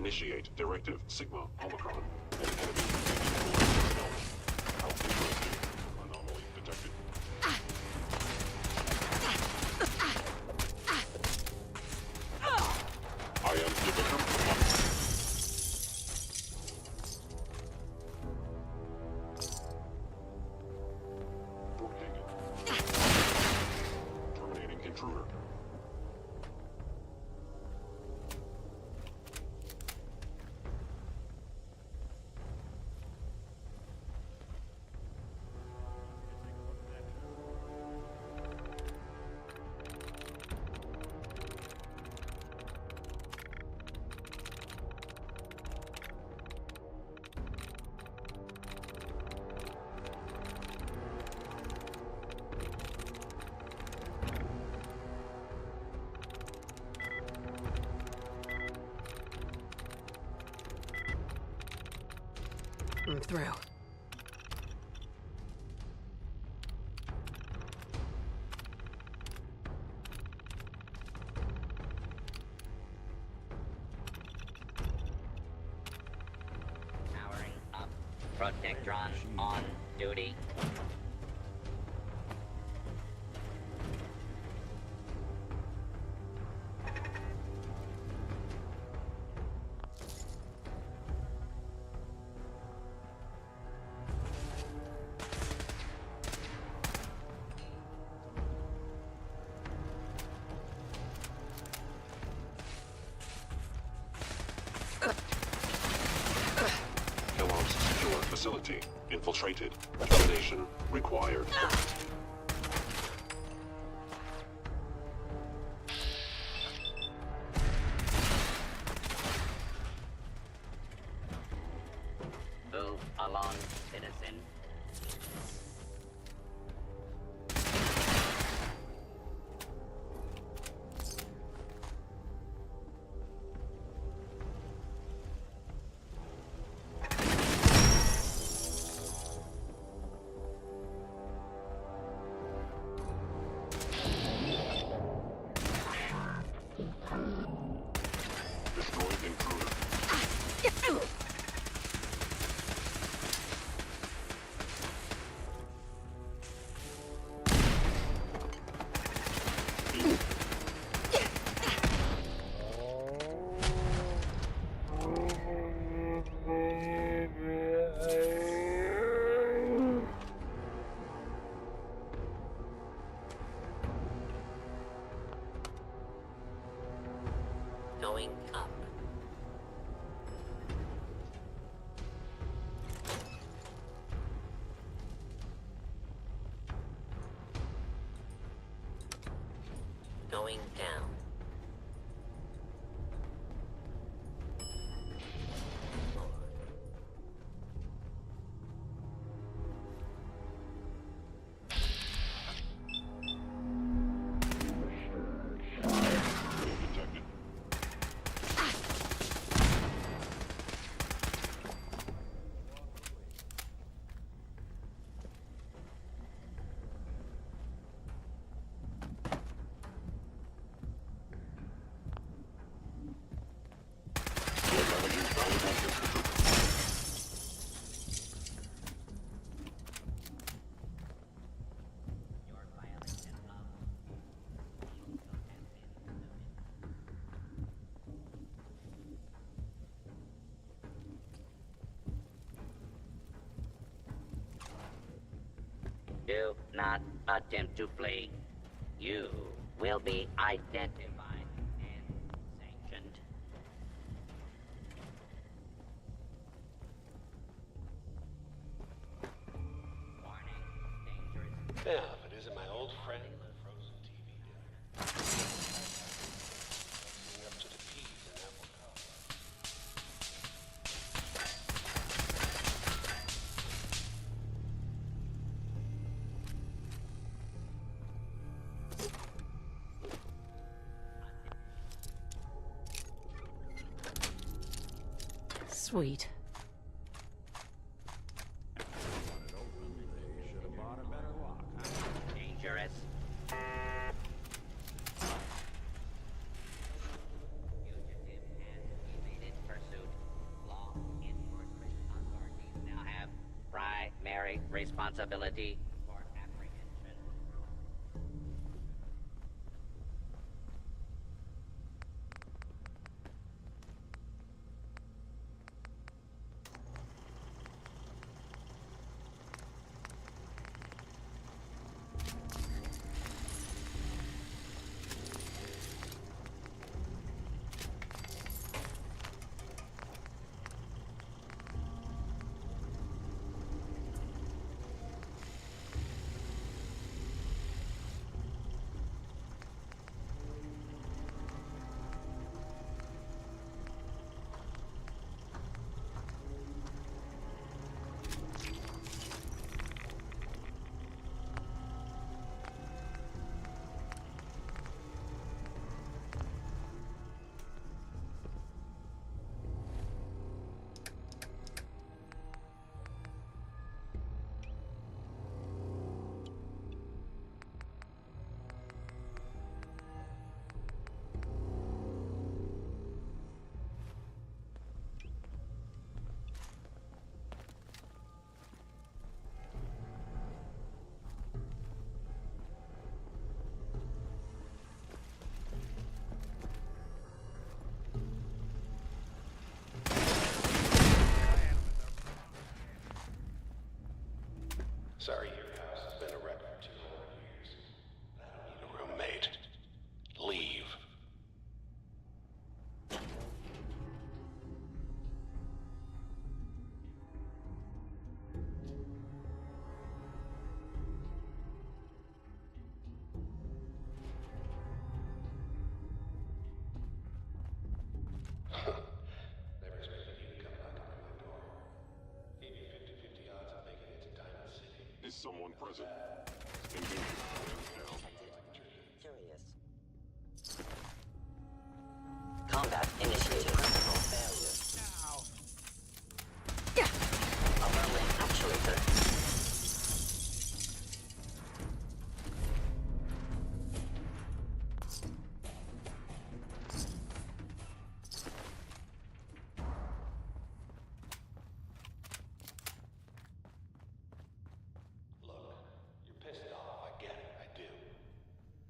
Initiate Directive Sigma Omicron. Anomaly detected. I am giving him terminating intruder. I'm through. Powering up. Protectron on duty. Kellogg's secure facility infiltrated. Termination required. Move along, citizen. Destroyed intruder. Going up. Going down. Detected. You're damaging valuable infantry. Your violation of Do not attempt to flee. You will be identified and sanctioned. Warning, dangerous. Yeah, if it isn't my old friend, the frozen TV dinner. Mixing up to the peas and avocado. Sweet. Dangerous. Fugitive has evaded pursuit. responsibility for apprehension. Sorry, your house has been a wreck for 200 years. I don't need a roommate. Leave. Never expected you to come knocking on my door. Gave you 50-50 odds of making it to Diamond City. Is someone present? Curious. Combat initiated. Critical failure. Upper limb actuator. You're pissed off, I get it, I do.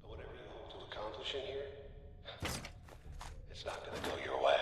But whatever you hope to accomplish in here, it's not gonna go your way.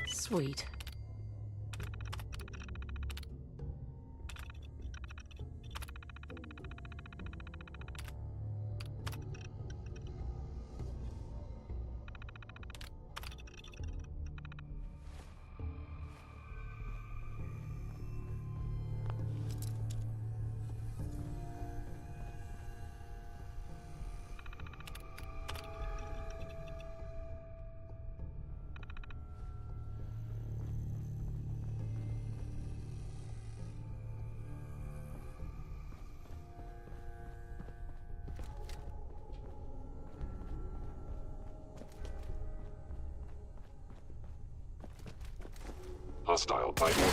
Sweet. Hostile Titan.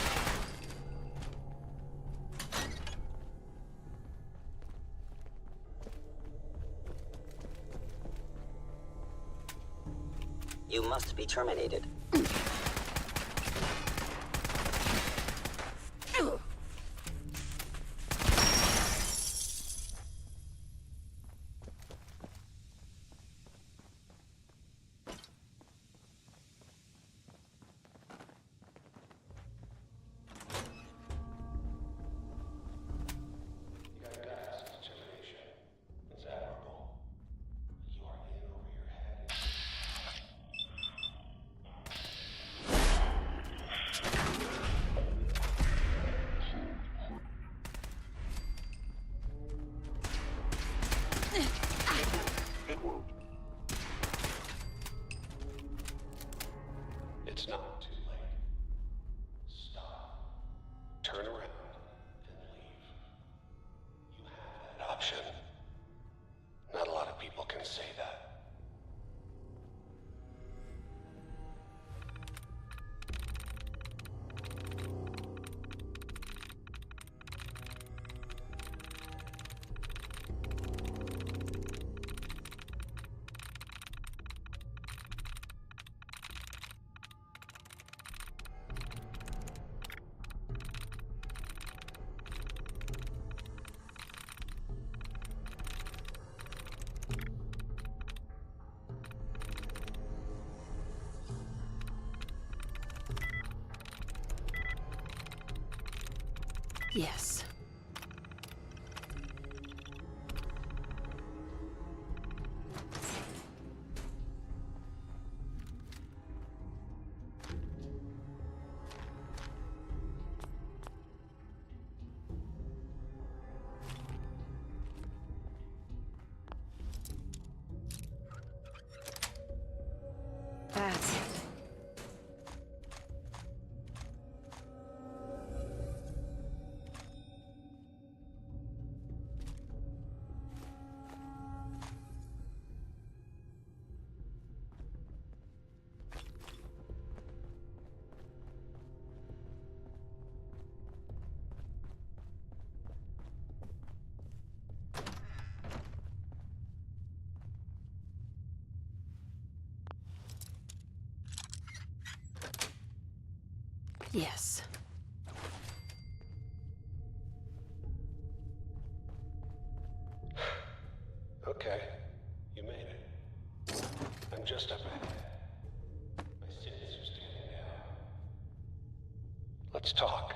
You must be terminated. It's not too late. Stop. Turn around and leave. You have that option. Not a lot of people can say that. Yes. That's it. Yes. Okay, you made it. I'm just up ahead. My sins are standing down. Let's talk.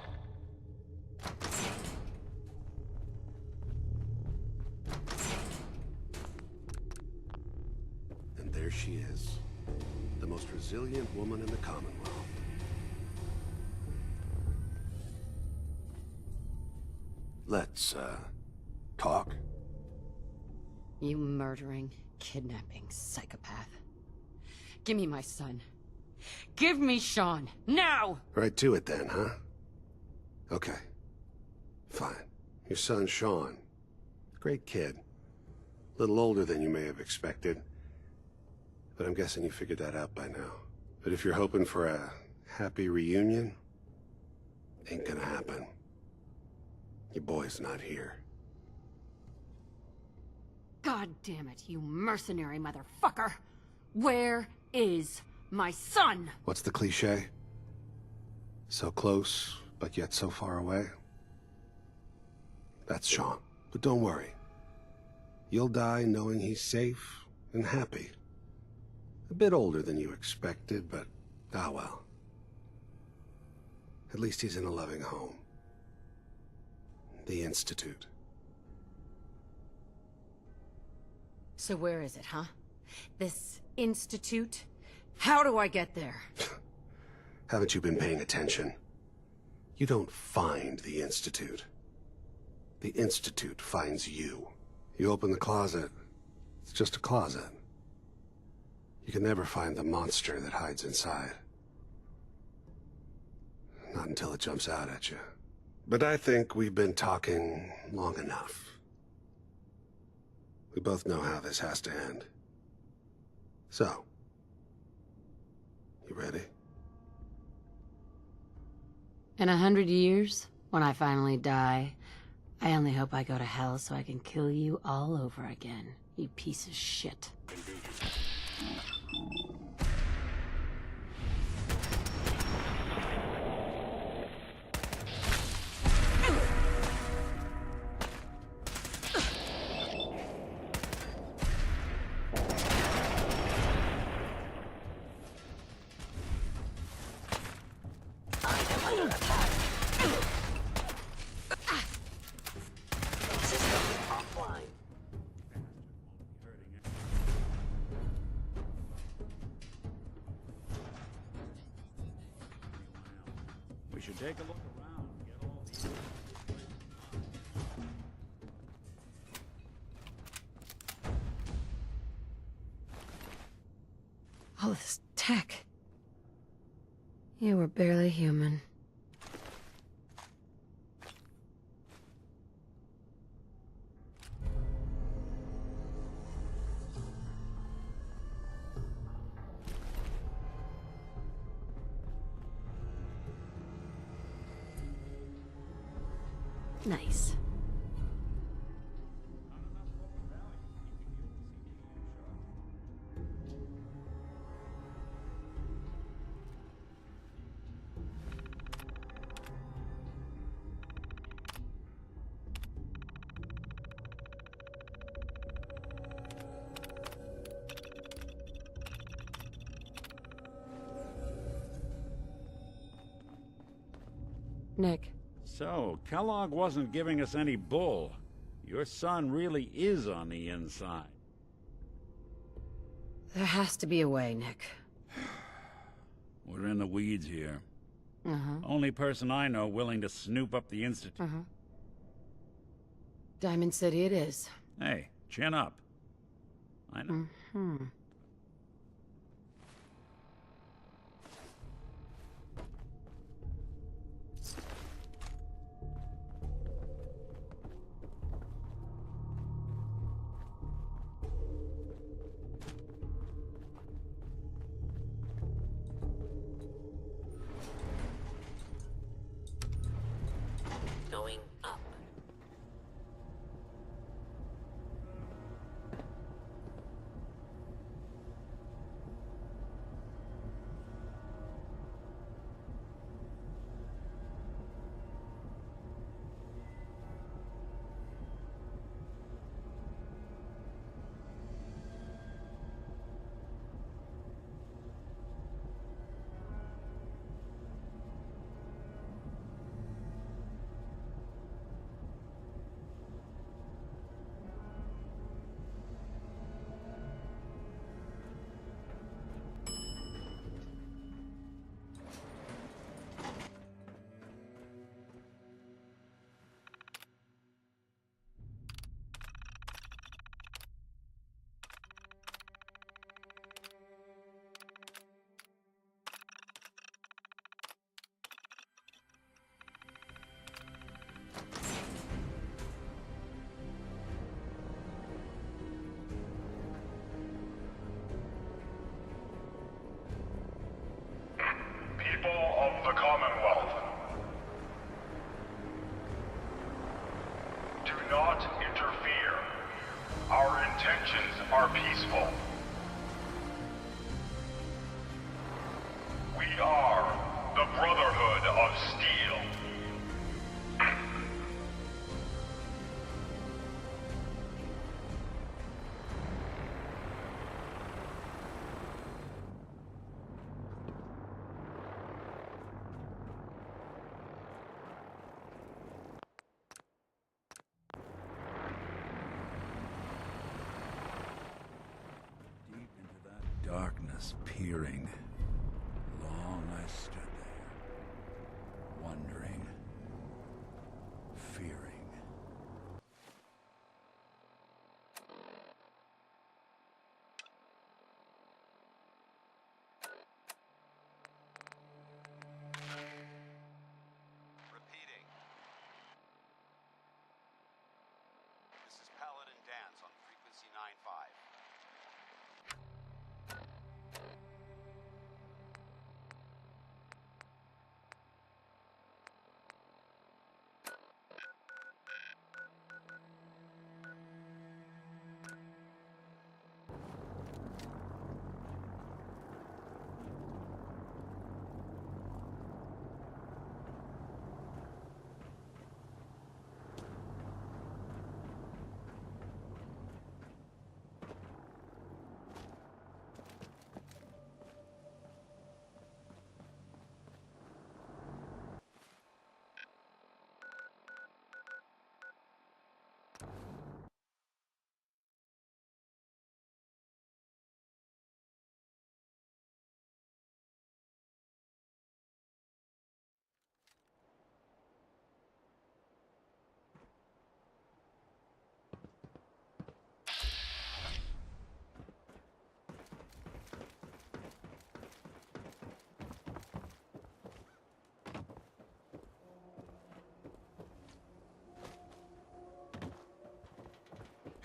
And there she is. The most resilient woman in the Commonwealth. Let's, talk. You murdering, kidnapping psychopath. Give me my son. Give me Sean, now! Right to it then, huh? Okay. Fine. Your son, Sean. Great kid. Little older than you may have expected. But I'm guessing you figured that out by now. But if you're hoping for a happy reunion, ain't gonna happen. Your boy's not here. God damn it, you mercenary motherfucker! Where is my son? What's the cliche? So close, but yet so far away? That's Sean. But don't worry. You'll die knowing he's safe and happy. A bit older than you expected, but ah well. At least he's in a loving home. The Institute. So where is it, huh? This institute? How do I get there? Haven't you been paying attention? You don't find the Institute. The Institute finds you. You open the closet, it's just a closet. You can never find the monster that hides inside. Not until it jumps out at you. But I think we've been talking long enough. We both know how this has to end. So, you ready? In 100 years, when I finally die, I only hope I go to hell so I can kill you all over again, you piece of shit. We should take a look around, get all these... All this tech. You were barely human. Nice. Nick. So, Kellogg wasn't giving us any bull. Your son really is on the inside. There has to be a way, Nick. We're in the weeds here. Uh-huh. Only person I know willing to snoop up the Institute. Uh-huh. Diamond City it is. Hey, chin up. I know. Mm-hmm. Going up. People of the Commonwealth, do not interfere. Our intentions are peaceful. We are the Brotherhood of Steel. Deep into that darkness, peering. Long I stood there, wondering, fearing. Repeating. This is Paladin Dance on frequency 9-5.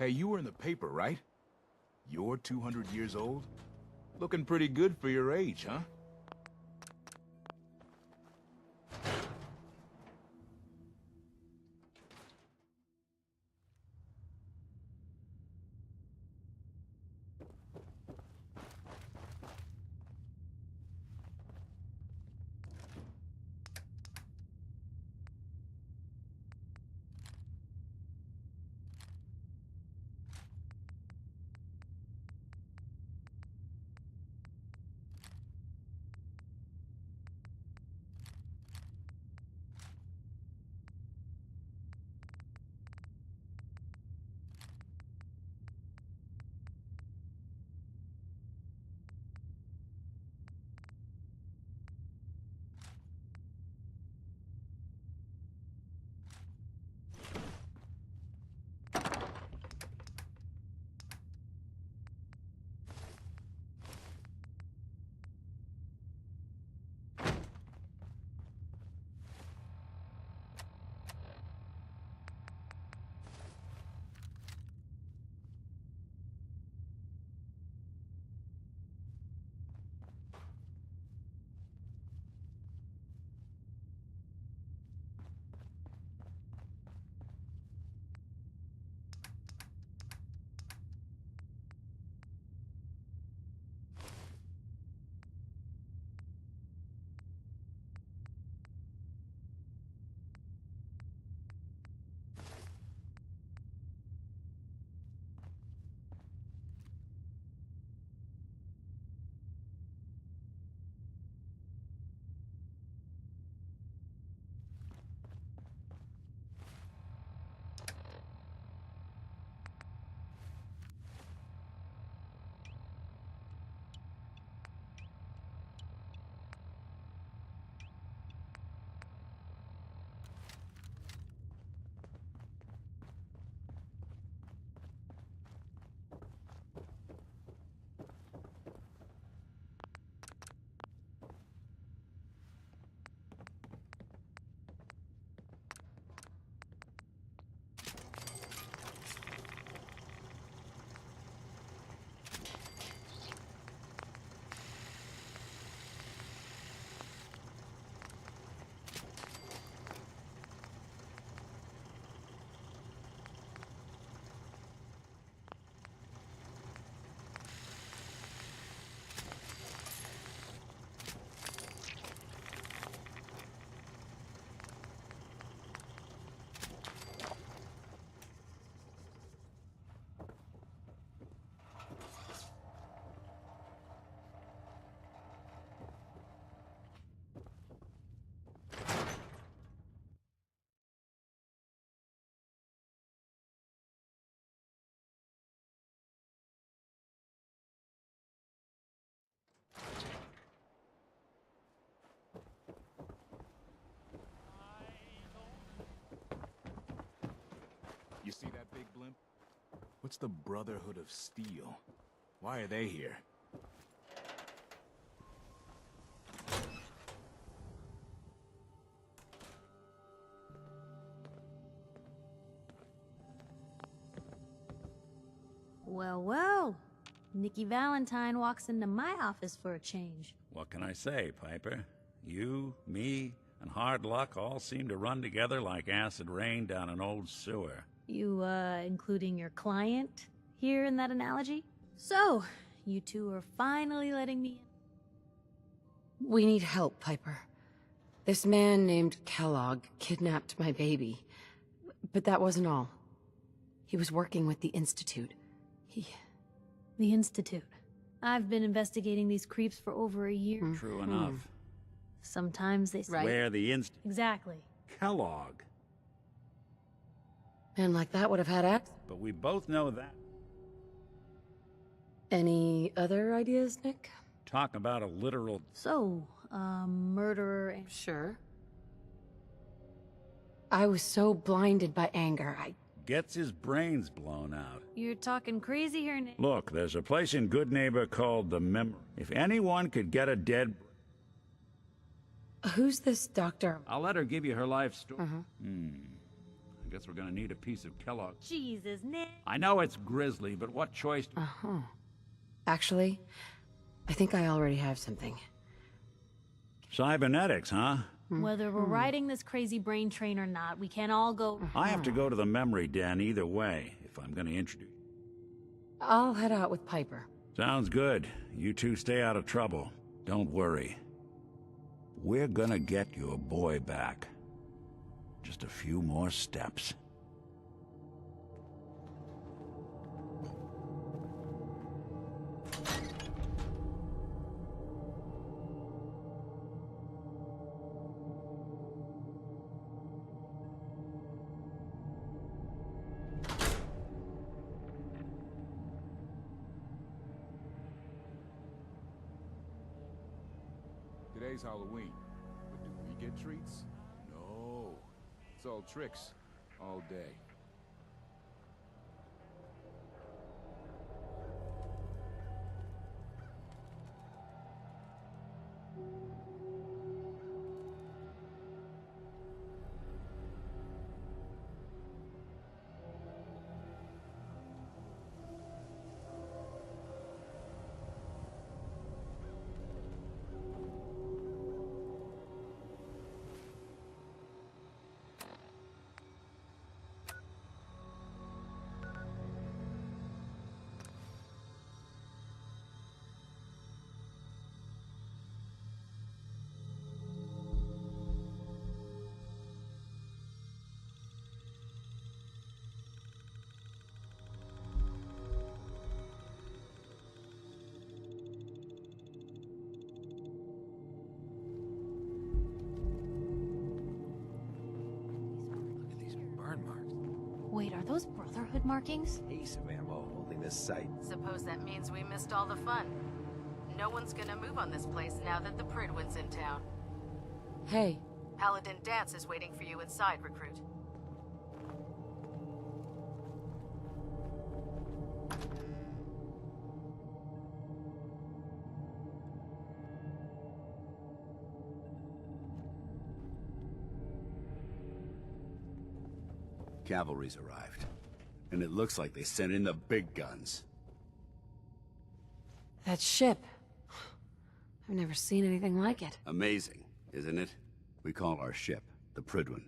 Hey, you were in the paper, right? You're 200 years old? Looking pretty good for your age, huh? You see that big blimp? What's the Brotherhood of Steel? Why are they here? Well, well. Nikki Valentine walks into my office for a change. What can I say, Piper? You, me, and hard luck all seem to run together like acid rain down an old sewer. You, including your client here in that analogy? So, you two are finally letting me in. We need help, Piper. This man named Kellogg kidnapped my baby. But that wasn't all. He was working with the Institute. The Institute. I've been investigating these creeps for over a year. True enough. Sometimes they say... Where the Exactly. Kellogg. Man like that would have had access. But we both know that. Any other ideas, Nick? Talk about a literal... So, murderer and... Sure. I was so blinded by anger, Gets his brains blown out. You're talking crazy here, Nick. Look, there's a place in Good Neighbor called the If anyone could get a dead... Who's this doctor? I'll let her give you her life story. Guess we're gonna need a piece of Kellogg. Jesus, Nick. I know it's grisly, but what choice... Uh-huh. Actually, I think I already have something. Cybernetics, huh? Whether we're riding this crazy brain train or not, we can't all go... I have to go to the memory den either way, if I'm gonna introduce... I'll head out with Piper. Sounds good. You two stay out of trouble. Don't worry. We're gonna get your boy back. Just a few more steps. Today's Halloween, but do we get treats? No. It's all tricks, all day. Wait, are those Brotherhood markings? Piece of ammo holding this site. Suppose that means we missed all the fun. No one's gonna move on this place now that the Pridwin's in town. Hey. Paladin Dance is waiting for you inside, recruit. Cavalry's arrived. And it looks like they sent in the big guns. That ship. I've never seen anything like it. Amazing, isn't it? We call our ship the Pridwin.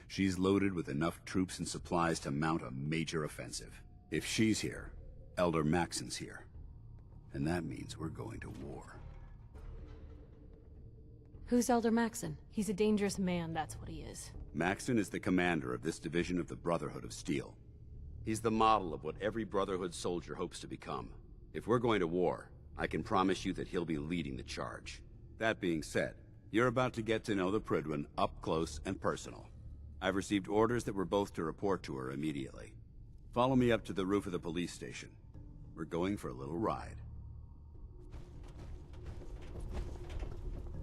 She's loaded with enough troops and supplies to mount a major offensive. If she's here, Elder Maxon's here. And that means we're going to war. Who's Elder Maxon? He's a dangerous man, that's what he is. Maxon is the commander of this division of the Brotherhood of Steel. He's the model of what every Brotherhood soldier hopes to become. If we're going to war, I can promise you that he'll be leading the charge. That being said, you're about to get to know the Pridwin up close and personal. I've received orders that we're both to report to her immediately. Follow me up to the roof of the police station. We're going for a little ride.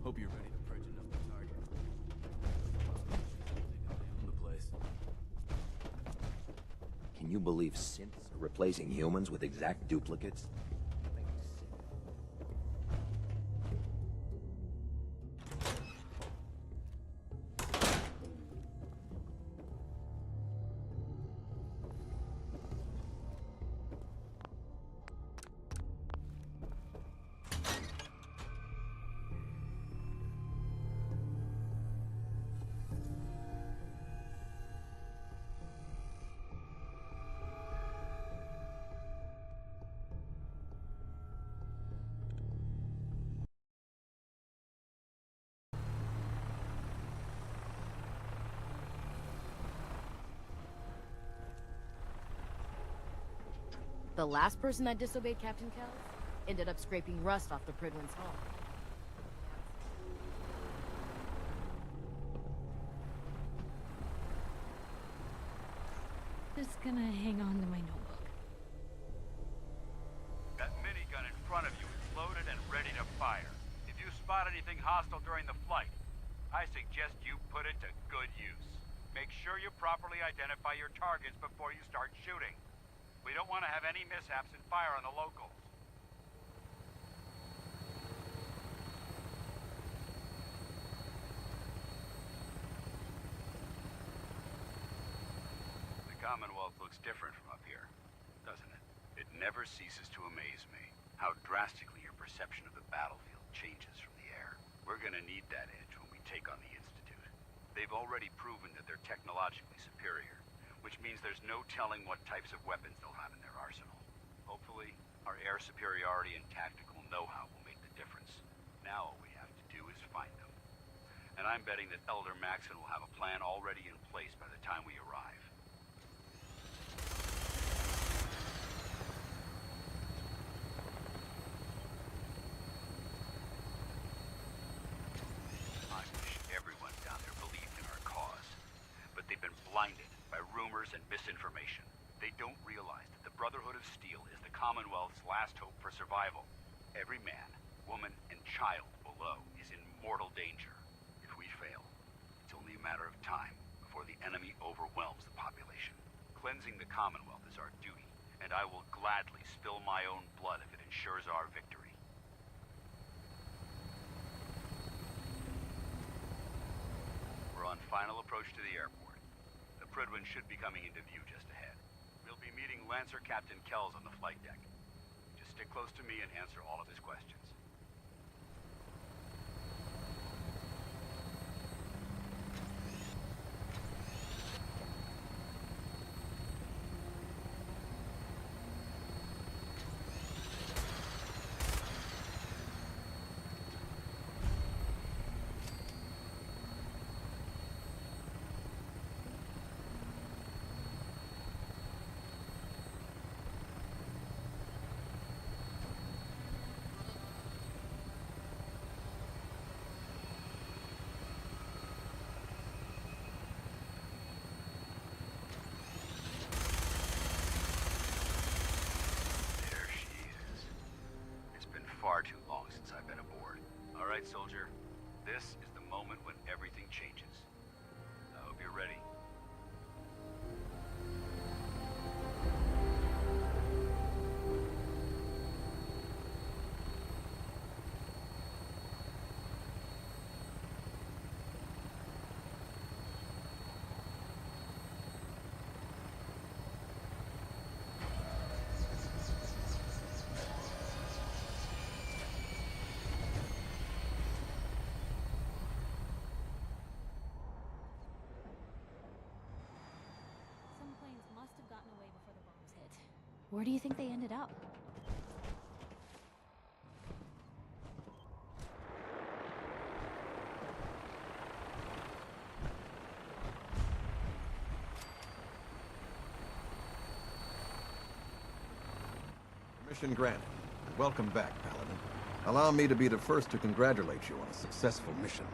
Hope you're ready to purge enough the target. The place. Can you believe synths are replacing humans with exact duplicates? The last person that disobeyed Captain Kells ended up scraping rust off the Pridwin's hull. Just gonna hang on to my notebook. That minigun in front of you is loaded and ready to fire. If you spot anything hostile during the flight, I suggest you put it to good use. Make sure you properly identify your targets before you start shooting. We don't want to have any mishaps and fire on the locals. Commonwealth looks different from up here, doesn't it? It never ceases to amaze me how drastically your perception of the battlefield changes from the air. We're gonna need that edge when we take on the Institute. They've already proven that they're technologically superior, which means there's no telling what types of weapons they'll have in their arsenal. Hopefully, our air superiority and tactical know-how will make the difference. Now all we have to do is find them. And I'm betting that Elder Maxon will have a plan already in place by the time we arrive. I wish everyone down there believed in our cause. But they've been blinded by rumors and misinformation. They don't realize that the Brotherhood of Steel is the Commonwealth's last hope for survival. Every man, woman, and child below is in mortal danger. If we fail, it's only a matter of time before the enemy overwhelms the population. Cleansing the Commonwealth is our duty, and I will gladly spill my own blood if it ensures our victory. We're on final approach to the airport. The Prydwen should be coming into view just ahead. We'll be meeting Lancer Captain Kells on the flight deck. Just stick close to me and answer all of his questions. Far too long since I've been aboard. All right, soldier. This is the moment when everything changes. I hope you're ready. Where do you think they ended up? Mission granted. Welcome back, Paladin. Allow me to be the first to congratulate you on a successful mission.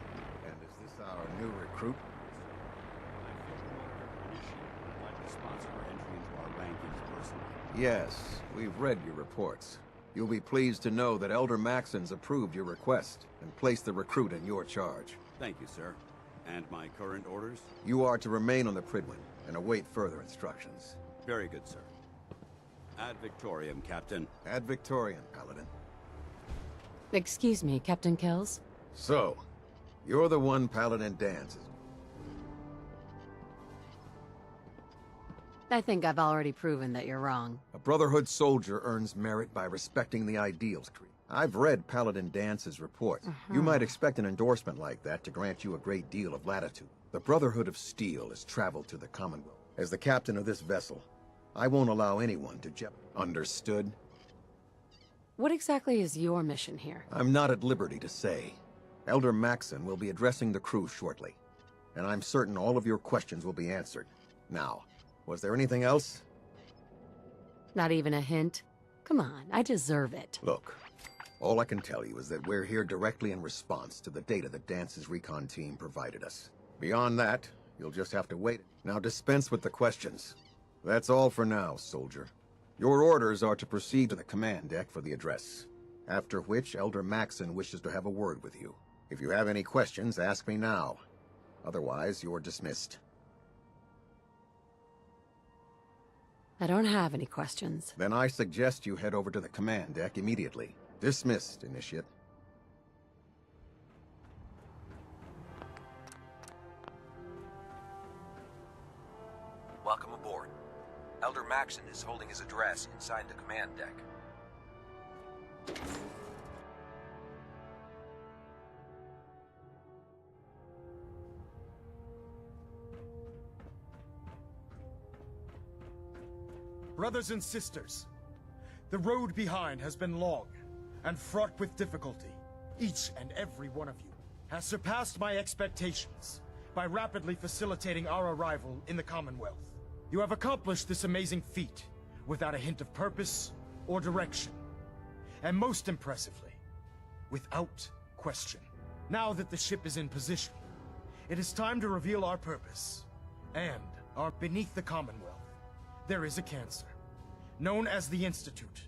And is this our new recruit? I'd like to sponsor our entry into our rankings personally. Yes, we've read your reports. You'll be pleased to know that Elder Maxon's approved your request and placed the recruit in your charge. Thank you, sir. And my current orders? You are to remain on the Prydwen and await further instructions. Very good, sir. Ad Victoriam, Captain. Ad Victoriam, Paladin. Excuse me, Captain Kells? So, you're the one Paladin dances. I think I've already proven that you're wrong. A Brotherhood soldier earns merit by respecting the ideals creed. I've read Paladin Dance's report. You might expect an endorsement like that to grant you a great deal of latitude. The Brotherhood of Steel has traveled to the Commonwealth. As the captain of this vessel, I won't allow anyone to Understood? What exactly is your mission here? I'm not at liberty to say. Elder Maxon will be addressing the crew shortly, and I'm certain all of your questions will be answered. Now, was there anything else? Not even a hint? Come on, I deserve it. Look, all I can tell you is that we're here directly in response to the data that Dance's recon team provided us. Beyond that, you'll just have to wait. Now dispense with the questions. That's all for now, soldier. Your orders are to proceed to the command deck for the address, after which Elder Maxon wishes to have a word with you. If you have any questions, ask me now. Otherwise, you're dismissed. I don't have any questions. Then I suggest you head over to the command deck immediately. Dismissed, Initiate. Welcome aboard. Jackson is holding his address inside the command deck. Brothers and sisters, the road behind has been long and fraught with difficulty. Each and every one of you has surpassed my expectations by rapidly facilitating our arrival in the Commonwealth. You have accomplished this amazing feat without a hint of purpose or direction. And most impressively, without question. Now that the ship is in position, it is time to reveal our purpose. And beneath the Commonwealth, there is a cancer, known as the Institute.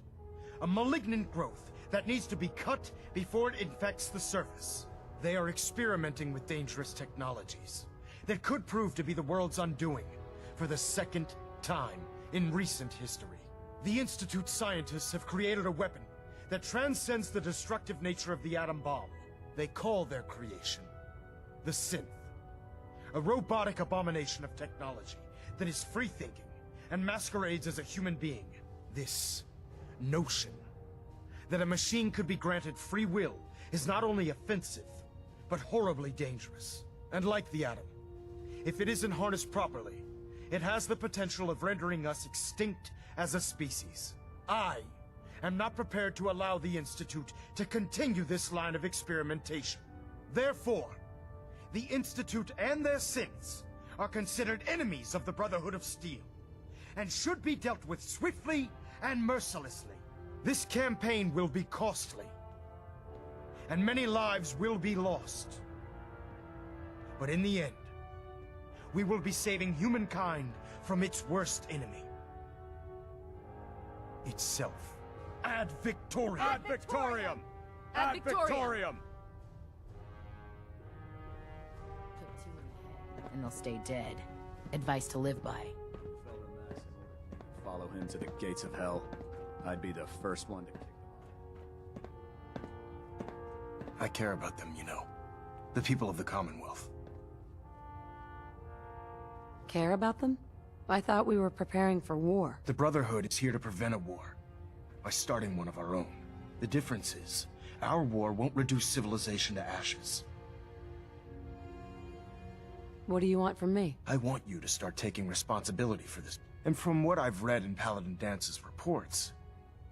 A malignant growth that needs to be cut before it infects the surface. They are experimenting with dangerous technologies that could prove to be the world's undoing for the second time in recent history. The Institute scientists have created a weapon that transcends the destructive nature of the atom bomb. They call their creation the Synth, a robotic abomination of technology that is free-thinking and masquerades as a human being. This notion that a machine could be granted free will is not only offensive, but horribly dangerous. And like the atom, if it isn't harnessed properly, it has the potential of rendering us extinct as a species. I am not prepared to allow the Institute to continue this line of experimentation. Therefore, the Institute and their synths are considered enemies of the Brotherhood of Steel, and should be dealt with swiftly and mercilessly. This campaign will be costly, and many lives will be lost. But in the end, we will be saving humankind from its worst enemy. Itself. Ad Victoriam! Ad Victoriam! Ad Victoriam! Put two in the head, and they'll stay dead. Advice to live by. Follow him to the gates of hell. I'd be the first one to kick them off. I care about them, you know. The people of the Commonwealth. Care about them? I thought we were preparing for war. The Brotherhood is here to prevent a war by starting one of our own. The difference is, our war won't reduce civilization to ashes. What do you want from me? I want you to start taking responsibility for this. And from what I've read in Paladin Dance's reports,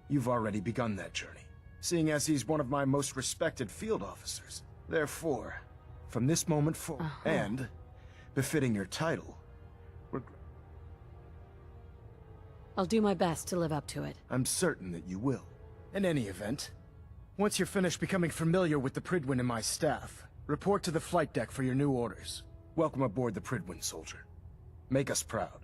you've already begun that journey, seeing as he's one of my most respected field officers. Therefore, from this moment forward, and befitting your title, I'll do my best to live up to it. I'm certain that you will. In any event, once you're finished becoming familiar with the Pridwin and my staff, report to the flight deck for your new orders. Welcome aboard the Pridwin, soldier. Make us proud.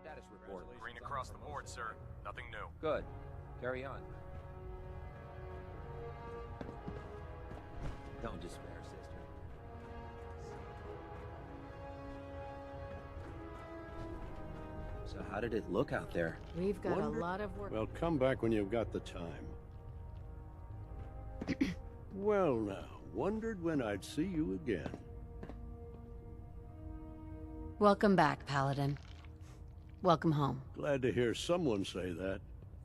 Status report. Green across the board, sir. Nothing new. Good. Carry on. Don't despair, sister. So how did it look out there? We've got a lot of work. Well, come back when you've got the time. Well now, wondered when I'd see you again. Welcome back, Paladin. Welcome home. Glad to hear someone say that.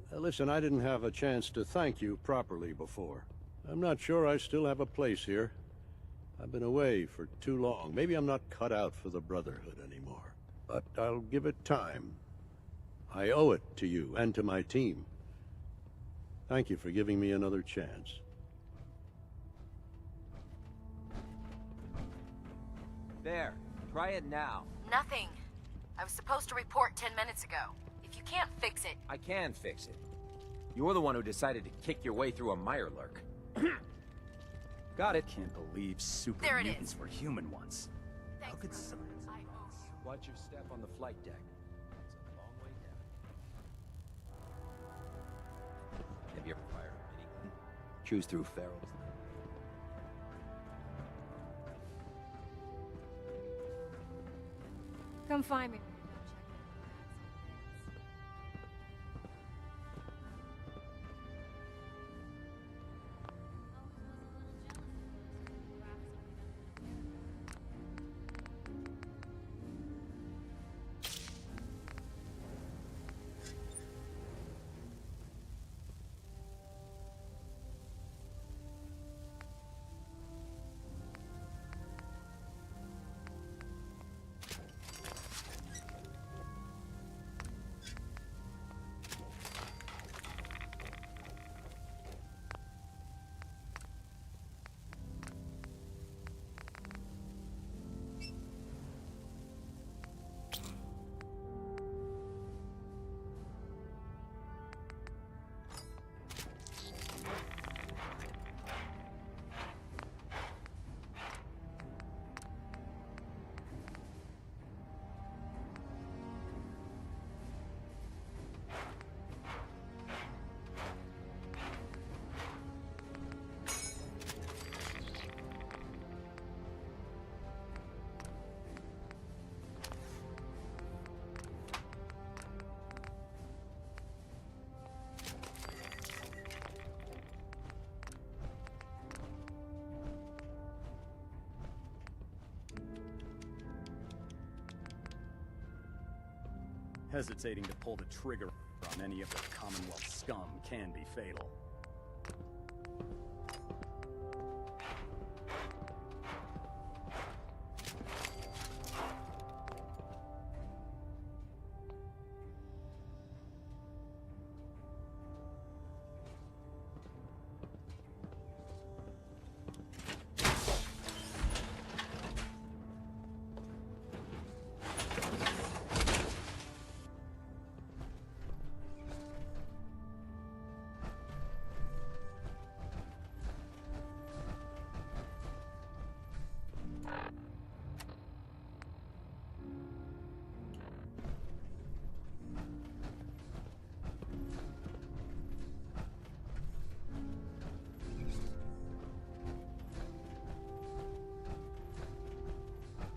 Listen, I didn't have a chance to thank you properly before. I'm not sure I still have a place here. I've been away for too long. Maybe I'm not cut out for the Brotherhood anymore. But I'll give it time. I owe it to you and to my team. Thank you for giving me another chance. There. Try it now. Nothing. I was supposed to report 10 minutes ago. If you can't fix it... I can fix it. You're the one who decided to kick your way through a Mirelurk. Got it. Can't believe super There it mutants is. were human ones. Thanks, How could brother. someone... Watch your step on the flight deck. It's a long way down. Have you ever fired a minigun? Cruise through Ferals. Come find me. Hesitating to pull the trigger on any of the Commonwealth scum can be fatal.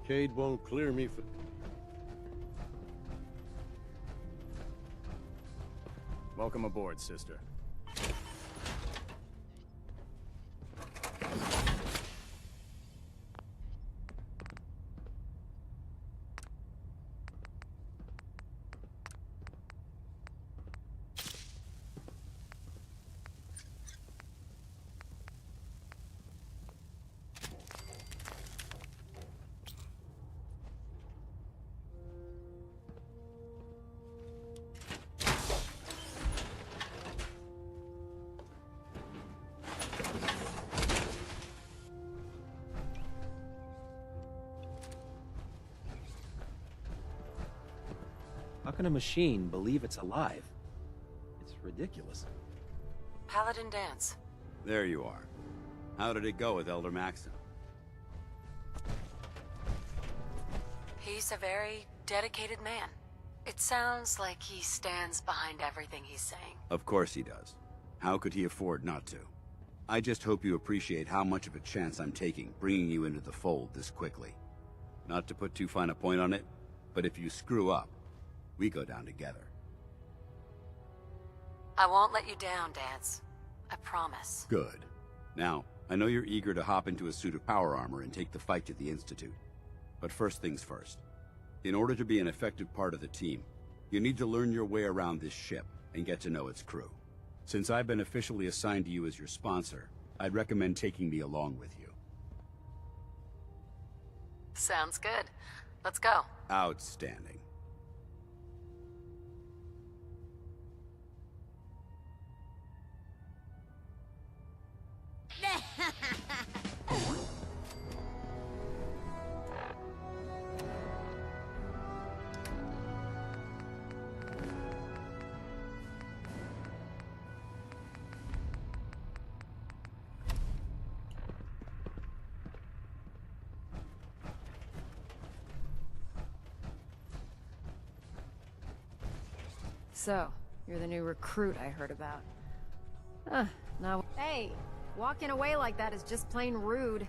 Cade won't clear me for... Welcome aboard, sister. How can a machine believe it's alive? It's ridiculous. Paladin dance. There you are. How did it go with Elder Maxim? He's a very dedicated man. It sounds like he stands behind everything he's saying. Of course he does. How could he afford not to? I just hope you appreciate how much of a chance I'm taking, bringing you into the fold this quickly. Not to put too fine a point on it, but if you screw up, we go down together. I won't let you down, Dance. I promise. Good. Now, I know you're eager to hop into a suit of power armor and take the fight to the Institute. But first things first. In order to be an effective part of the team, you need to learn your way around this ship and get to know its crew. Since I've been officially assigned to you as your sponsor, I'd recommend taking me along with you. Sounds good. Let's go. Outstanding. So, you're the new recruit I heard about. Now... Hey, Walking away like that is just plain rude.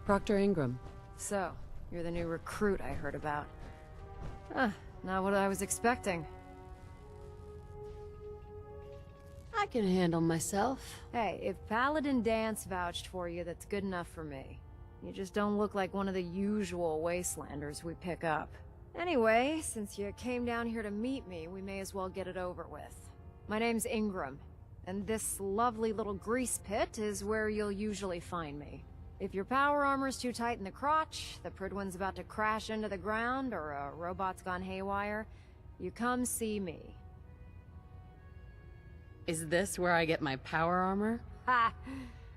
Proctor Ingram. So, you're the new recruit I heard about. Not what I was expecting. I can handle myself. Hey, if Paladin Dance vouched for you, that's good enough for me. You just don't look like one of the usual wastelanders we pick up. Anyway, since you came down here to meet me, we may as well get it over with. My name's Ingram, and this lovely little grease pit is where you'll usually find me. If your power armor's too tight in the crotch, the Pridwin's about to crash into the ground, or a robot's gone haywire, you come see me. Is this where I get my power armor? Ha!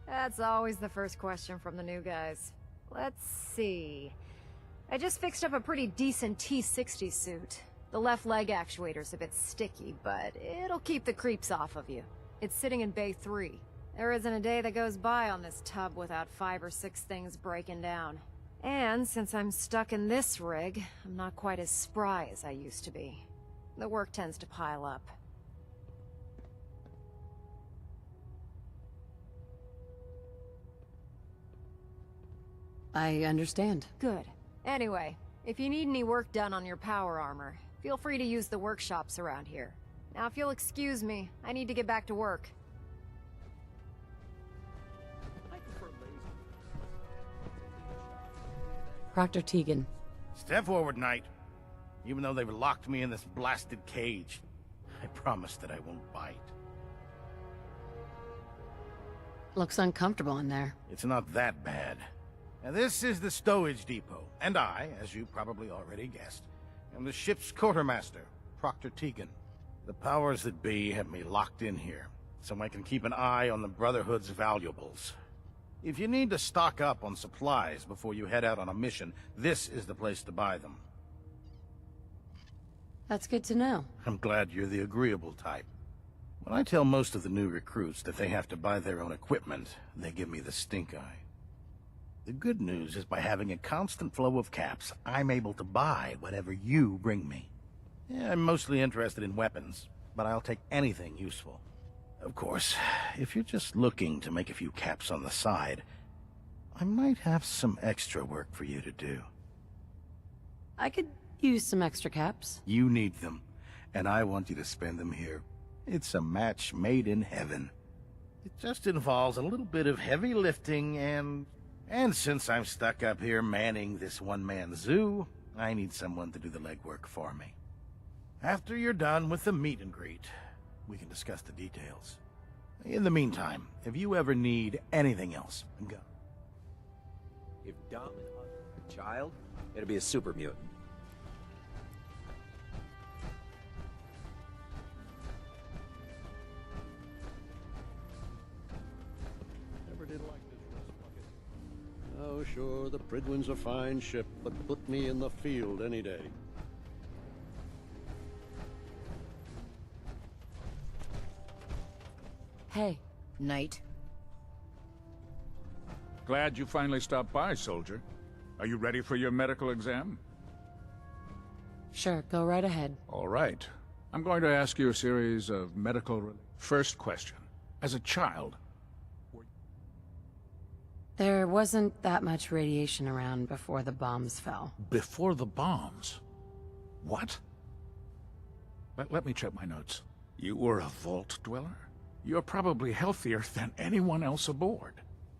That's always the first question from the new guys. Let's see. I just fixed up a pretty decent T-60 suit. The left leg actuator's a bit sticky, but it'll keep the creeps off of you. It's sitting in Bay 3. There isn't a day that goes by on this tub without 5 or 6 things breaking down. And since I'm stuck in this rig, I'm not quite as spry as I used to be. The work tends to pile up. I understand. Good. Anyway, if you need any work done on your power armor, feel free to use the workshops around here. Now, if you'll excuse me, I need to get back to work. Proctor Tegan. Step forward, Knight. Even though they've locked me in this blasted cage, I promise that I won't bite. Looks uncomfortable in there. It's not that bad. Now, this is the stowage depot, and I, as you probably already guessed, am the ship's quartermaster, Proctor Tegan. The powers that be have me locked in here, so I can keep an eye on the Brotherhood's valuables. If you need to stock up on supplies before you head out on a mission, this is the place to buy them. That's good to know. I'm glad you're the agreeable type. When I tell most of the new recruits that they have to buy their own equipment, they give me the stink eye. The good news is by having a constant flow of caps, I'm able to buy whatever you bring me. Yeah, I'm mostly interested in weapons, but I'll take anything useful. Of course, if you're just looking to make a few caps on the side, I might have some extra work for you to do. I could use some extra caps. You need them, and I want you to spend them here. It's a match made in heaven. It just involves a little bit of heavy lifting And since I'm stuck up here manning this one-man zoo, I need someone to do the legwork for me. After you're done with the meet and greet, we can discuss the details. In the meantime, if you ever need anything else, go. If dumb and ugly a child, it'll be a super mutant. Never did like this rust bucket. Oh, sure, the Pridwin's a fine ship, but put me in the field any day. Hey, Knight. Glad you finally stopped by, soldier. Are you ready for your medical exam? Sure, go right ahead. All right. I'm going to ask you a series of medical... First question. As a child... There wasn't that much radiation around before the bombs fell. Before the bombs? What? Let me check my notes. You were a vault dweller? You're probably healthier than anyone else aboard.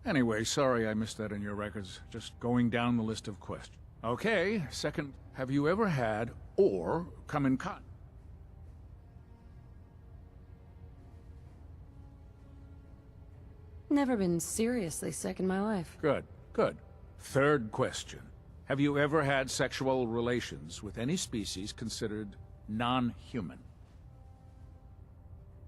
Anyway, sorry I missed that in your records. Just going down the list of questions. Okay, second, have you ever had or come in contact? Never been seriously sick in my life. Good, good. Third question. Have you ever had sexual relations with any species considered non-human?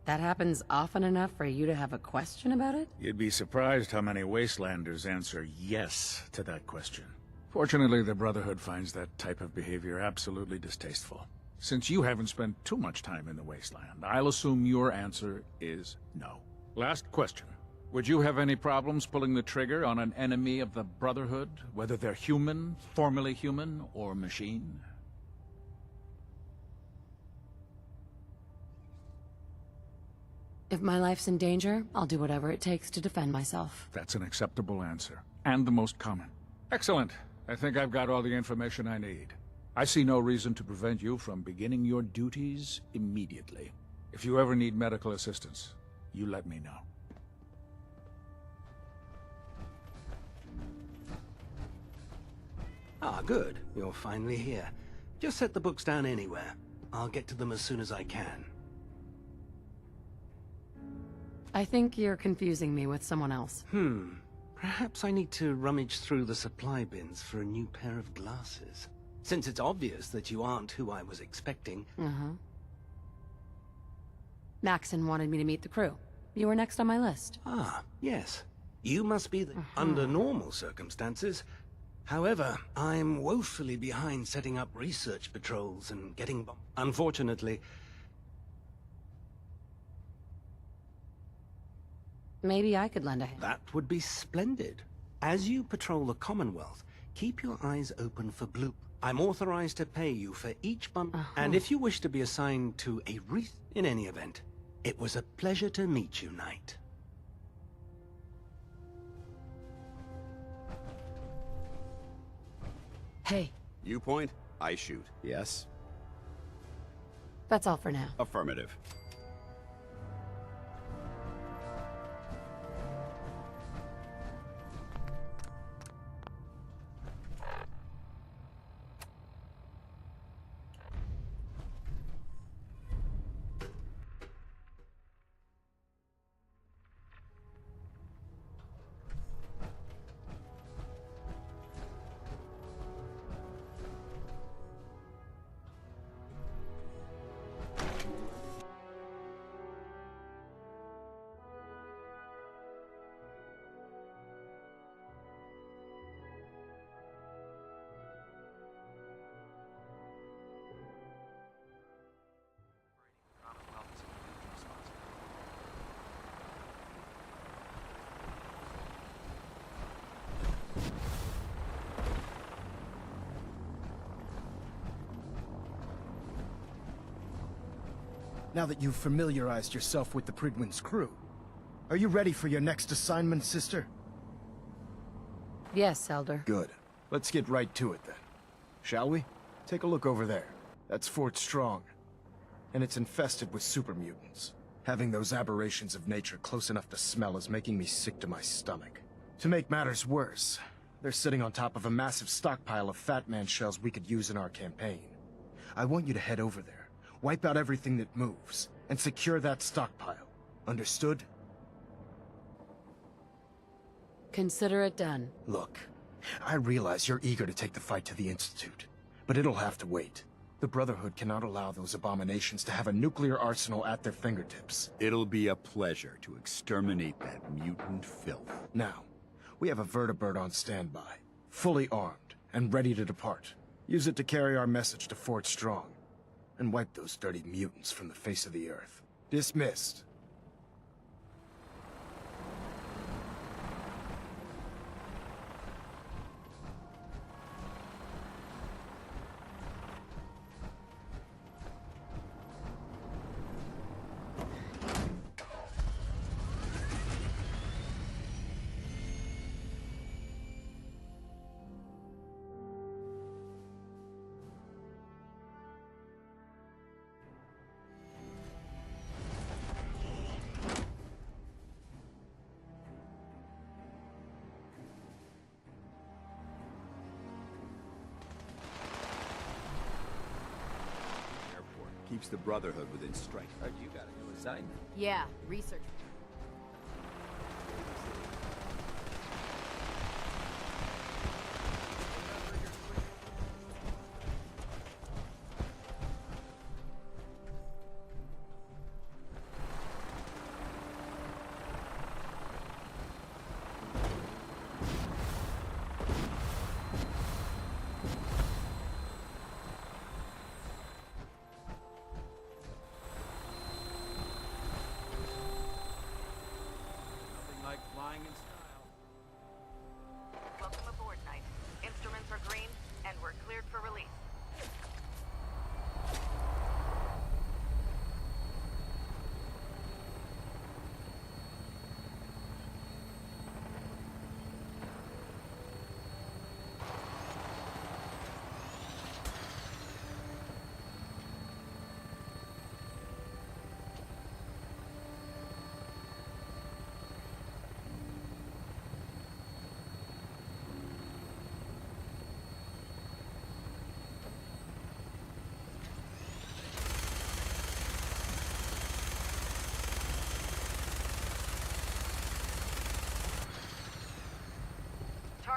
That happens often enough for you to have a question about it? You'd be surprised how many Wastelanders answer yes to that question. Fortunately, the Brotherhood finds that type of behavior absolutely distasteful. Since you haven't spent too much time in the Wasteland, I'll assume your answer is no. Last question. Would you have any problems pulling the trigger on an enemy of the Brotherhood, whether they're human, formerly human, or machine? If my life's in danger, I'll do whatever it takes to defend myself. That's an acceptable answer, and the most common. Excellent. I think I've got all the information I need. I see no reason to prevent you from beginning your duties immediately. If you ever need medical assistance, you let me know. Ah, good. You're finally here. Just set the books down anywhere. I'll get to them as soon as I can. I think you're confusing me with someone else. Perhaps I need to rummage through the supply bins for a new pair of glasses. Since it's obvious that you aren't who I was expecting. Maxon wanted me to meet the crew. You were next on my list. Ah, yes. You must be under normal circumstances. However, I'm woefully behind setting up research patrols and getting... Unfortunately... Maybe I could lend a hand. That would be splendid. As you patrol the Commonwealth, keep your eyes open for blue. I'm authorized to pay you for each bump, and if you wish to be assigned to a in any event, it was a pleasure to meet you, Knight. Hey. You point, I shoot. Yes? That's all for now. Affirmative. Now that you've familiarized yourself with the Prydwen's crew, are you ready for your next assignment, sister? Yes, Elder. Good. Let's get right to it then. Shall we? Take a look over there. That's Fort Strong. And it's infested with super mutants. Having those aberrations of nature close enough to smell is making me sick to my stomach. To make matters worse, they're sitting on top of a massive stockpile of Fat Man shells we could use in our campaign. I want you to head over there. Wipe out everything that moves, and secure that stockpile. Understood? Consider it done. Look, I realize you're eager to take the fight to the Institute, but it'll have to wait. The Brotherhood cannot allow those abominations to have a nuclear arsenal at their fingertips. It'll be a pleasure to exterminate that mutant filth. Now, we have a vertibird on standby, fully armed, and ready to depart. Use it to carry our message to Fort Strong. And wipe those dirty mutants from the face of the earth. Dismissed. Keeps the Brotherhood within strike. Heard you got a new assignment. Yeah, research. Flying in style. Welcome aboard, Knight. Instruments are green, and we're cleared for release.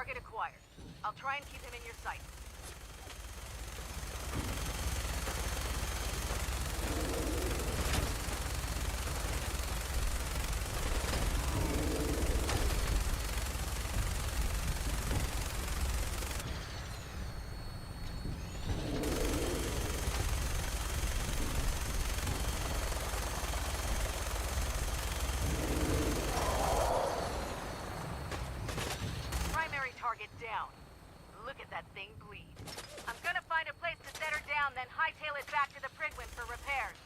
Target acquired. I'll try and keep him in your sight. Target down. Look at that thing bleed. I'm gonna find a place to set her down, then hightail it back to the Prydwen for repairs.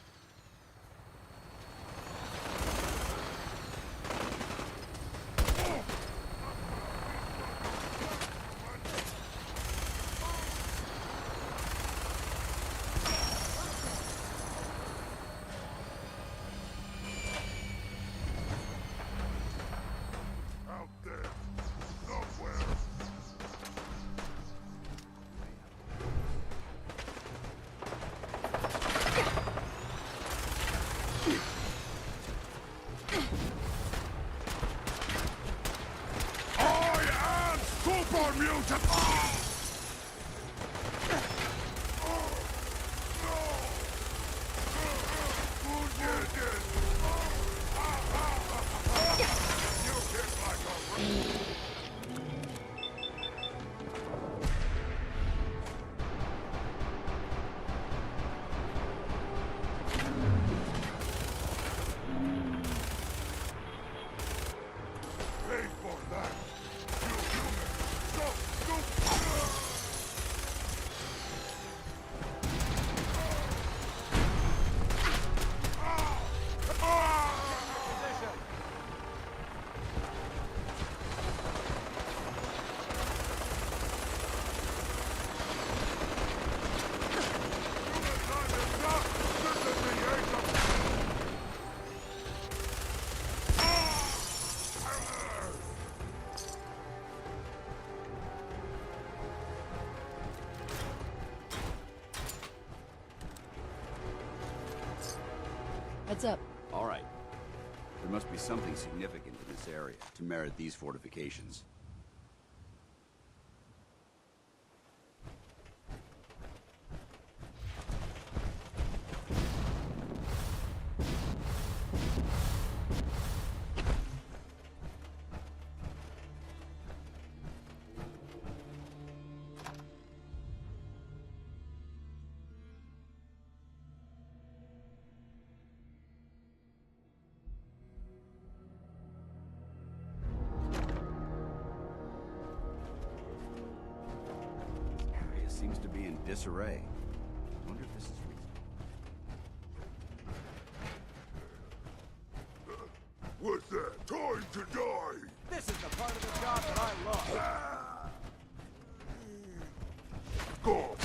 Heads up. All right. There must be something significant in this area to merit these fortifications. Seems to be in disarray. I wonder if this is reason. What's that? Time to die! This is the part of the job that I love. Go!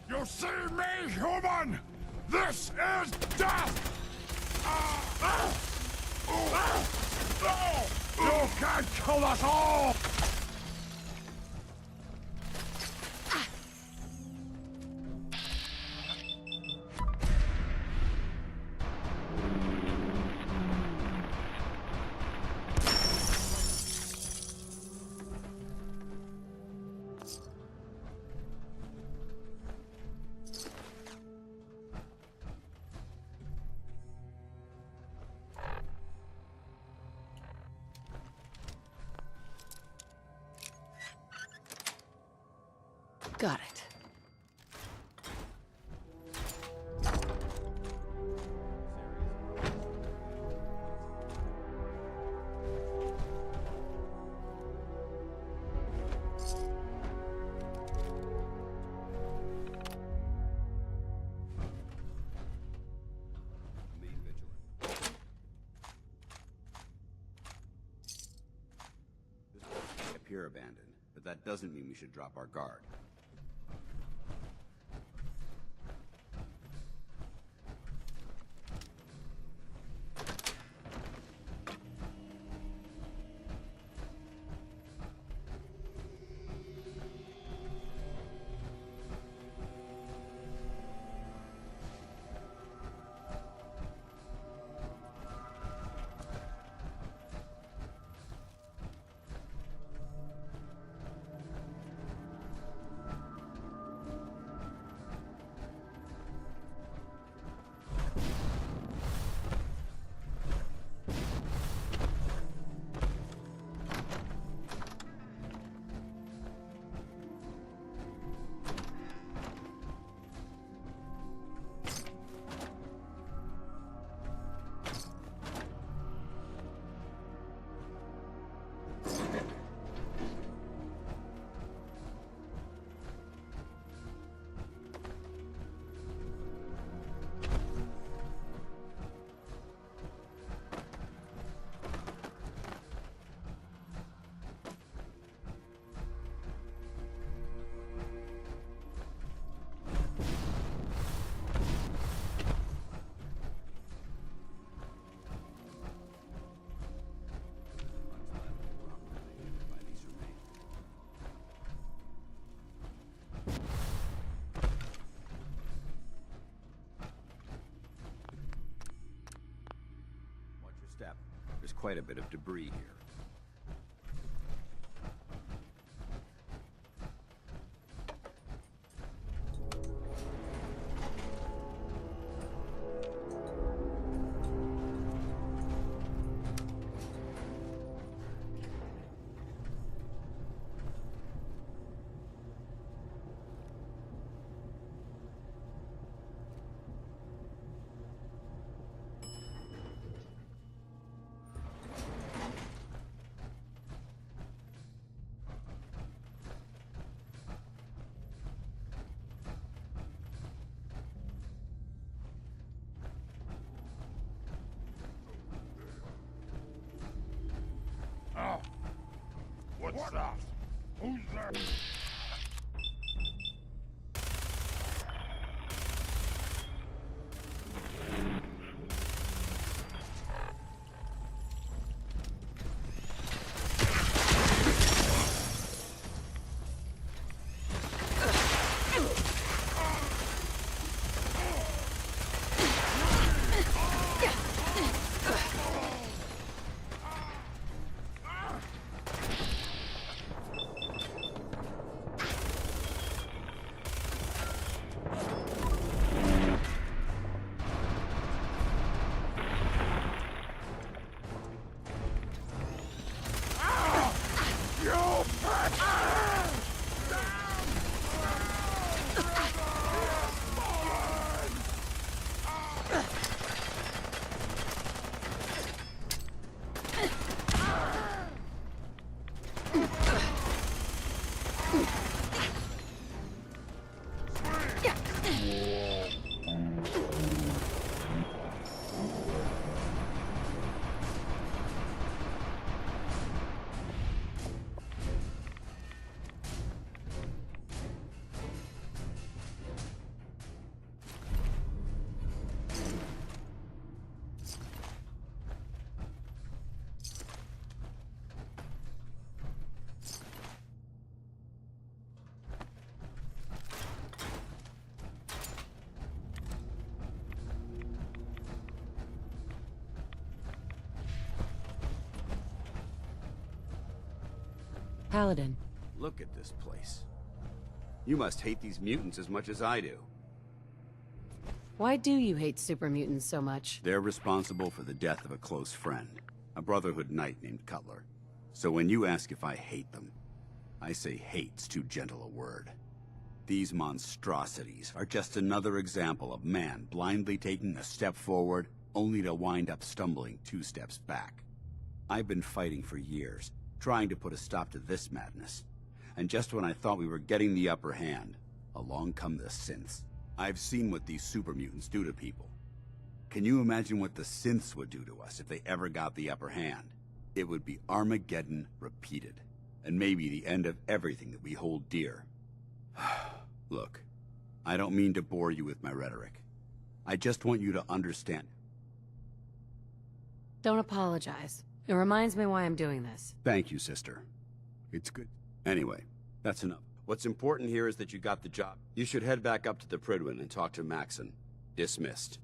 You see me, human? This is death! You can't kill us all! Got it. we're abandoned, but that doesn't mean we should drop our guard. Step. There's quite a bit of debris here. What's that? Who's there? Paladin. Look at this place. You must hate these mutants as much as I do. Why do you hate super mutants so much? They're responsible for the death of a close friend, a Brotherhood knight named Cutler. So when you ask if I hate them, I say hate's too gentle a word. These monstrosities are just another example of man blindly taking a step forward, only to wind up stumbling 2 steps back. I've been fighting for years, trying to put a stop to this madness. And just when I thought we were getting the upper hand, along come the synths. I've seen what these super mutants do to people. Can you imagine what the synths would do to us if they ever got the upper hand? It would be Armageddon repeated. and maybe the end of everything that we hold dear. Look, I don't mean to bore you with my rhetoric. I just want you to understand. Don't apologize. It reminds me why I'm doing this. Thank you, sister. It's good. Anyway, that's enough. What's important here is that you got the job. You should head back up to the Prydwen and talk to Maxon. Dismissed.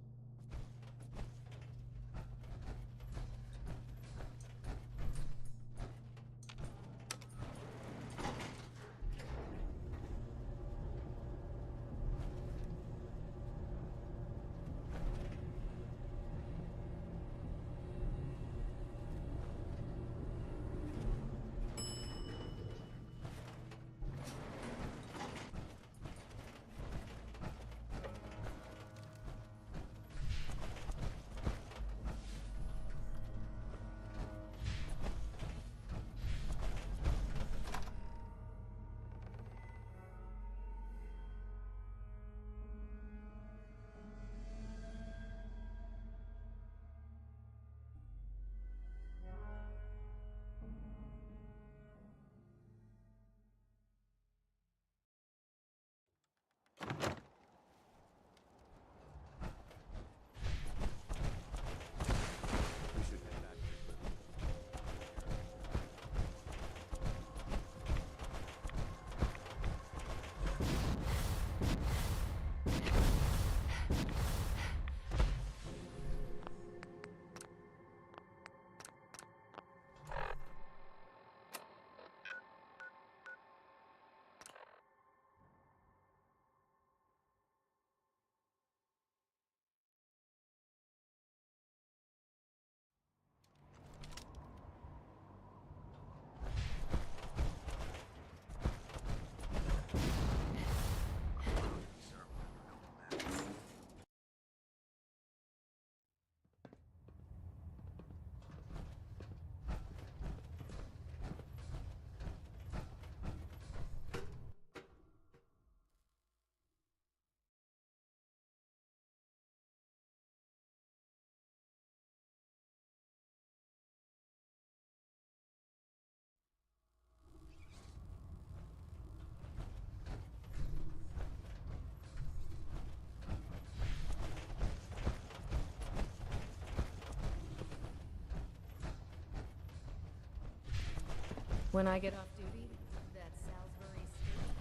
When I get off duty, that Salisbury steak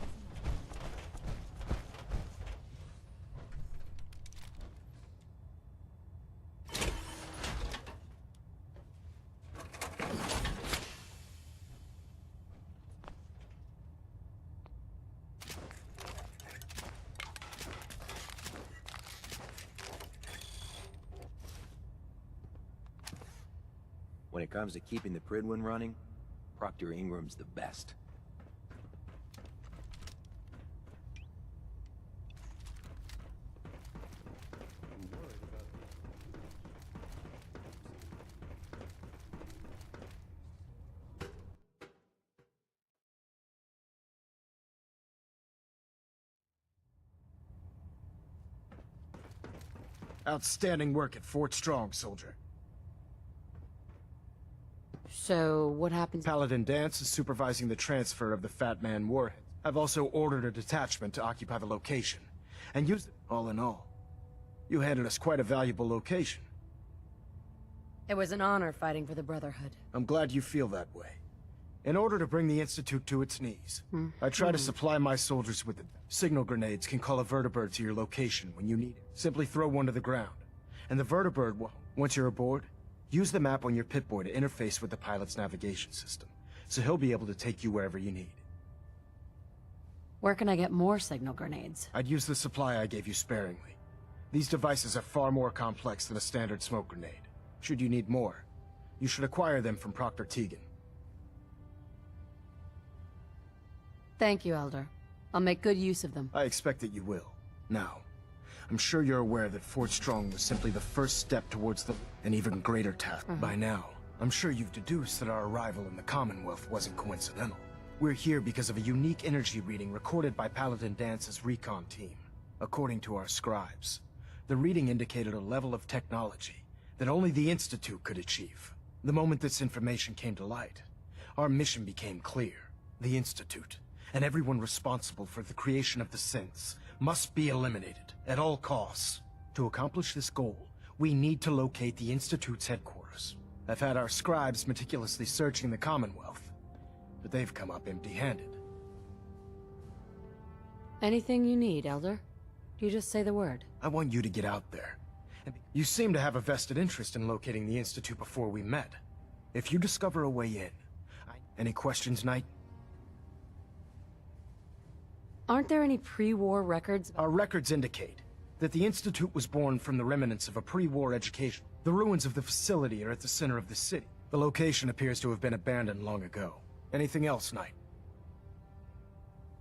When it comes to keeping the Prydwen running, Proctor Ingram's the best. Outstanding work at Fort Strong, soldier. So, what happens? Paladin Dance is supervising the transfer of the Fat Man warhead. I've also ordered a detachment to occupy the location, and use it. All in all, you handed us quite a valuable location. It was an honor fighting for the Brotherhood. I'm glad you feel that way. In order to bring the Institute to its knees, I try to supply my soldiers with it. Signal grenades can call a vertibird to your location when you need it. Simply throw one to the ground, and the vertibird will, once you're aboard, use the map on your Pip-Boy to interface with the pilot's navigation system, so he'll be able to take you wherever you need. Where can I get more signal grenades? I'd use the supply I gave you sparingly. These devices are far more complex than a standard smoke grenade. Should you need more, you should acquire them from Proctor Tegan. Thank you, Elder. I'll make good use of them. I expect that you will. Now, I'm sure you're aware that Fort Strong was simply the first step towards an even greater task. By now, I'm sure you've deduced that our arrival in the Commonwealth wasn't coincidental. We're here because of a unique energy reading recorded by Paladin Dance's recon team. According to our scribes, the reading indicated a level of technology that only the Institute could achieve. The moment this information came to light, our mission became clear. The Institute, and everyone responsible for the creation of the synths, must be eliminated at all costs. To accomplish this goal, we need to locate the Institute's headquarters. I've had our scribes meticulously searching the Commonwealth, but they've come up empty-handed. Anything you need, Elder? You just say the word. I want you to get out there. You seem to have a vested interest in locating the Institute before we met. If you discover a way in... Any questions, Knight? Aren't there any pre-war records? Our records indicate that the Institute was born from the remnants of a pre-war education. The ruins of the facility are at the center of the city. The location appears to have been abandoned long ago. Anything else, Knight?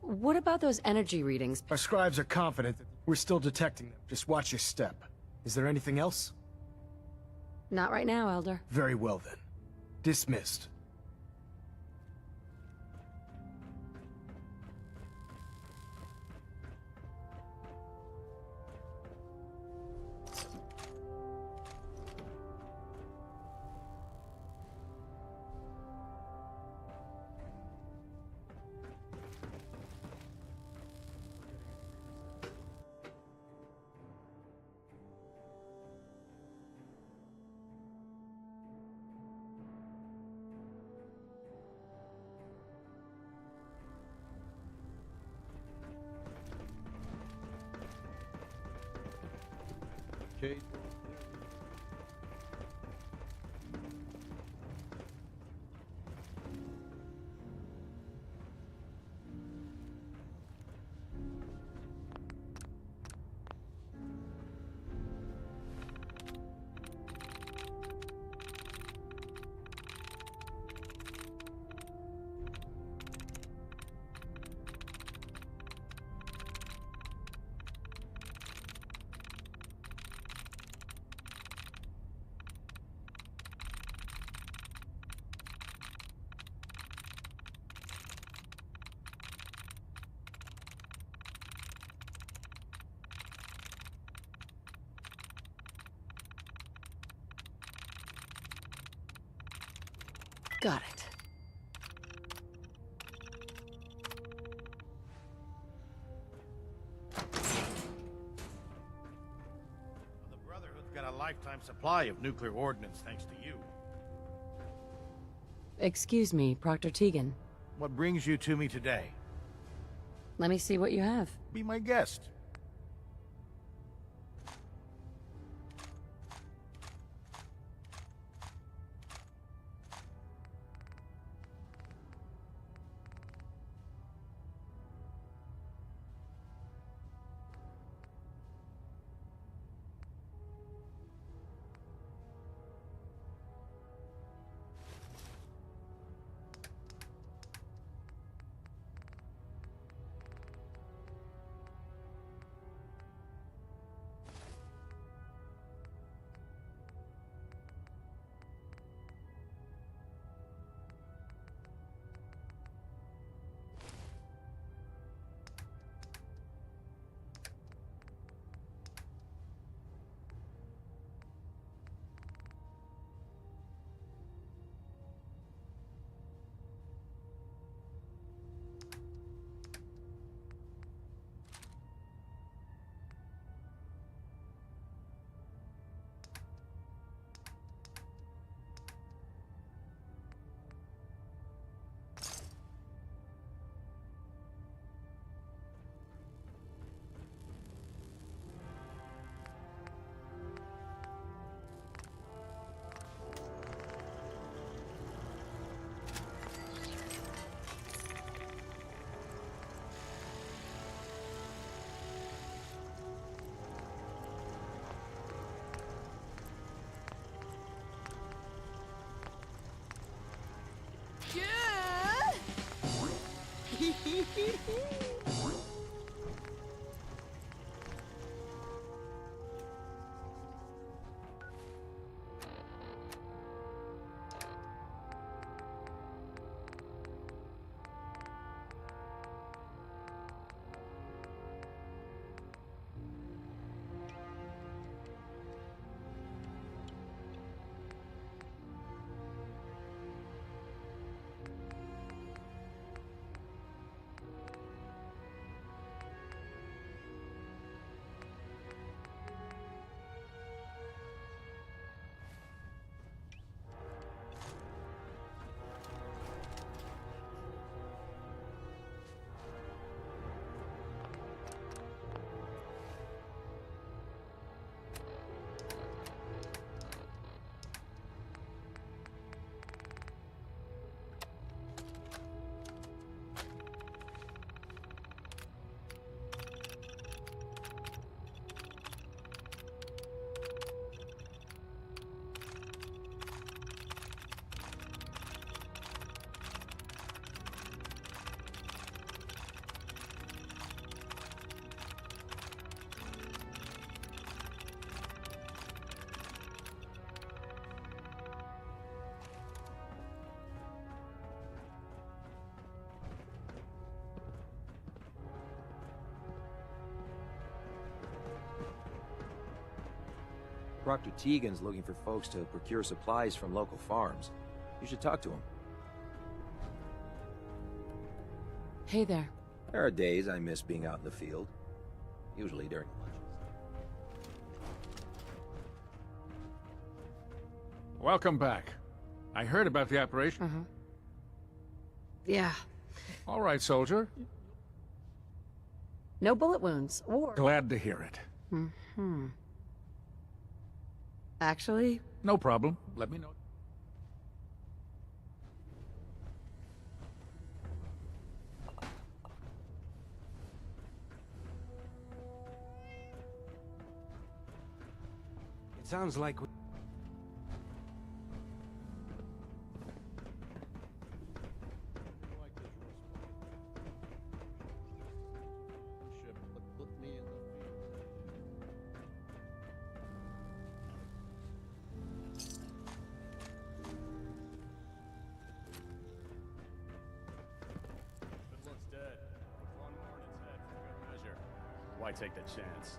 What about those energy readings? Our scribes are confident that we're still detecting them. Just watch your step. Is there anything else? Not right now, Elder. Very well then. Dismissed. Okay. Got it. The Brotherhood's got a lifetime supply of nuclear ordnance thanks to you. Excuse me, Proctor Tegan. What brings you to me today? Let me see what you have. Be my guest. Proctor Tegan's looking for folks to procure supplies from local farms. You should talk to him. Hey there. There are days I miss being out in the field. Usually during lunches. Welcome back. I heard about the operation. Yeah. All right, soldier. No bullet wounds, or... Glad to hear it. Actually... No problem. Let me know. It sounds like we... Why take the chance?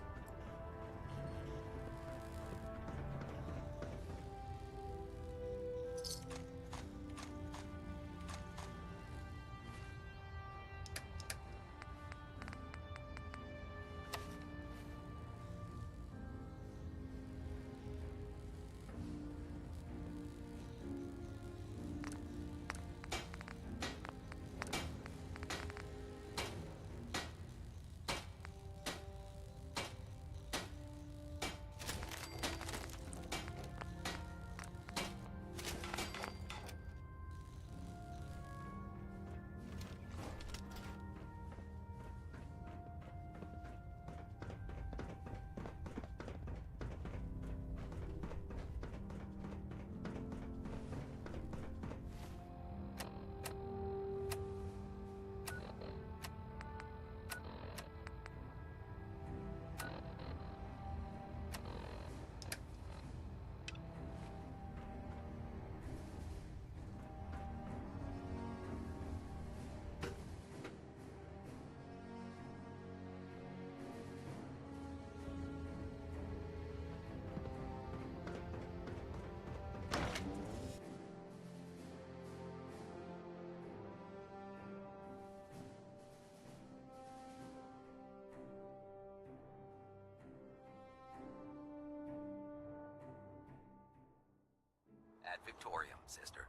Ad Victoriam, sister.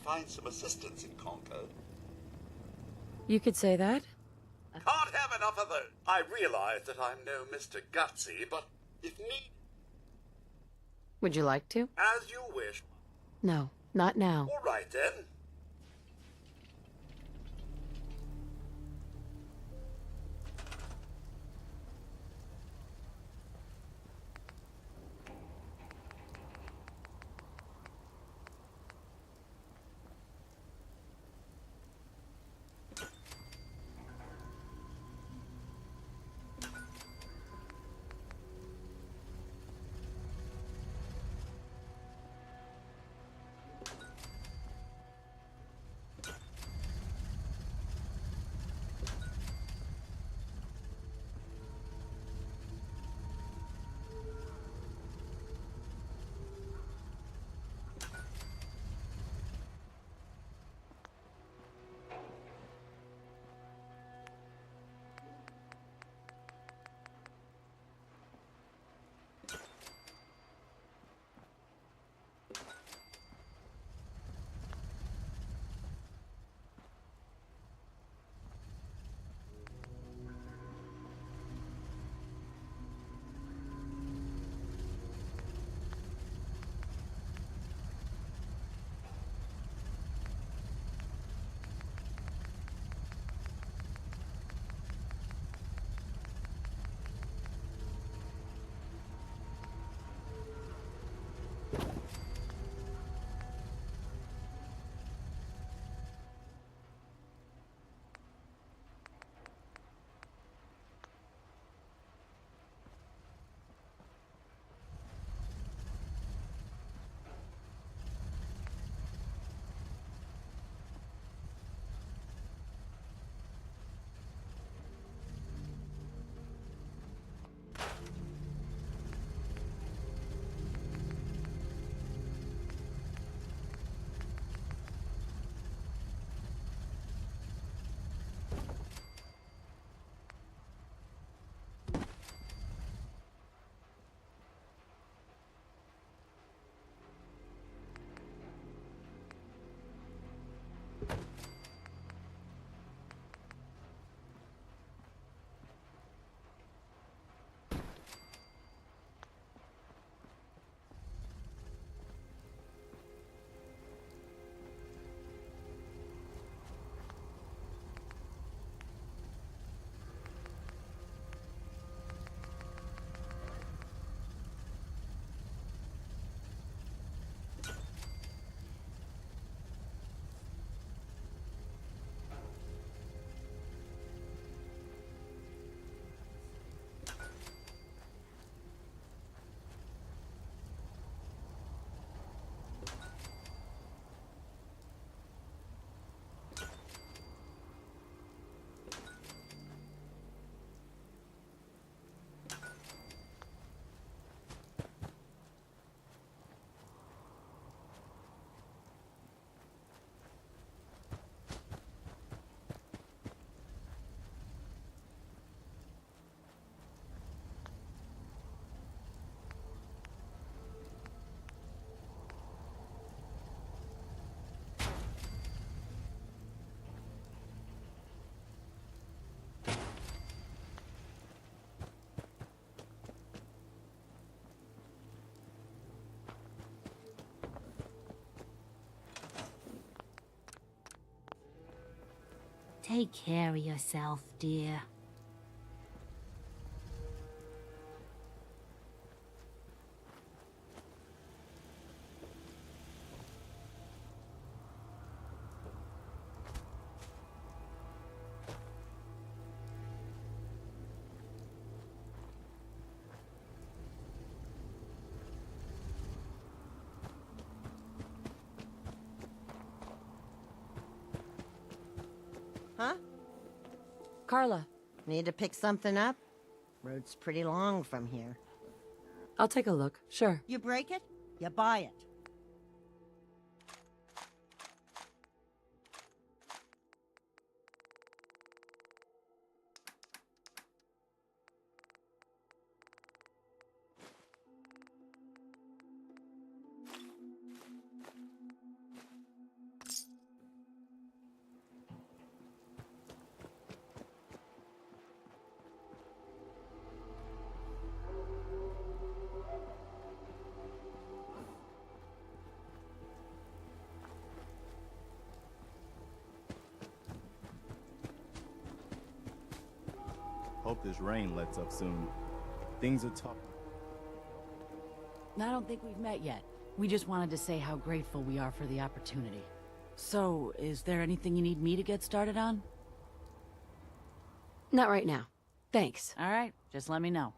find some assistance in Concord. You could say that. Can't have enough of those. I realize that I'm no Mr. Gutsy, but if need... Would you like to? As you wish. No, not now. All right, then. Take care of yourself, dear. Huh? Carla. Need to pick something up? Road's pretty long from here. I'll take a look, sure. You break it, you buy it. Hope this rain lets up soon. Things are tough. I don't think we've met yet. We just wanted to say how grateful we are for the opportunity. So, is there anything you need me to get started on? Not right now. Thanks. All right, just let me know.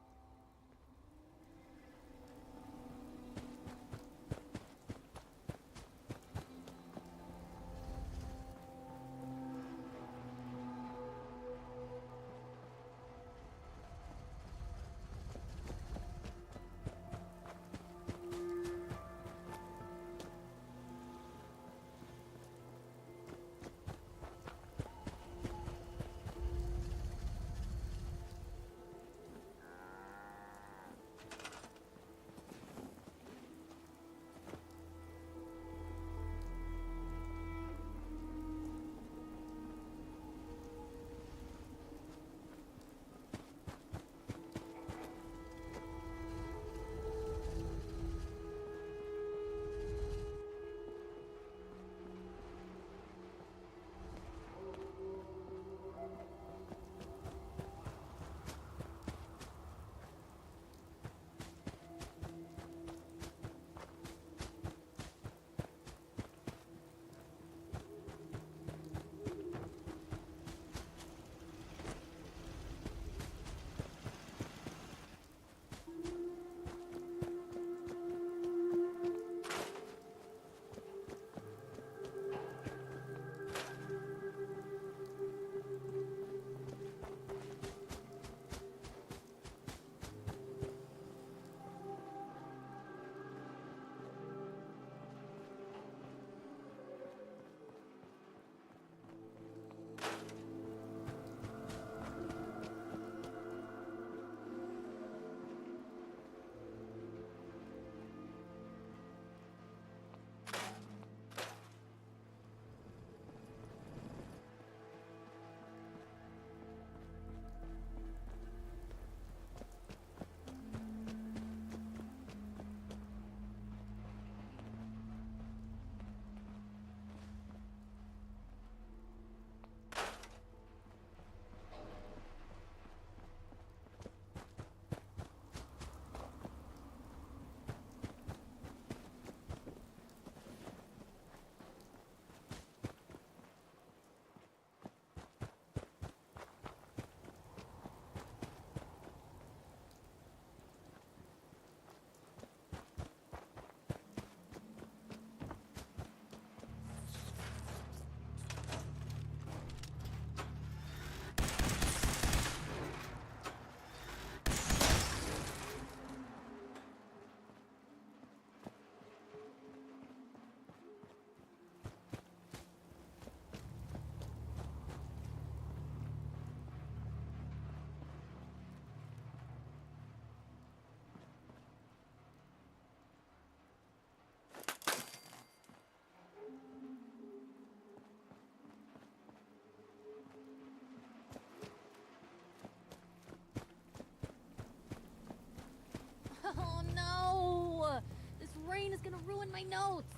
Oh no! This rain is gonna ruin my notes!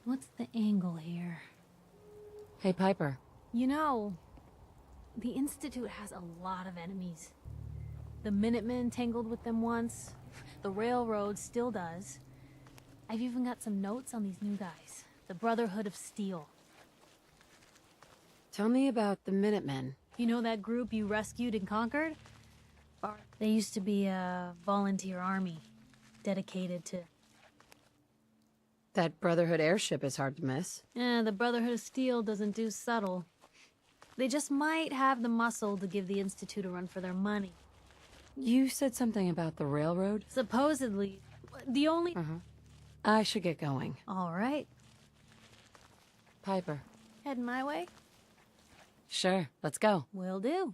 What's the angle here? Hey, Piper. You know, the Institute has a lot of enemies. The Minutemen tangled with them once. The Railroad still does. I've even got some notes on these new guys. The Brotherhood of Steel. Tell me about the Minutemen. You know that group you rescued and conquered? They used to be a volunteer army, dedicated to... That Brotherhood airship is hard to miss. The Brotherhood of Steel doesn't do subtle. They just might have the muscle to give the Institute a run for their money. You said something about the railroad? Supposedly. The only... I should get going. All right. Piper. Heading my way? Sure, let's go. Will do.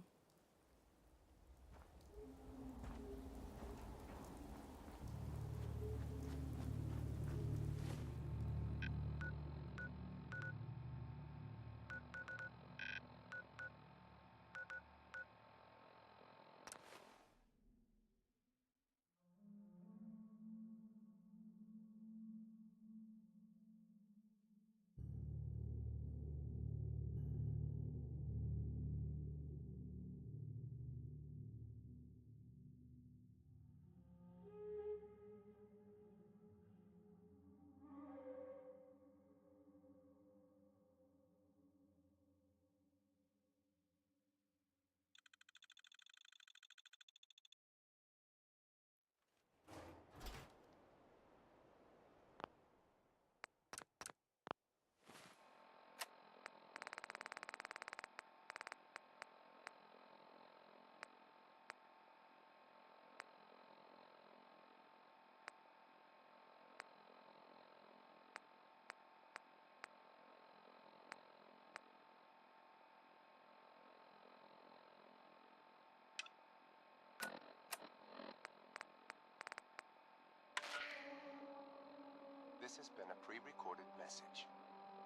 This has been a pre-recorded message.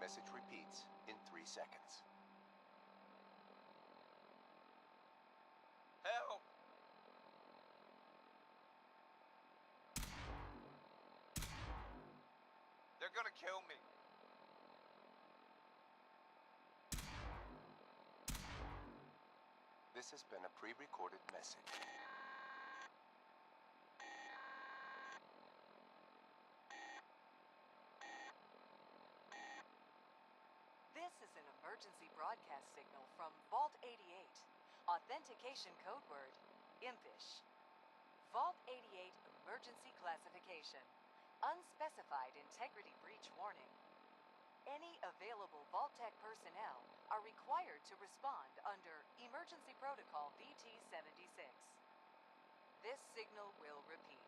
Message repeats in 3 seconds. Help! They're gonna kill me. This has been a pre-recorded message. This is an emergency broadcast signal from Vault 88. Authentication code word, impish. Vault 88 emergency classification. Unspecified integrity breach warning. Any available Vault-Tec personnel are required to respond under Emergency Protocol VT-76. This signal will repeat.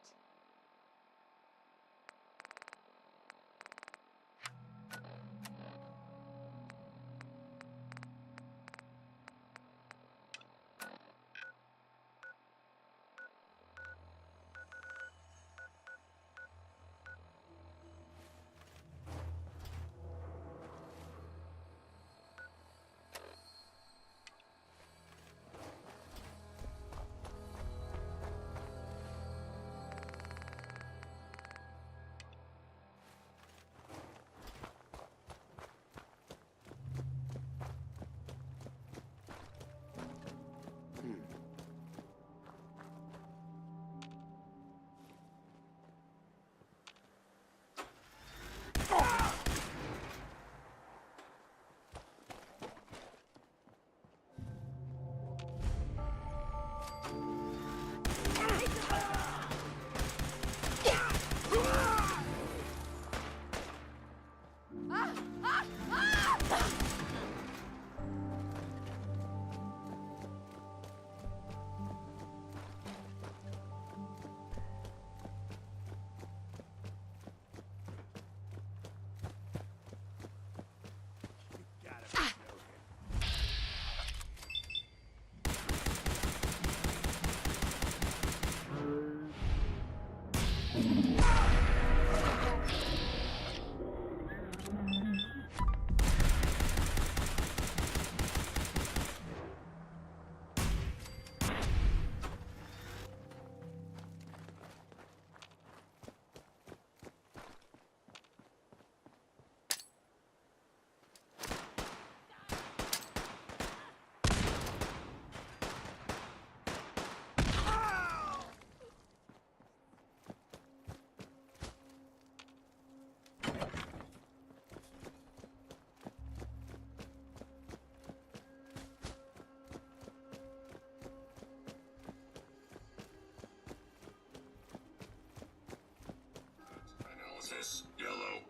Analysis yellow.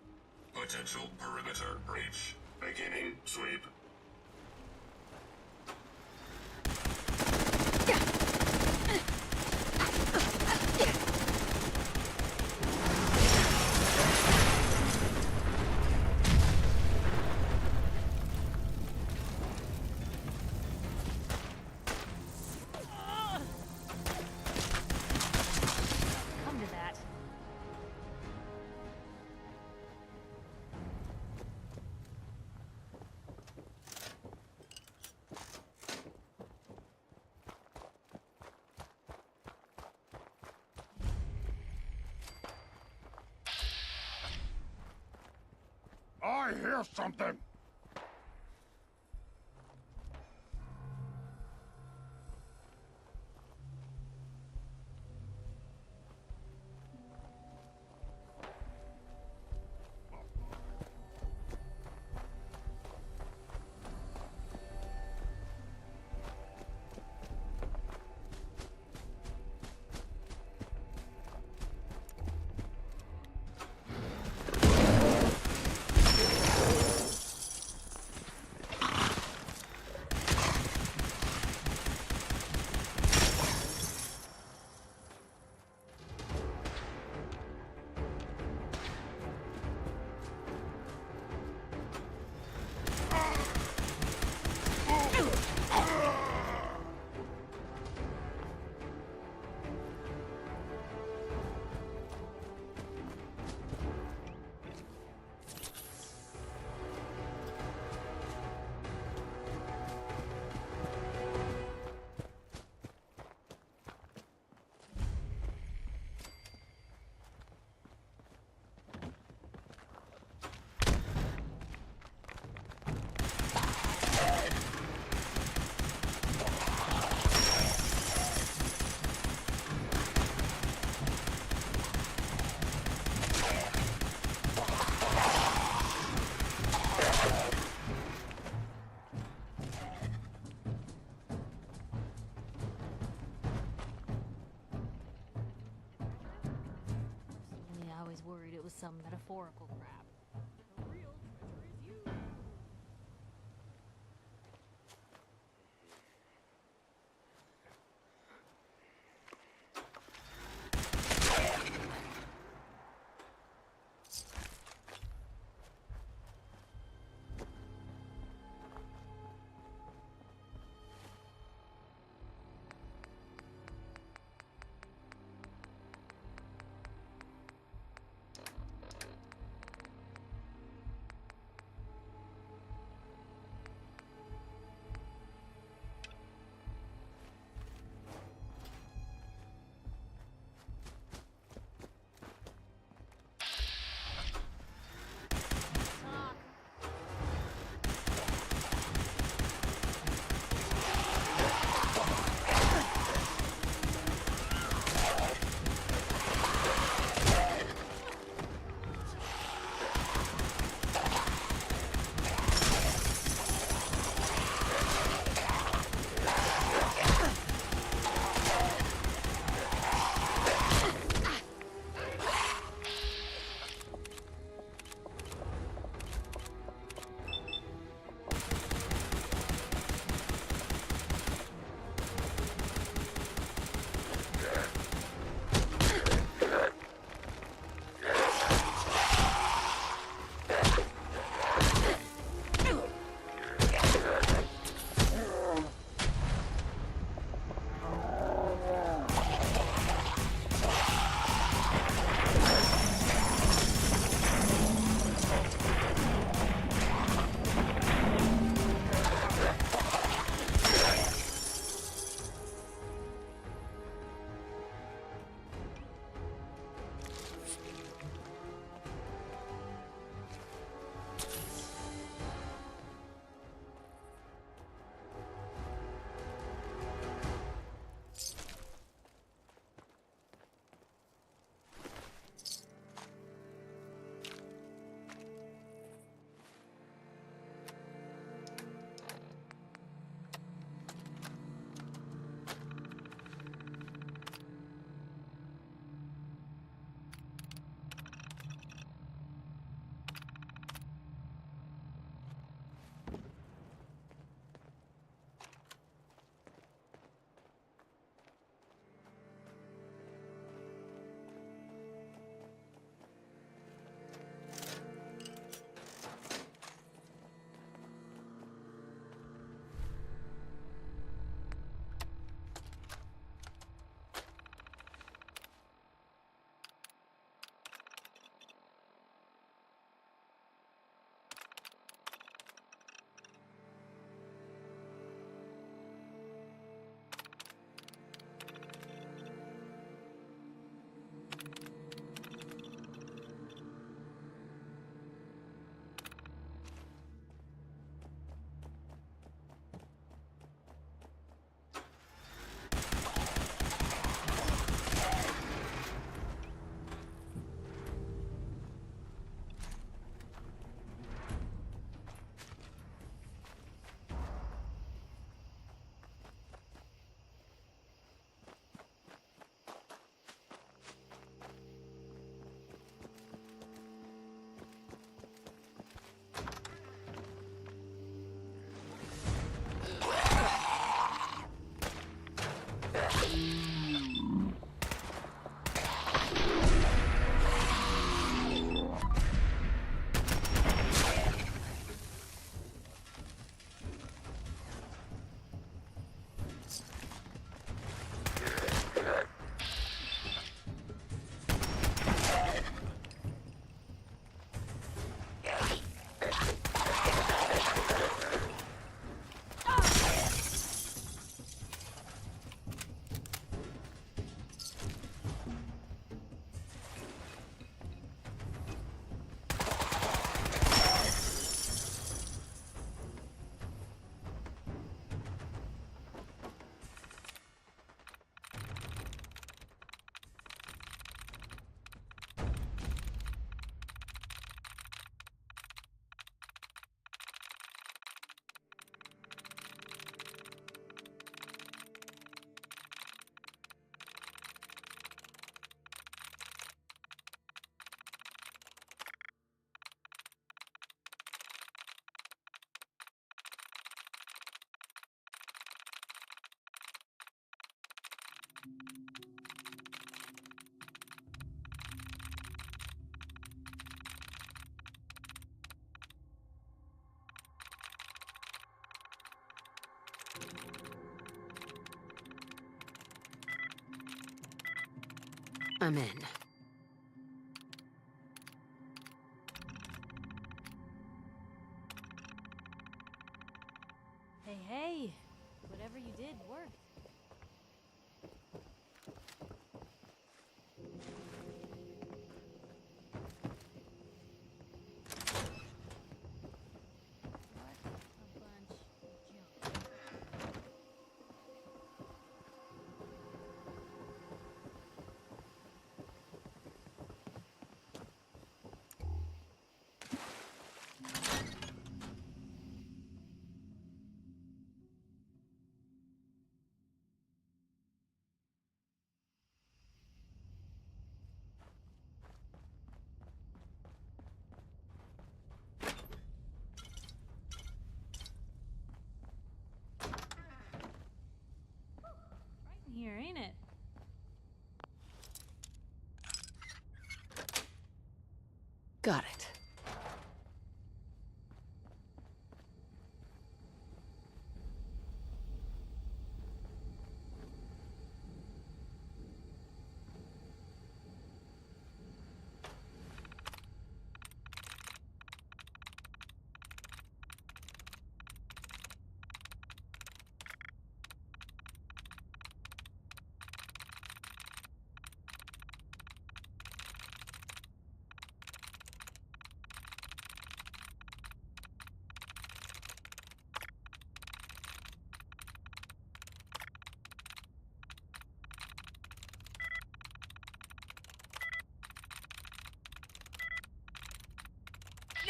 Potential perimeter breach. Beginning sweep. Come to that. I hear something! some metaphorical crap. The real treasure is you. I'm in. Hey, hey! Whatever you did worked. Here, ain't it? Got it.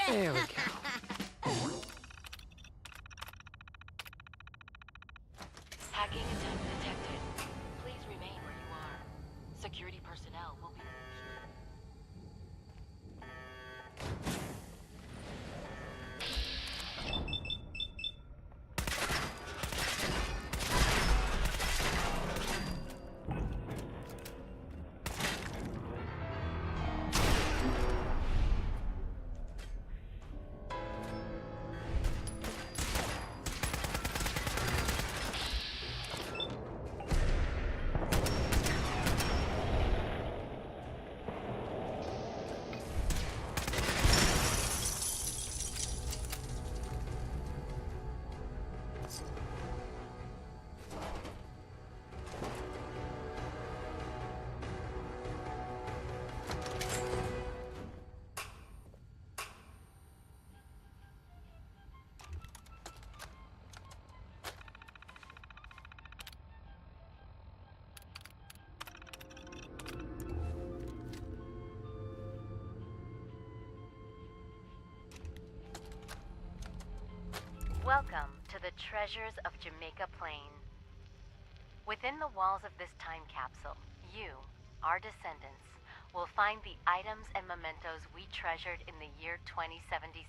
There we go. Hacking attempt detected. Please remain where you are. Security personnel will be... Welcome to the treasures of Jamaica Plain. Within the walls of this time capsule, you, our descendants, will find the items and mementos we treasured in the year 2077.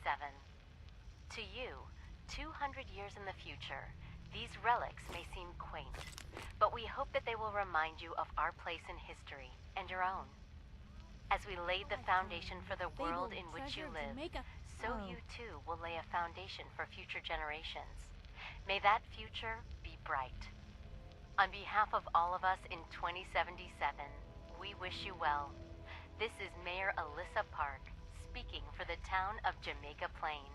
To you, 200 years in the future, these relics may seem quaint, but we hope that they will remind you of our place in history and your own. As we laid the foundation for the world in which you live, so you too will lay a foundation for future generations. May that future be bright. On behalf of all of us in 2077, we wish you well. This is Mayor Alyssa Park, speaking for the town of Jamaica Plain.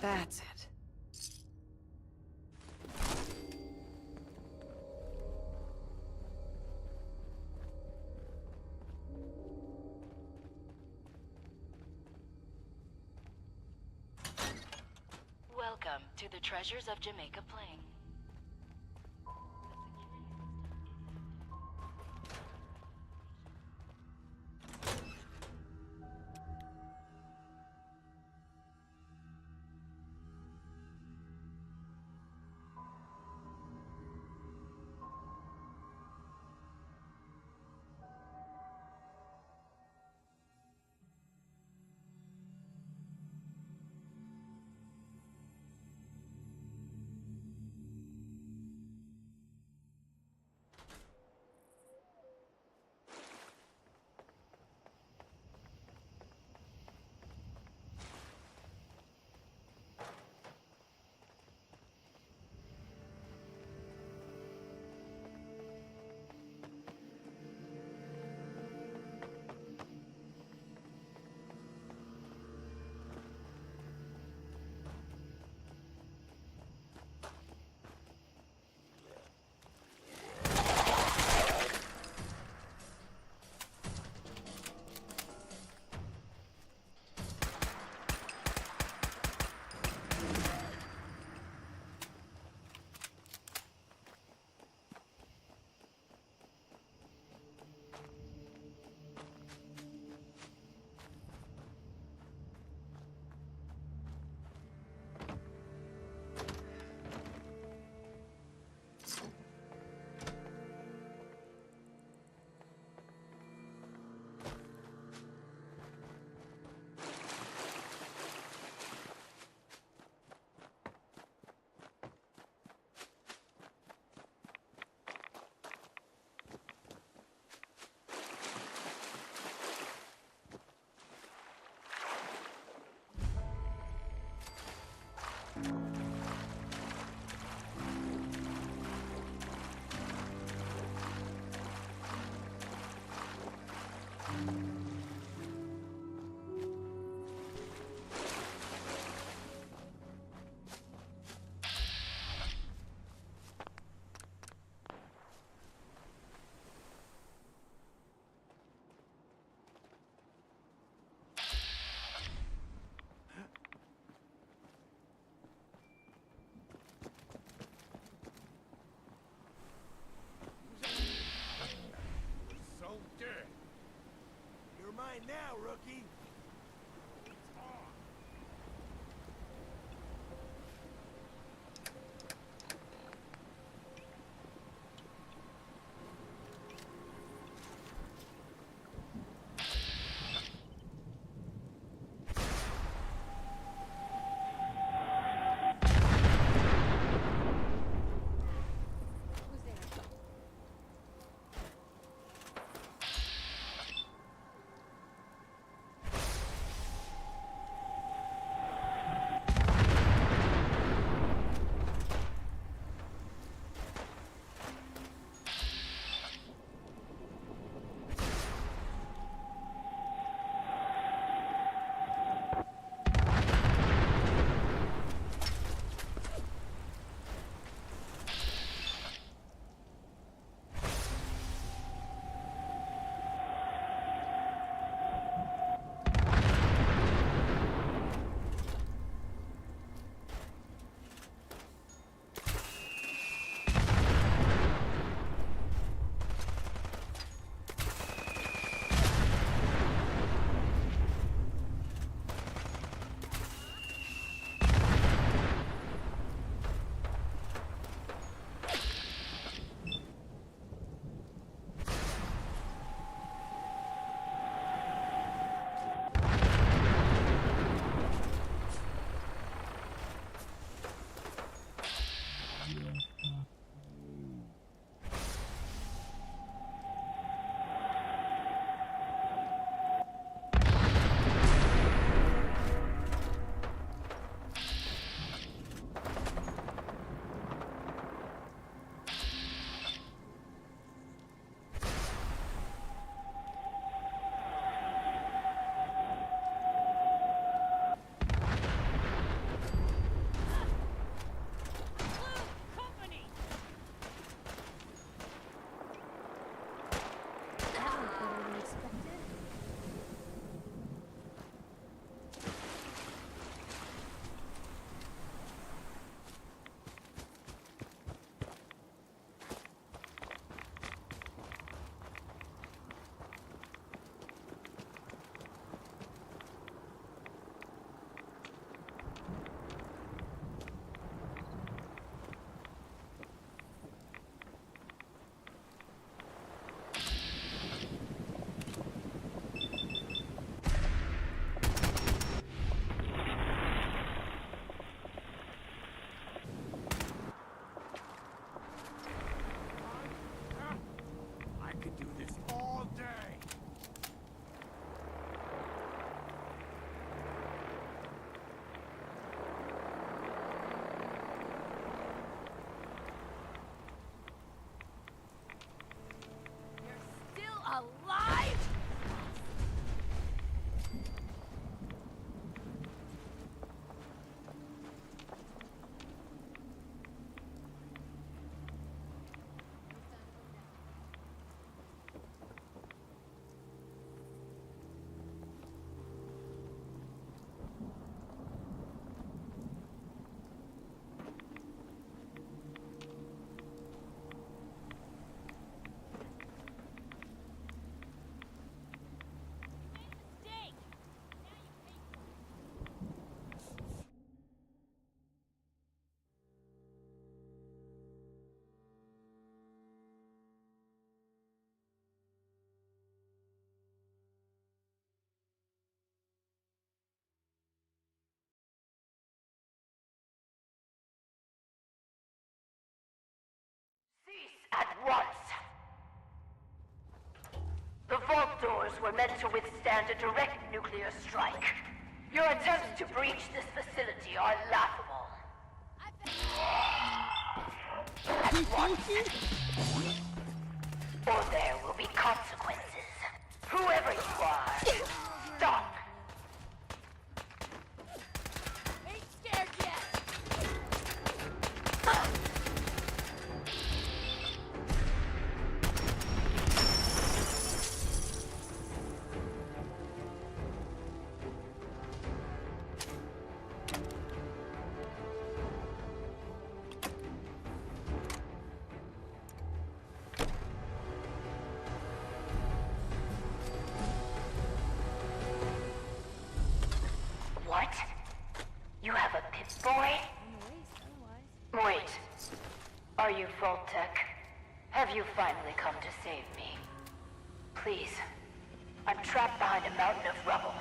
That's it. Welcome to the treasures of Jamaica Plain. mine now, rookie. Alive? At once! The vault doors were meant to withstand a direct nuclear strike. Your attempts to breach this facility are laughable. At once! Or there will be consequences. Whoever you are, stop! Ain't scared yet! Vault-Tec. Have you finally come to save me? Please. I'm trapped behind a mountain of rubble.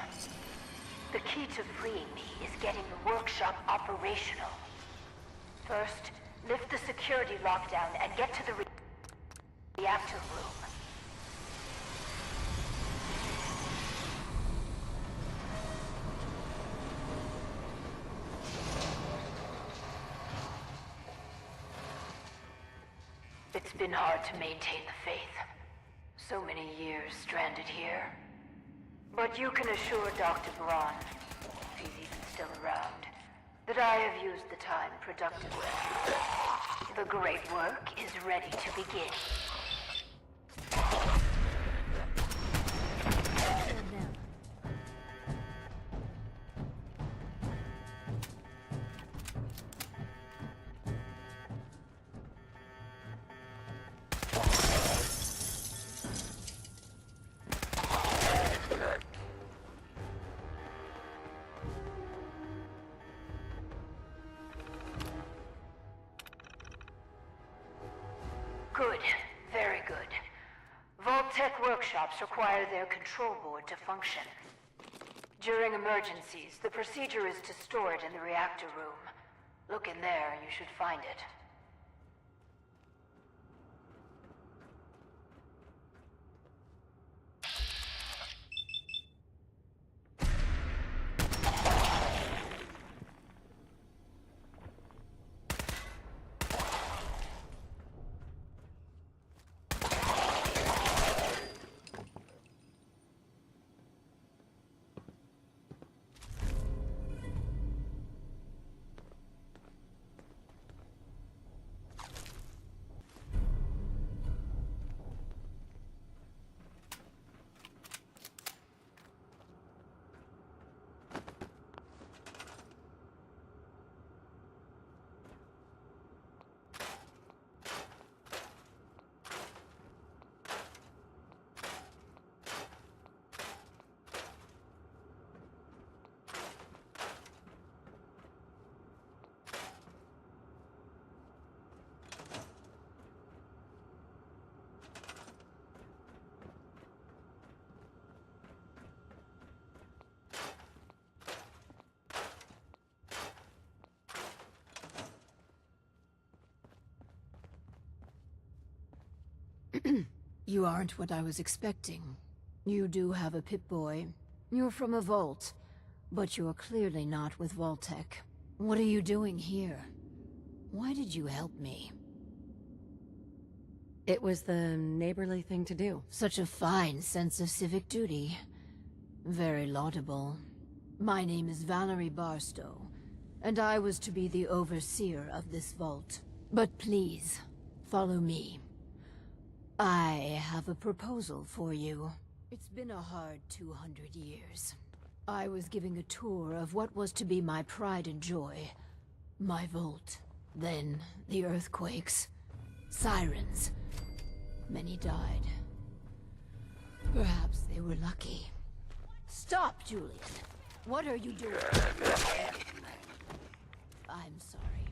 The key to freeing me is getting the workshop operational. First, lift the security lockdown and get to the reactor room. It's been hard to maintain the faith. So many years stranded here. But you can assure Dr. Braun, if he's even still around, that I have used the time productively. The great work is ready to begin. Good. Very good. Vault-Tec workshops require their control board to function. During emergencies, the procedure is to store it in the reactor room. Look in there, you should find it. You aren't what I was expecting. You do have a Pip-Boy. You're from a vault. But you're clearly not with Vault-Tec. What are you doing here? Why did you help me? It was the neighborly thing to do. Such a fine sense of civic duty. Very laudable. My name is Valerie Barstow, and I was to be the overseer of this vault. But please, follow me. I have a proposal for you. It's been a hard 200 years. I was giving a tour of what was to be my pride and joy. My vault. Then, the earthquakes. Sirens. Many died. Perhaps they were lucky. Stop, Julian! What are you doing? I'm sorry.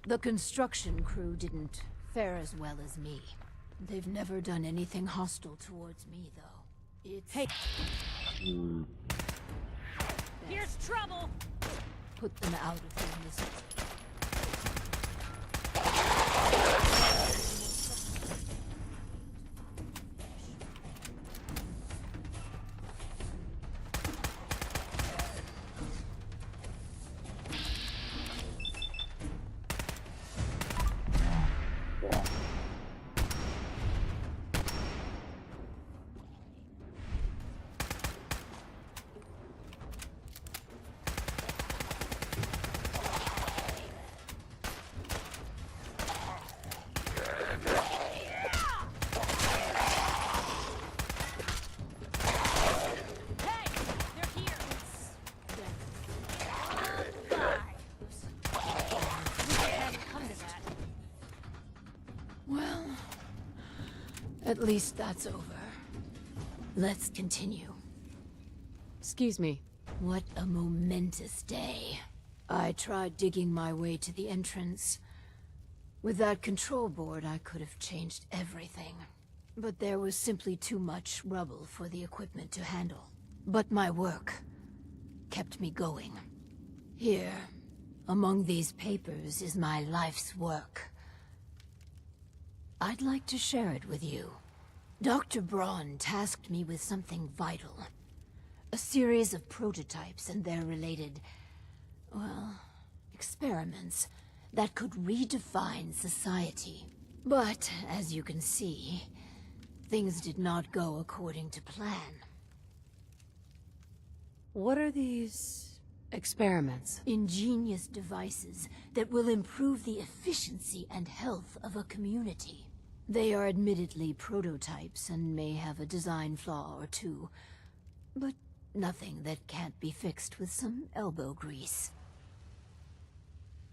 The construction crew didn't fare as well as me. They've never done anything hostile towards me, though. It's... Hey! Here's trouble! Put them out of their misery. Well, at least that's over. Let's continue. Excuse me. What a momentous day. I tried digging my way to the entrance, With that control board, I could have changed everything. But there was simply too much rubble for the equipment to handle. But my work kept me going. Here, among these papers, is my life's work. I'd like to share it with you. Dr. Braun tasked me with something vital. A series of prototypes and their related, well, experiments that could redefine society. But, as you can see, things did not go according to plan. What are these experiments? Ingenious devices that will improve the efficiency and health of a community. They are admittedly prototypes and may have a design flaw or two, but nothing that can't be fixed with some elbow grease.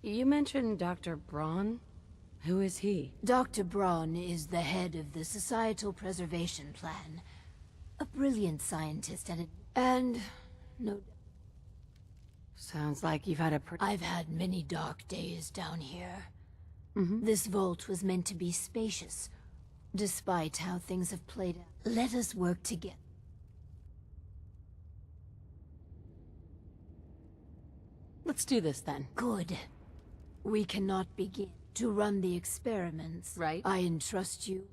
You mentioned Dr. Braun? Who is he? Dr. Braun is the head of the Societal Preservation Plan. A brilliant scientist and no... Sounds like you've had a I've had many dark days down here. This vault was meant to be spacious, despite how things have played out. Let us work together. Let's do this then. Good. We cannot begin to run the experiments. Right. I entrust you.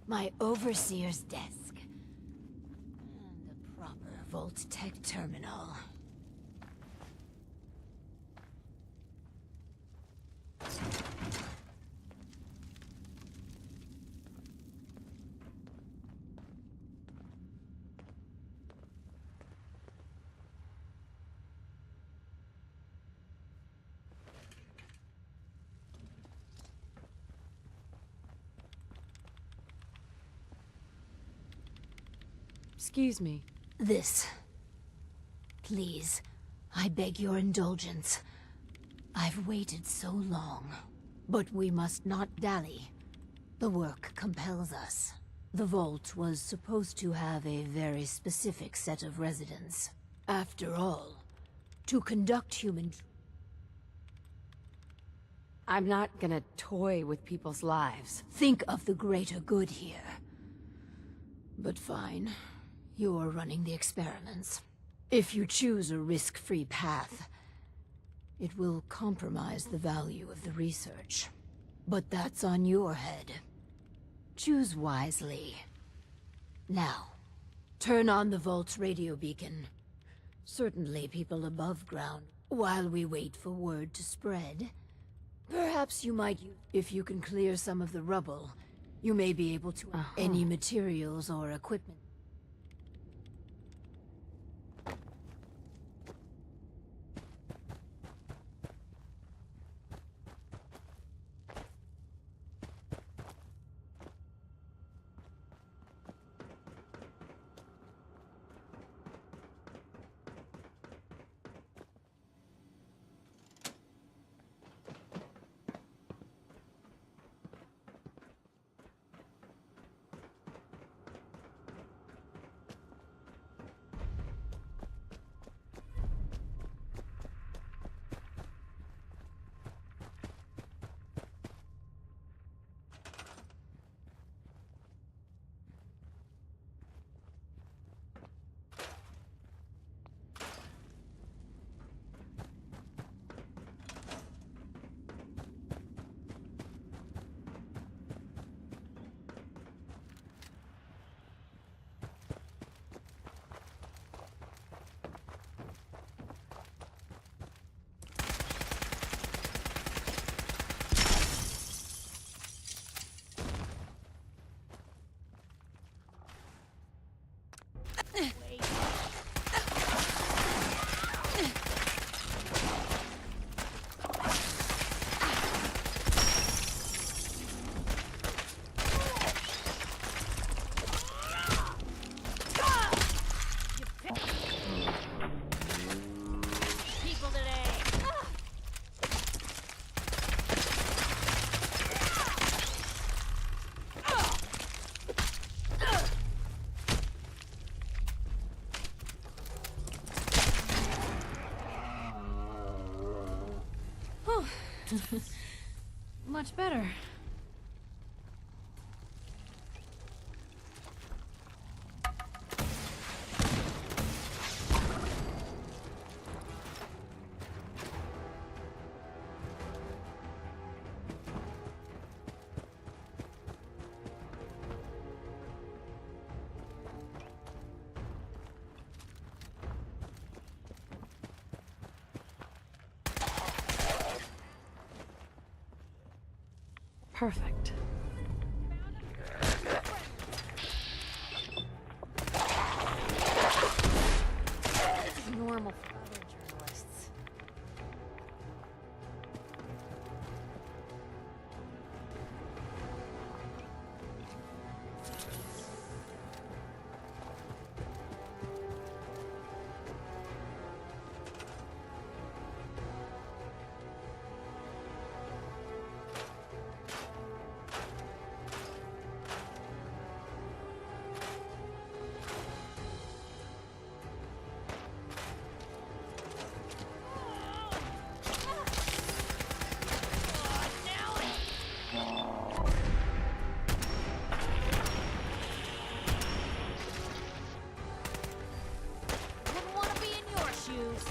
My overseer's desk. And a proper Vault-Tec terminal. Excuse me. This. Please, I beg your indulgence. I've waited so long. But we must not dally. The work compels us. The vault was supposed to have a very specific set of residents. After all, to conduct human... I'm not gonna toy with people's lives. Think of the greater good here. But fine. You're running the experiments. If you choose a risk-free path, it will compromise the value of the research. But that's on your head. Choose wisely. Now, turn on the vault's radio beacon. Certainly people above ground, while we wait for word to spread. Perhaps you might, if you can clear some of the rubble, you may be able to any materials or equipment. Much better. Perfect. This is normal for other journalists. Wouldn't want to be in your shoes.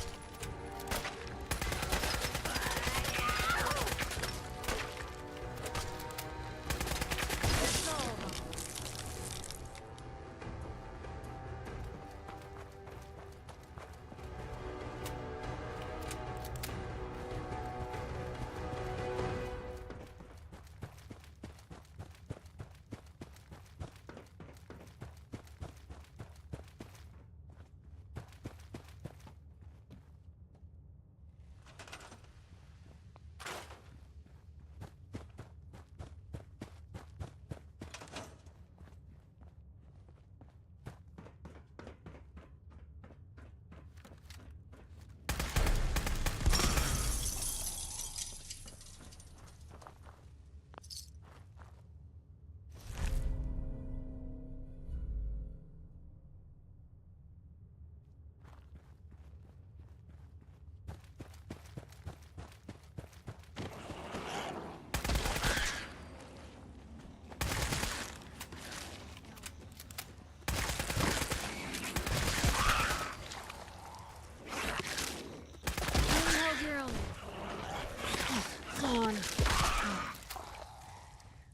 Gone.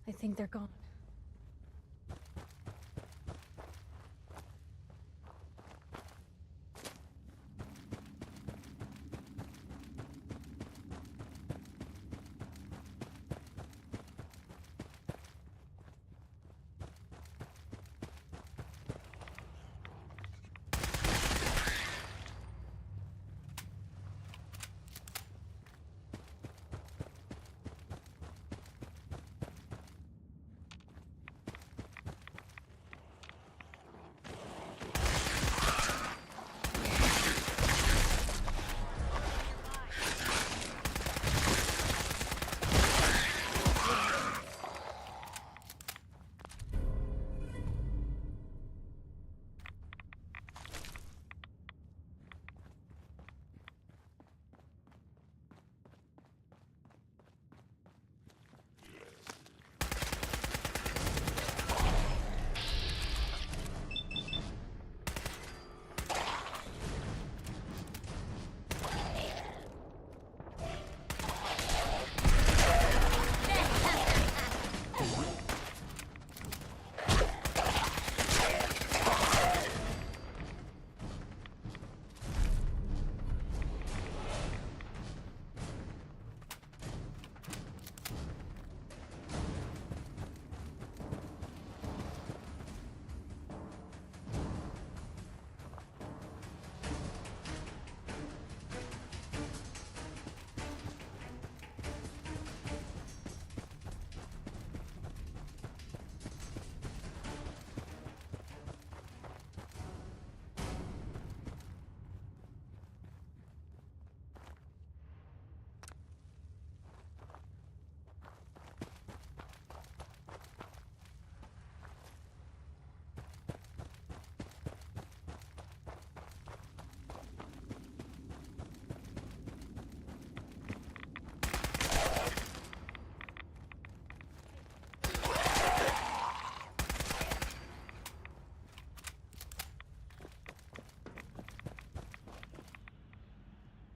I think they're gone.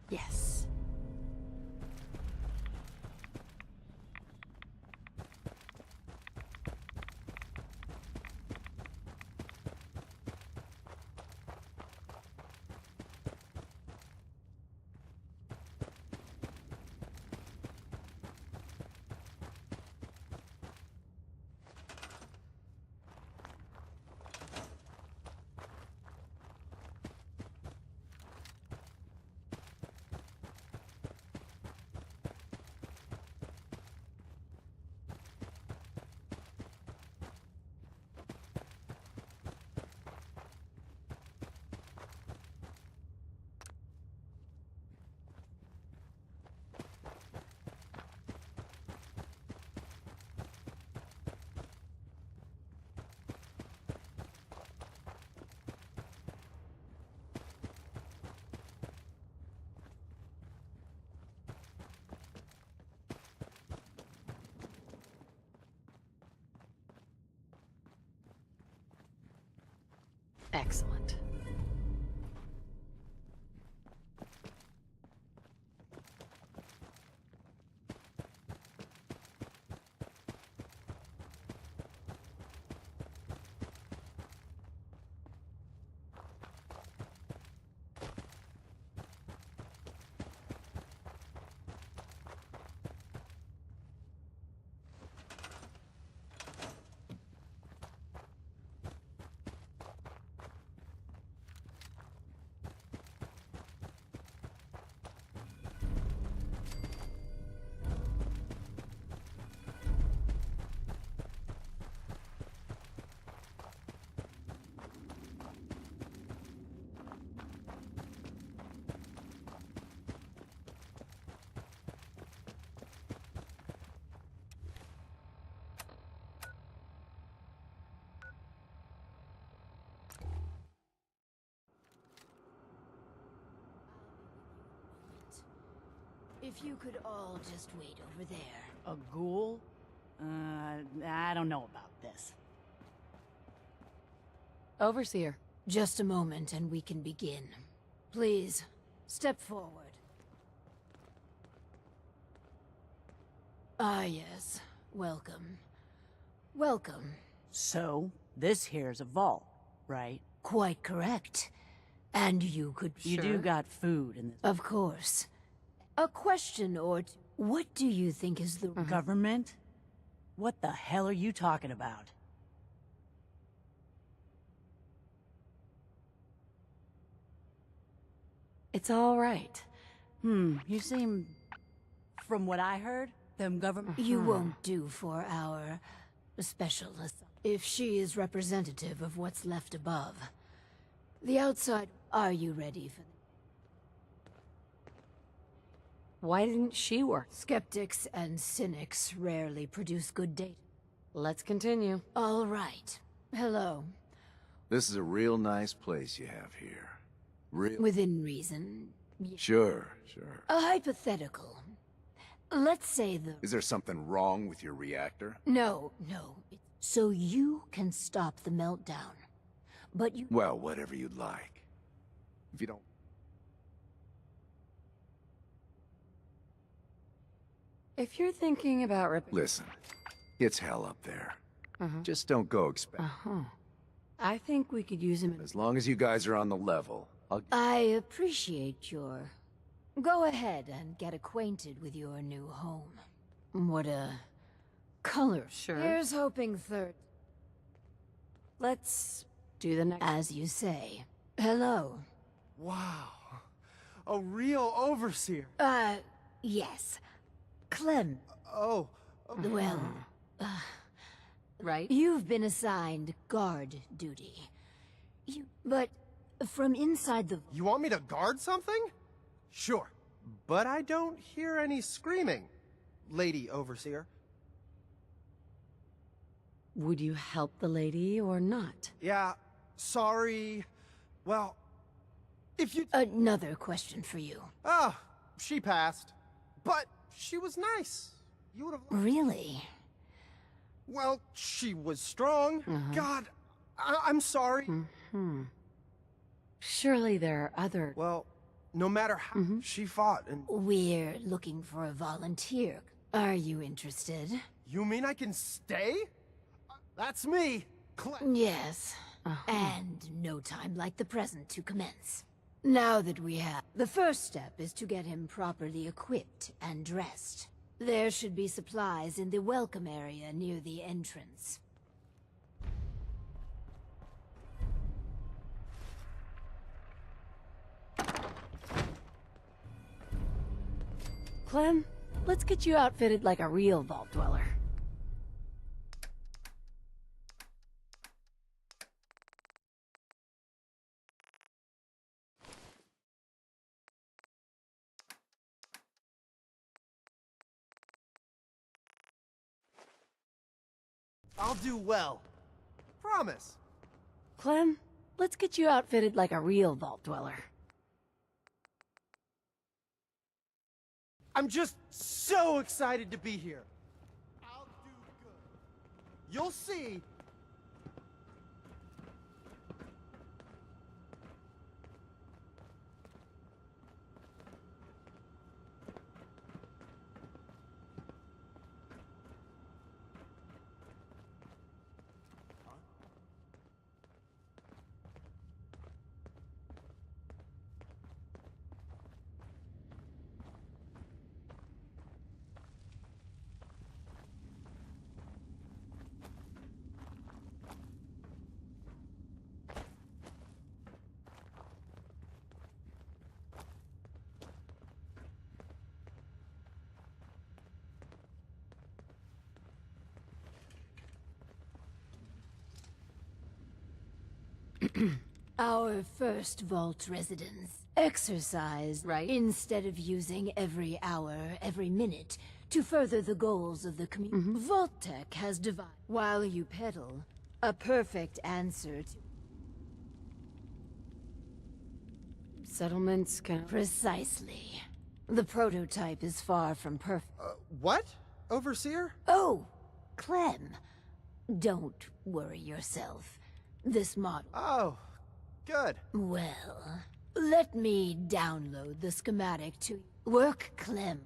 Yes. Excellent. If you could all just wait over there. A ghoul? I don't know about this. Overseer. Just a moment and we can begin. Please, step forward. Ah, yes. Welcome. Welcome. So, this here's a vault, right? Quite correct. And you could... You do got food in this... Of course. A question or two. What do you think is the... Government? What the hell are you talking about? It's all right. You seem... From what I heard, them government... You won't do for our specialist. If she is representative of what's left above. The outside... Are you ready for... Why didn't she work? Skeptics and cynics rarely produce good data. Let's continue. All right. Hello. This is a real nice place you have here. Real... Within reason. Sure. A hypothetical. Let's say the... Is there something wrong with your reactor? No. So you can stop the meltdown. But you... Well, whatever you'd like. If you don't... If you're thinking about ripping... Listen, it's hell up there. Just don't go expect... I think we could use him... As long as you guys are on the level, I appreciate your... Go ahead and get acquainted with your new home. What a... color. Sure. Here's hoping third. Let's do the next... As you say. Hello. Wow. A real overseer. Yes. Clem. Well, right? You've been assigned guard duty. But from inside the... You want me to guard something? Sure. But I don't hear any screaming, Lady Overseer. Would you help the lady or not? Yeah, sorry. Well, if you... Another question for you. She passed. But she was nice. You would have... Really? Well, she was strong. God, I'm sorry. Surely there are other... Well, no matter how she fought and... We're looking for a volunteer. Are you interested? You mean I can stay? That's me, Yes. And no time like the present to commence. Now that we have... The first step is to get him properly equipped and dressed. There should be supplies in the welcome area near the entrance. Clem, let's get you outfitted like a real vault dweller. I'll do well. Promise. Clem, let's get you outfitted like a real vault dweller. I'm just so excited to be here. I'll do good. You'll see. Our first vault residents exercise, right? Instead of using every hour, every minute to further the goals of the community. Vault Tech has devised, while you pedal, a perfect answer to Settlements can... Precisely. The prototype is far from perfect. What? Overseer? Oh, Clem. Don't worry yourself. This model... Oh, good. Well, let me download the schematic to... Work, Clem.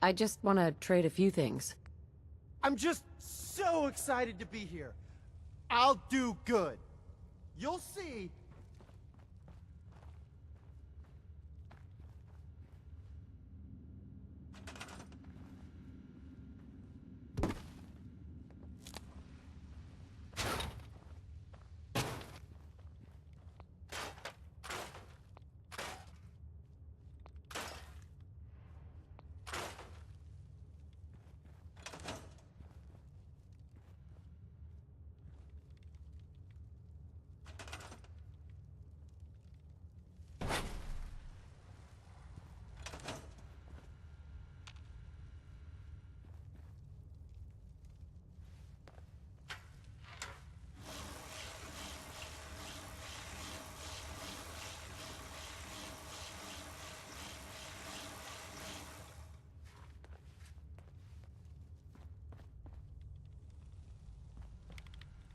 I just want to trade a few things. I'm just so excited to be here. I'll do good. You'll see.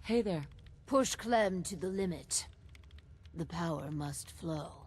Hey there. Push Clem to the limit. The power must flow.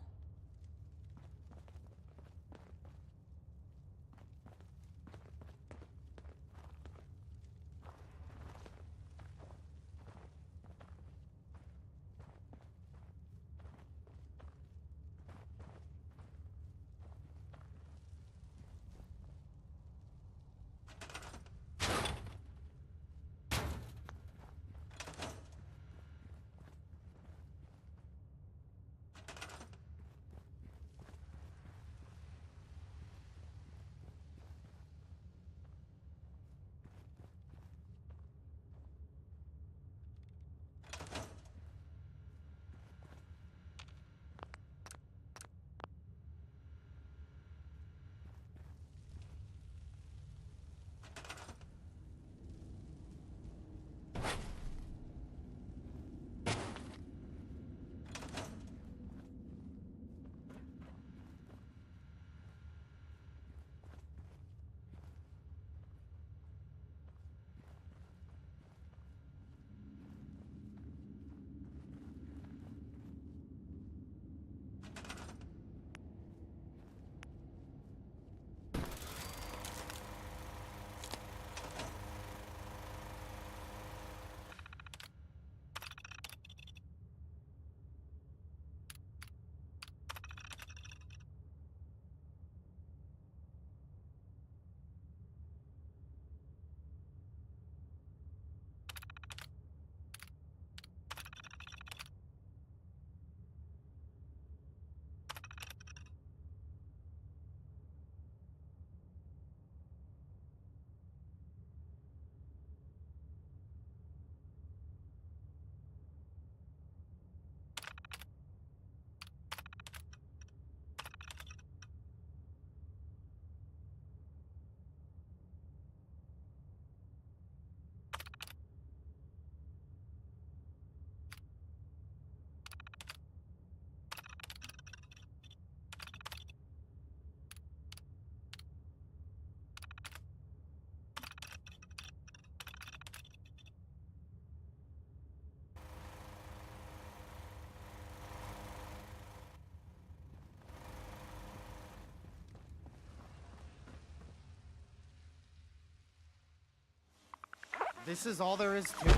This is all there is to it.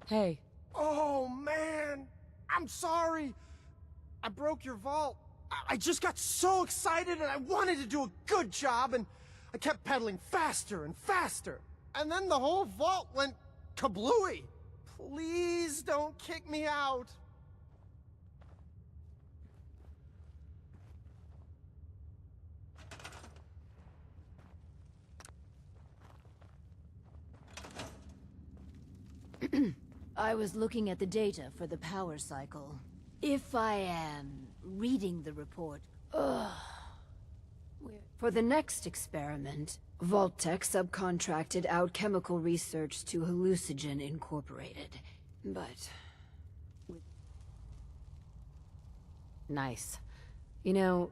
Hey. Oh, man! I'm sorry! I broke your vault. I just got so excited and I wanted to do a good job and I kept pedaling faster and faster. And then the whole vault went kablooey. Please don't kick me out. I was looking at the data for the power cycle. If I am reading the report... For the next experiment, Vault-Tec subcontracted out chemical research to Hallucigen Incorporated. But... Nice. You know,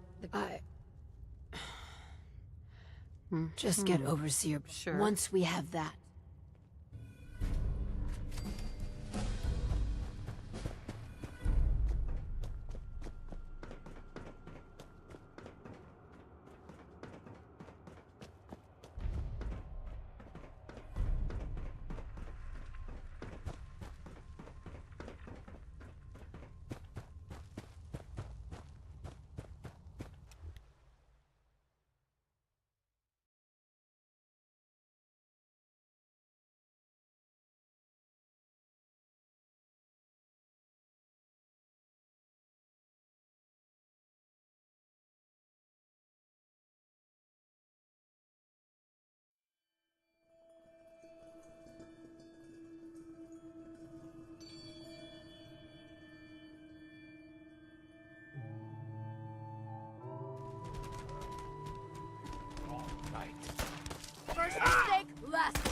Just get Overseer. Sure. Once we have that. First mistake, last.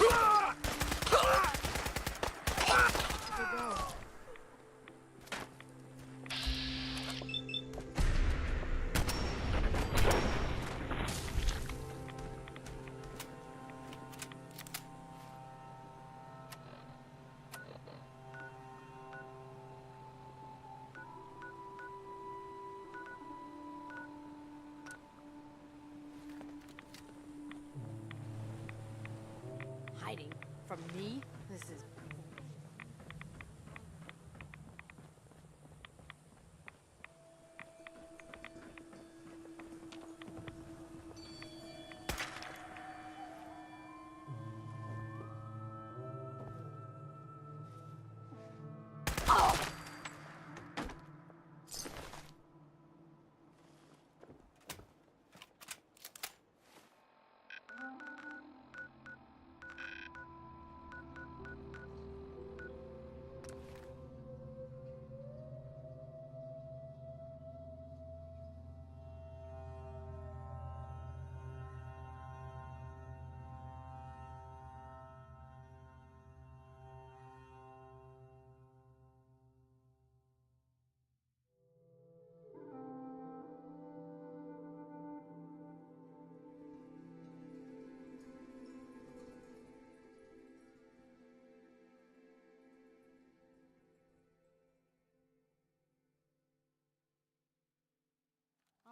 from me? This is...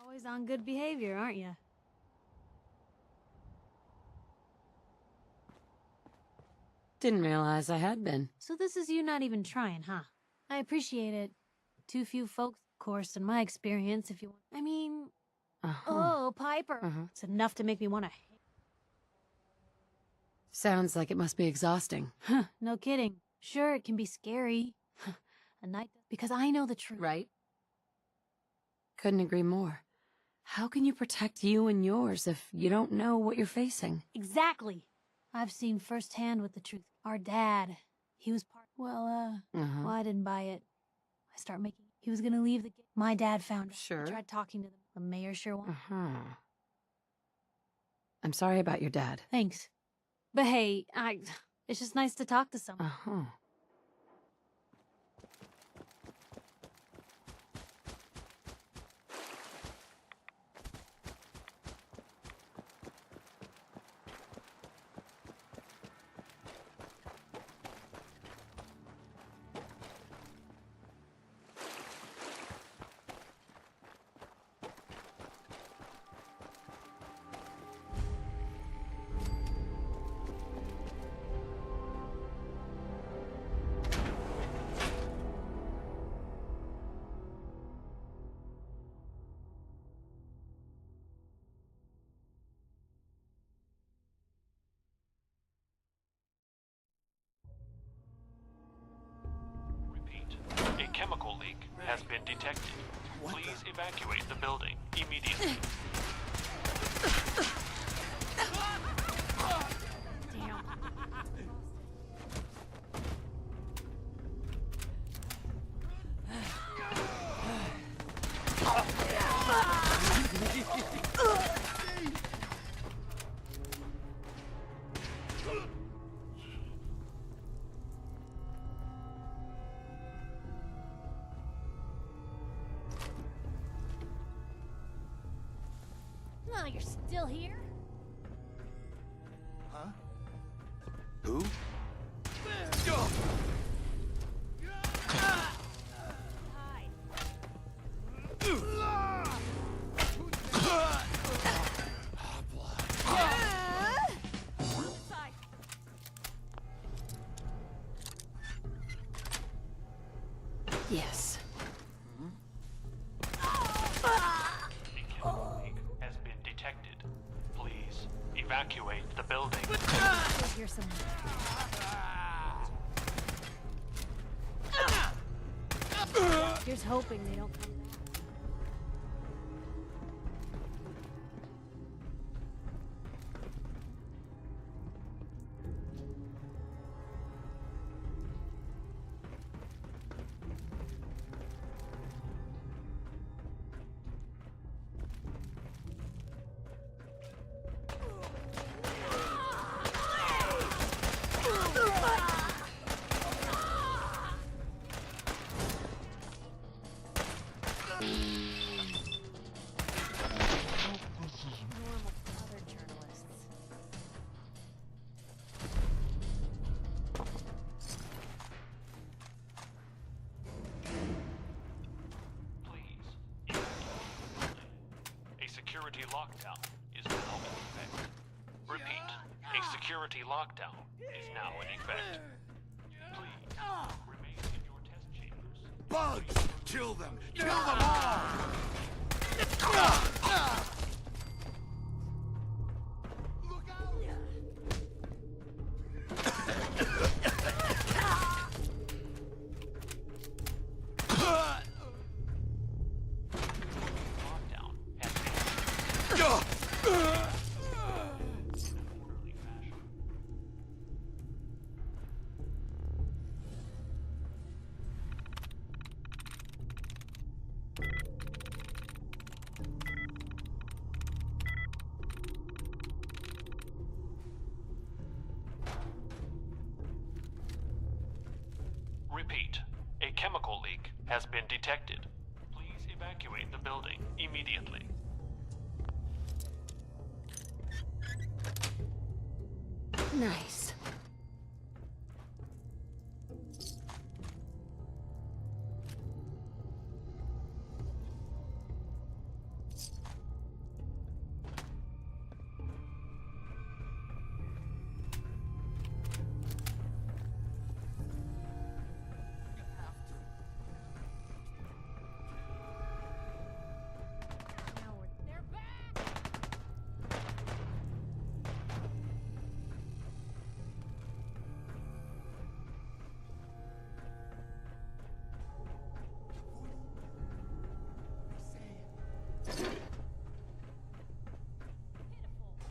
Always on good behavior, aren't you? Didn't realize I had been. So this is you not even trying, huh? I appreciate it. Too few folks, of course, in my experience, if you want. I mean... Oh, Piper. It's enough to make me want to... Sounds like it must be exhausting. Huh, no kidding. Sure, it can be scary. A night... Because I know the truth. Right? Couldn't agree more. How can you protect you and yours if you don't know what you're facing? Exactly. I've seen firsthand with the truth. Our dad, he was part... Well, well, I didn't buy it. I start making... He was gonna leave the... My dad found out. Sure. I tried talking to them. The mayor sure wanted... I'm sorry about your dad. Thanks. But hey, it's just nice to talk to someone. A chemical leak has been detected. Please evacuate the building immediately. Damn. No, you're still here? Huh? Who? Yes. Has been detected. Please evacuate the building. Here's some... Here's hoping they don't come back. A security lockdown is now in effect. Repeat, a A security lockdown is now in effect. Please remain in your test chambers. Bugs! Kill them! Kill them all! Repeat, a chemical leak has been detected. Please evacuate the building immediately. Nice.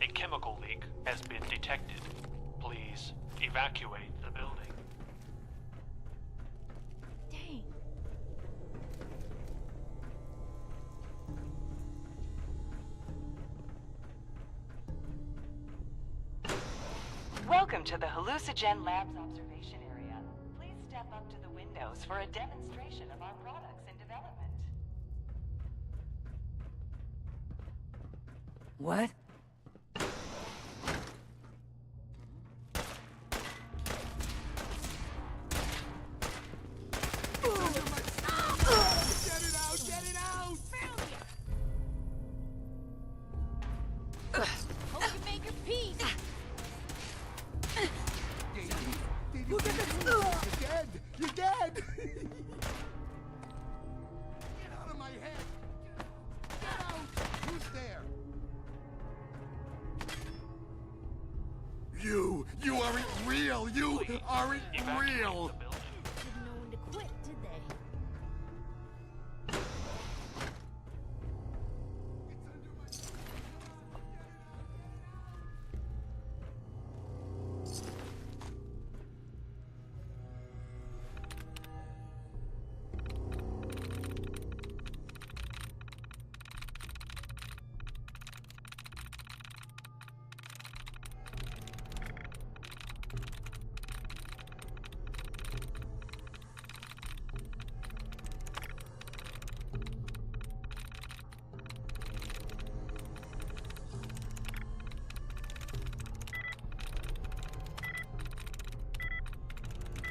A chemical leak has been detected. Please evacuate the building. Dang. Welcome to the Hallucinogen Labs observation area. Please step up to the windows for a demonstration of our products in development. What? Hope you make your peace. Look at this! You're dead! You're dead! Get out of my head! Get out! Who's there? You aren't real! You aren't real! Didn't know when to quit, did they?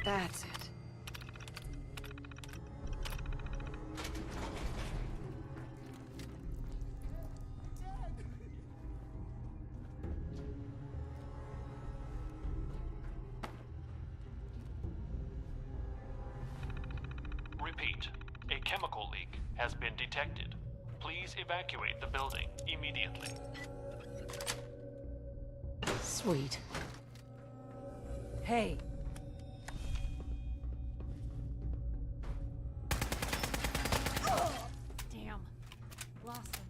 That's it. Repeat, a chemical leak has been detected. Please evacuate the building immediately. Sweet. Hey. Damn. Lost them.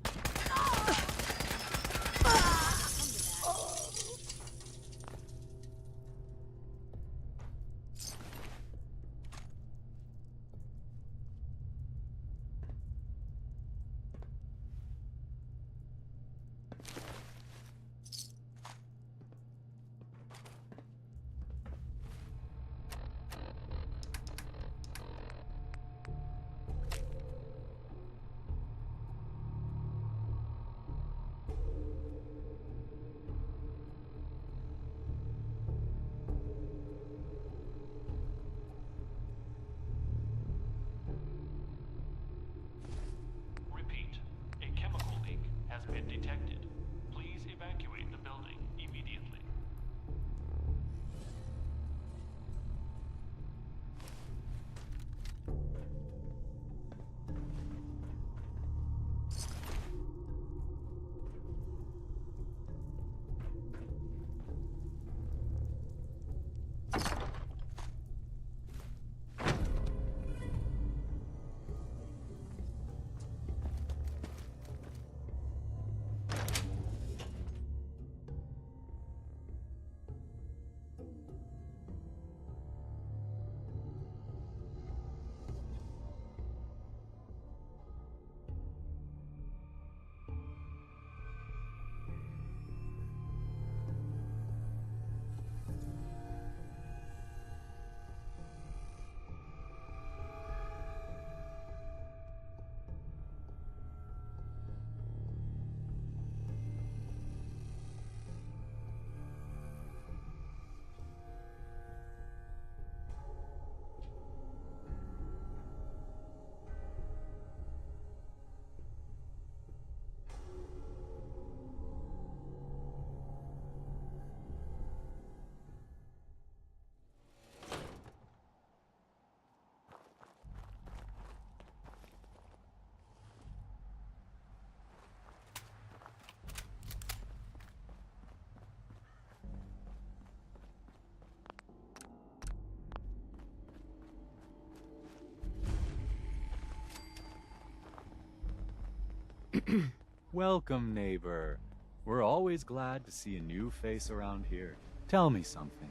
Welcome, neighbor. We're always glad to see a new face around here. Tell me something.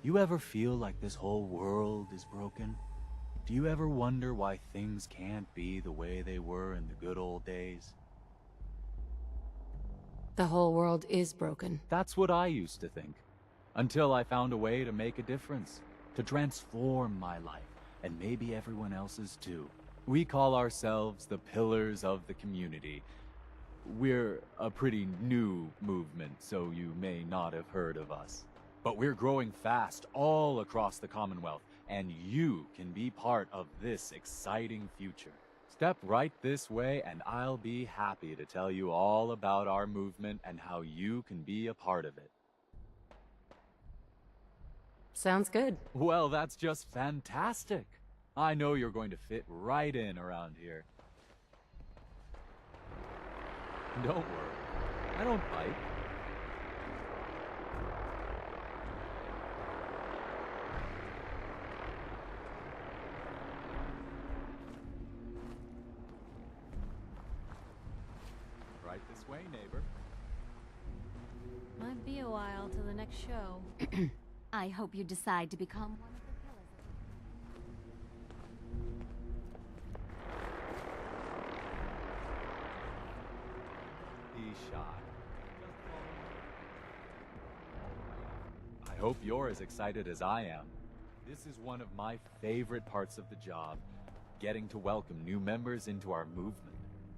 You ever feel like this whole world is broken? Do you ever wonder why things can't be the way they were in the good old days? The whole world is broken. That's what I used to think. Until I found a way to make a difference. To transform my life, and maybe everyone else's too. We call ourselves the Pillars of the Community. We're a pretty new movement, so you may not have heard of us. But we're growing fast all across the Commonwealth, and you can be part of this exciting future. Step right this way, and I'll be happy to tell you all about our movement and how you can be a part of it. Sounds good. Well, that's just fantastic. I know you're going to fit right in around here. Don't worry, I don't bite. Right this way, neighbor. Might be a while till the next show. I hope you decide to become one of the pillars. Be shy. I hope you're as excited as I am. This is one of my favorite parts of the job, getting to welcome new members into our movement.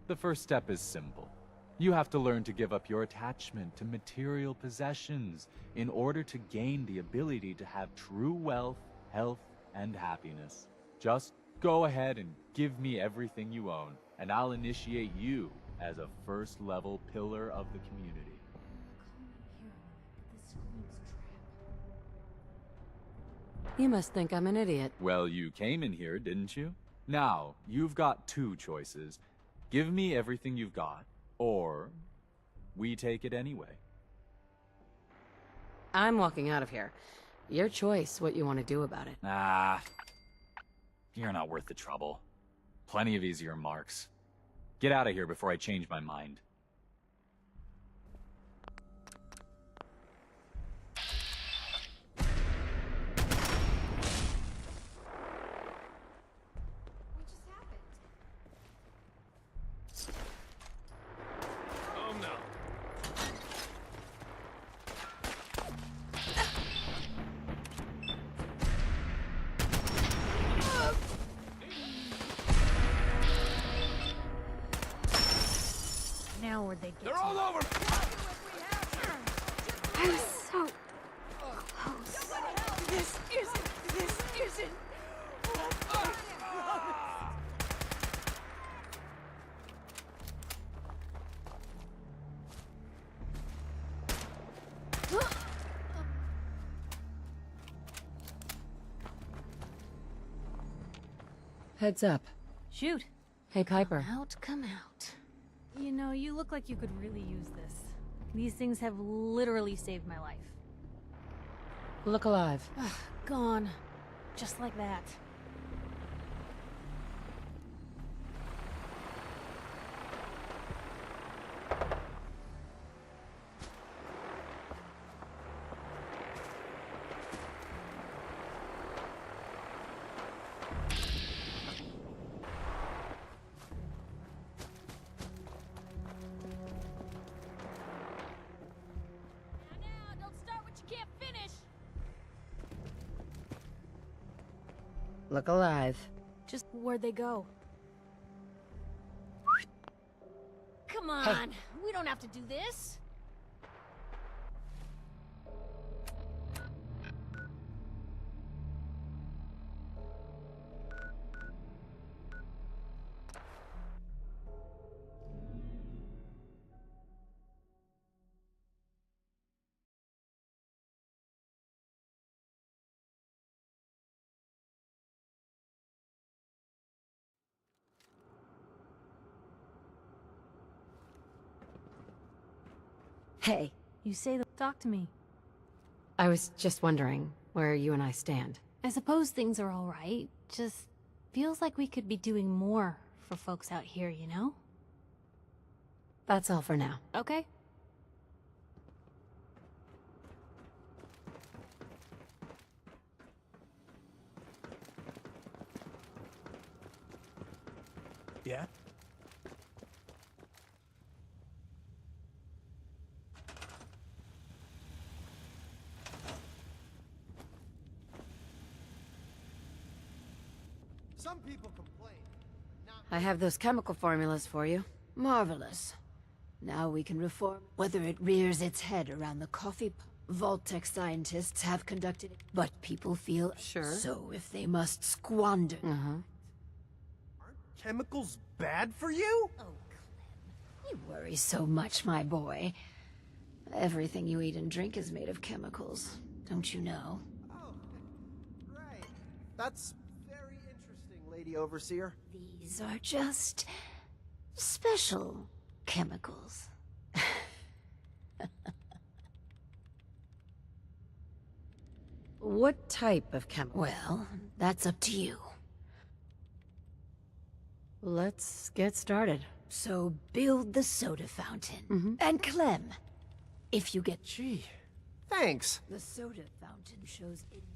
The first step is simple. You have to learn to give up your attachment to material possessions in order to gain the ability to have true wealth, health, and happiness. Just go ahead and give me everything you own, and I'll initiate you as a first-level pillar of the community. You must think I'm an idiot. Well, you came in here, didn't you? Now, you've got two choices. Give me everything you've got, or we take it anyway. I'm walking out of here. Your choice what you want to do about it. Ah, you're not worth the trouble. Plenty of easier marks. Get out of here before I change my mind. Oh no. Now where'd they get They're to? all over! I was so close. This isn't. Heads up. Shoot. Hey, Piper. Come out. You know, you look like you could really use this. These things have literally saved my life. Look alive. Gone. Just like that. Look alive. Just where'd they go? Come on! We don't have to do this! Hey. You say that. Talk to me. I was just wondering where you and I stand. I suppose things are alright. Just feels like we could be doing more for folks out here, you know? That's all for now. Okay. Yeah? Some people complain. I have those chemical formulas for you. Marvelous. Now we can reform whether it rears its head around the coffee pot. Vault-Tec scientists have conducted it, but people feel so if they must squander. Aren't chemicals bad for you? Oh, Clem. You worry so much, my boy. Everything you eat and drink is made of chemicals. Don't you know? Oh, right. That's very interesting, Lady Overseer. These are just special chemicals. What type of chemical? Well, that's up to you. Let's get started. So build the soda fountain. And Clem, if you get... Gee, thanks. The soda fountain shows enormous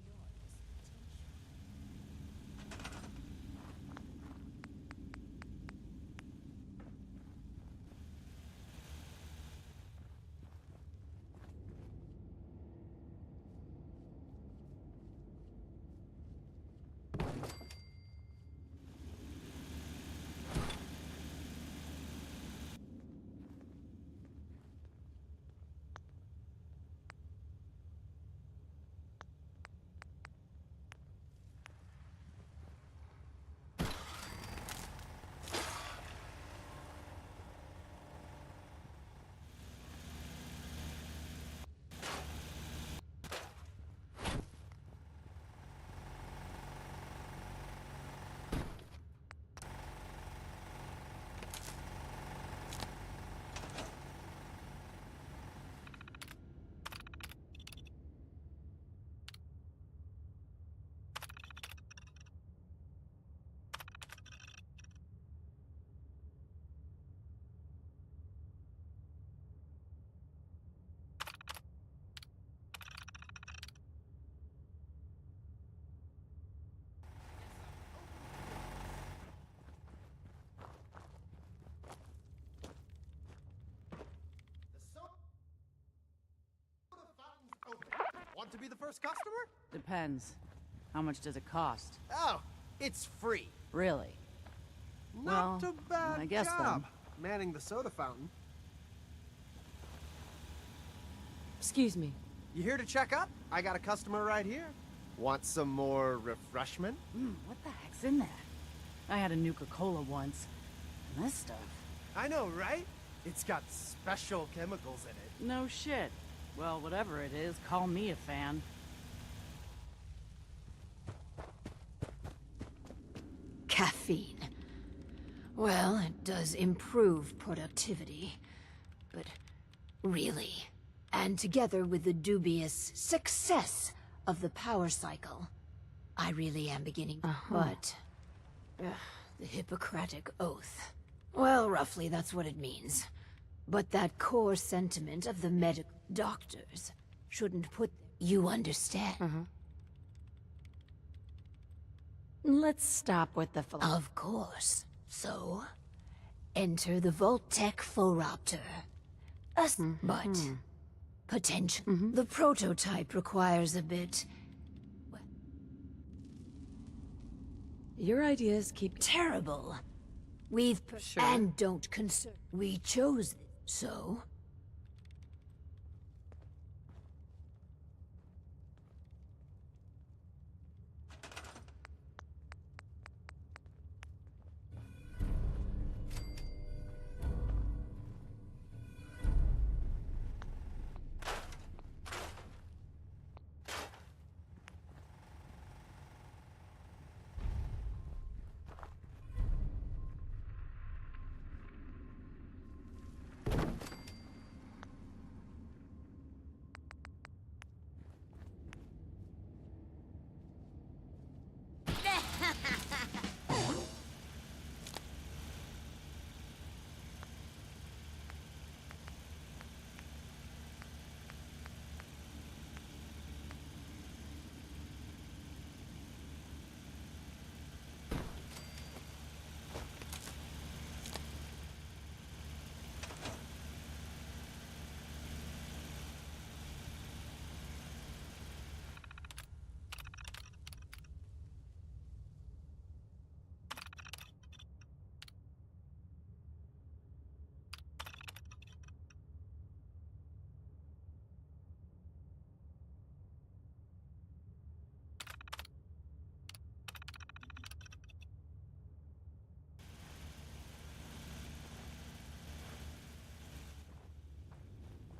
Want to be the first customer? Depends. How much does it cost? Oh, it's free. Really? Not Well, a bad I guess job. Manning the soda fountain. Excuse me. You here to check up? I got a customer right here. Want some more refreshment? What the heck's in that? I had a Nuka-Cola once. And this stuff. I know, right? It's got special chemicals in it. No shit. Well, whatever it is, call me a fan. caffeine. Well, it does improve productivity. But really, and together with the dubious success of the power cycle, I really am beginning. But the Hippocratic Oath. Well, roughly that's what it means. But that core sentiment of the medical doctors shouldn't put... You understand? Let's stop with the philosophy. Of course. So, enter the Vault-Tec Phoropter. But, potential. The prototype requires a bit... Your ideas keep... Terrible. We've... And don't concern... We chose it, so...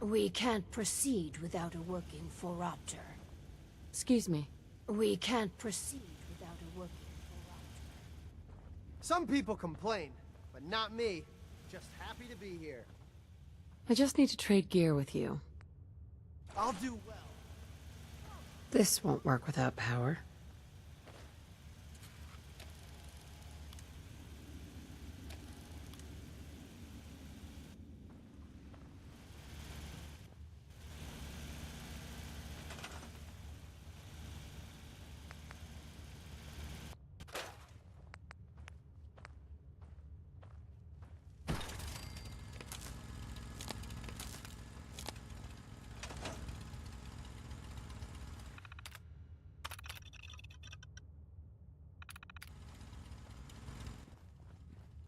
We can't proceed without a working phoropter. Excuse me. We can't proceed without a working phoropter. Some people complain, but not me. Just happy to be here. I just need to trade gear with you. I'll do well. This won't work without power.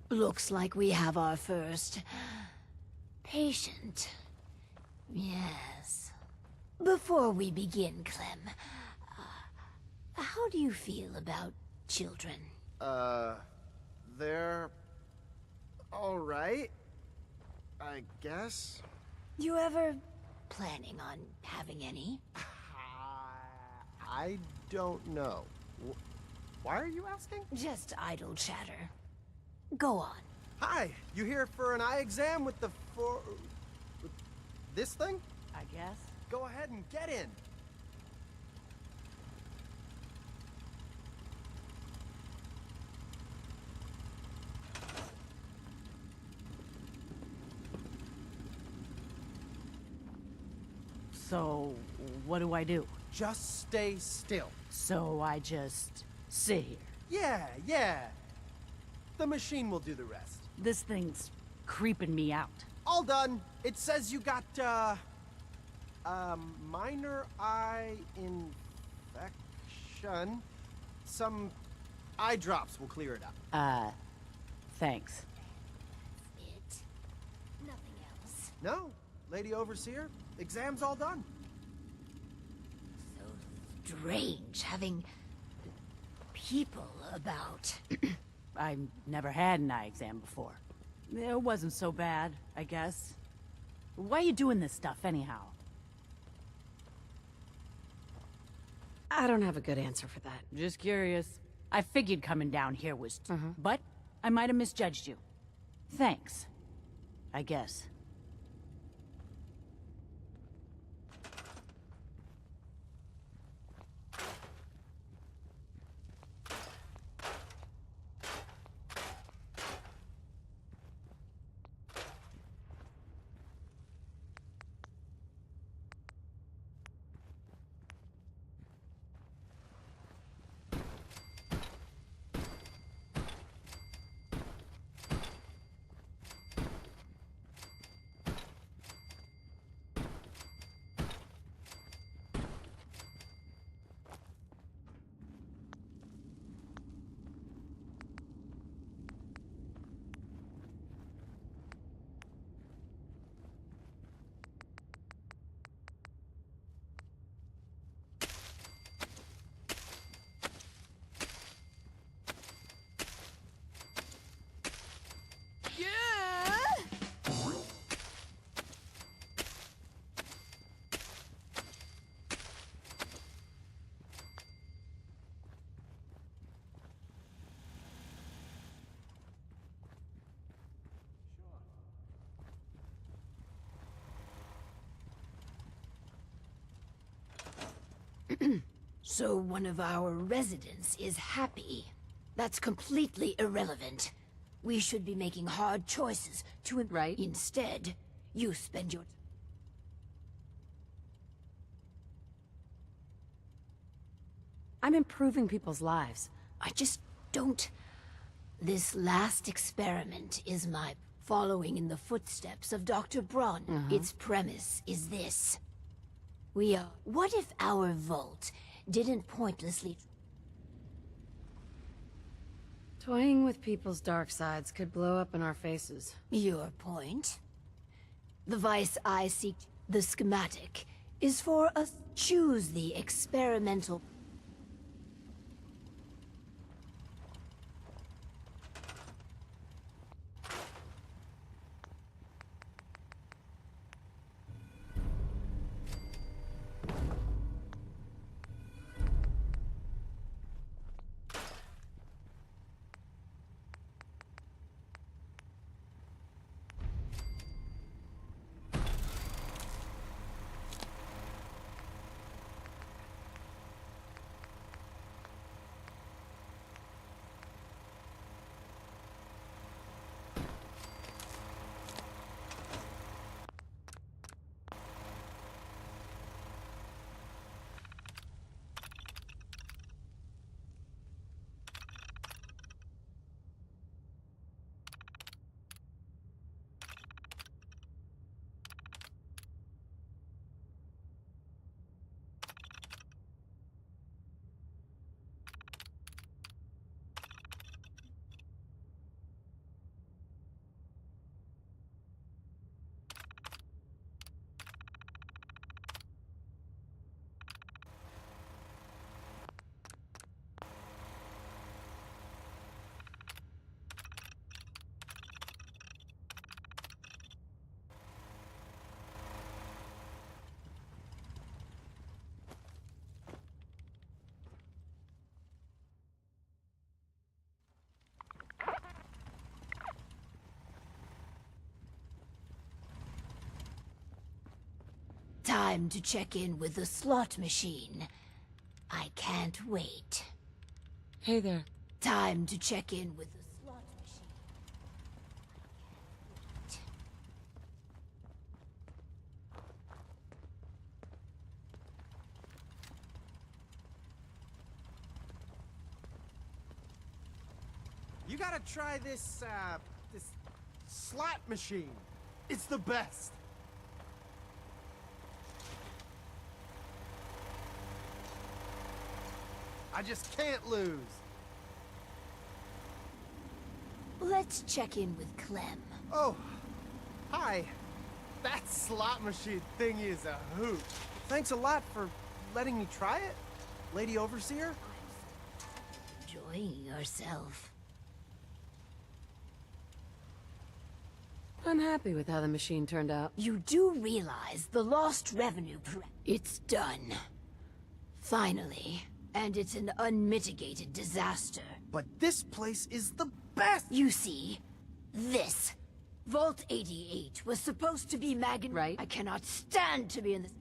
Looks like we have our first patient. Yes. Before we begin, Clem, how do you feel about children? They're... alright, I guess. You ever planning on having any? I don't know. Why are you asking? Just idle chatter. Go on. Hi, you here for an eye exam with the this thing? I guess. Go ahead and get in. So, what do I do? Just stay still. So I just sit here? Yeah. The machine will do the rest. This thing's creeping me out. All done. It says you got, minor eye infection. Some eye drops will clear it up. Thanks. It. Nothing else. No, Lady Overseer. Exam's all done. So strange having people about. I've never had an eye exam before. It wasn't so bad, I guess. Why are you doing this stuff, anyhow? I don't have a good answer for that. Just curious. I figured coming down here was... But I might have misjudged you. Thanks. I guess. So one of our residents is happy. That's completely irrelevant. We should be making hard choices to... Right. Instead, you spend your... I'm improving people's lives. I just don't... This last experiment is my following in the footsteps of Dr. Braun. Its premise is this. We are... What if our vault didn't pointlessly... Toying with people's dark sides could blow up in our faces. Your point? The vice I seek, the schematic, is for us to choose the experimental... Time to check in with the slot machine. I can't wait. Hey there. Time to check in with the slot machine. You gotta try this, this slot machine. It's the best. I just can't lose. Let's check in with Clem. Oh, hi. That slot machine thing is a hoot. Thanks a lot for letting me try it, Lady Overseer. Enjoying yourself. I'm happy with how the machine turned out. You do realize the lost revenue it's done. Finally. And it's an unmitigated disaster. But this place is the best! You see, this Vault 88 was supposed to be right? I cannot stand to be in this.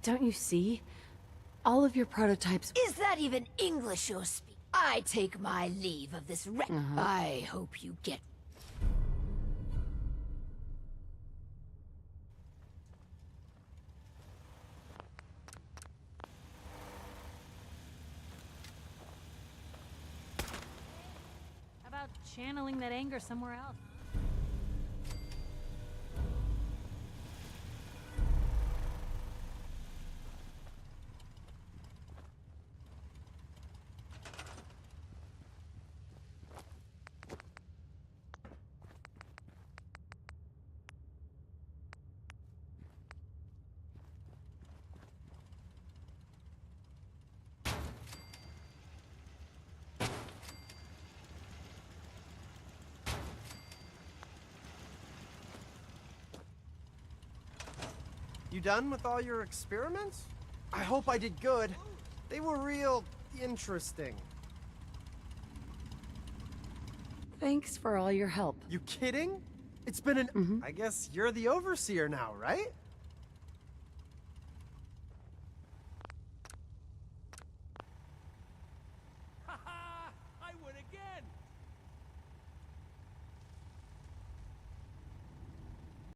Don't you see? All of your prototypes... Is that even English you're speaking? I take my leave of this I hope you get... How about channeling that anger somewhere else? You done with all your experiments? I hope I did good. They were real interesting. Thanks for all your help. You kidding? It's been an... I guess you're the Overseer now, right?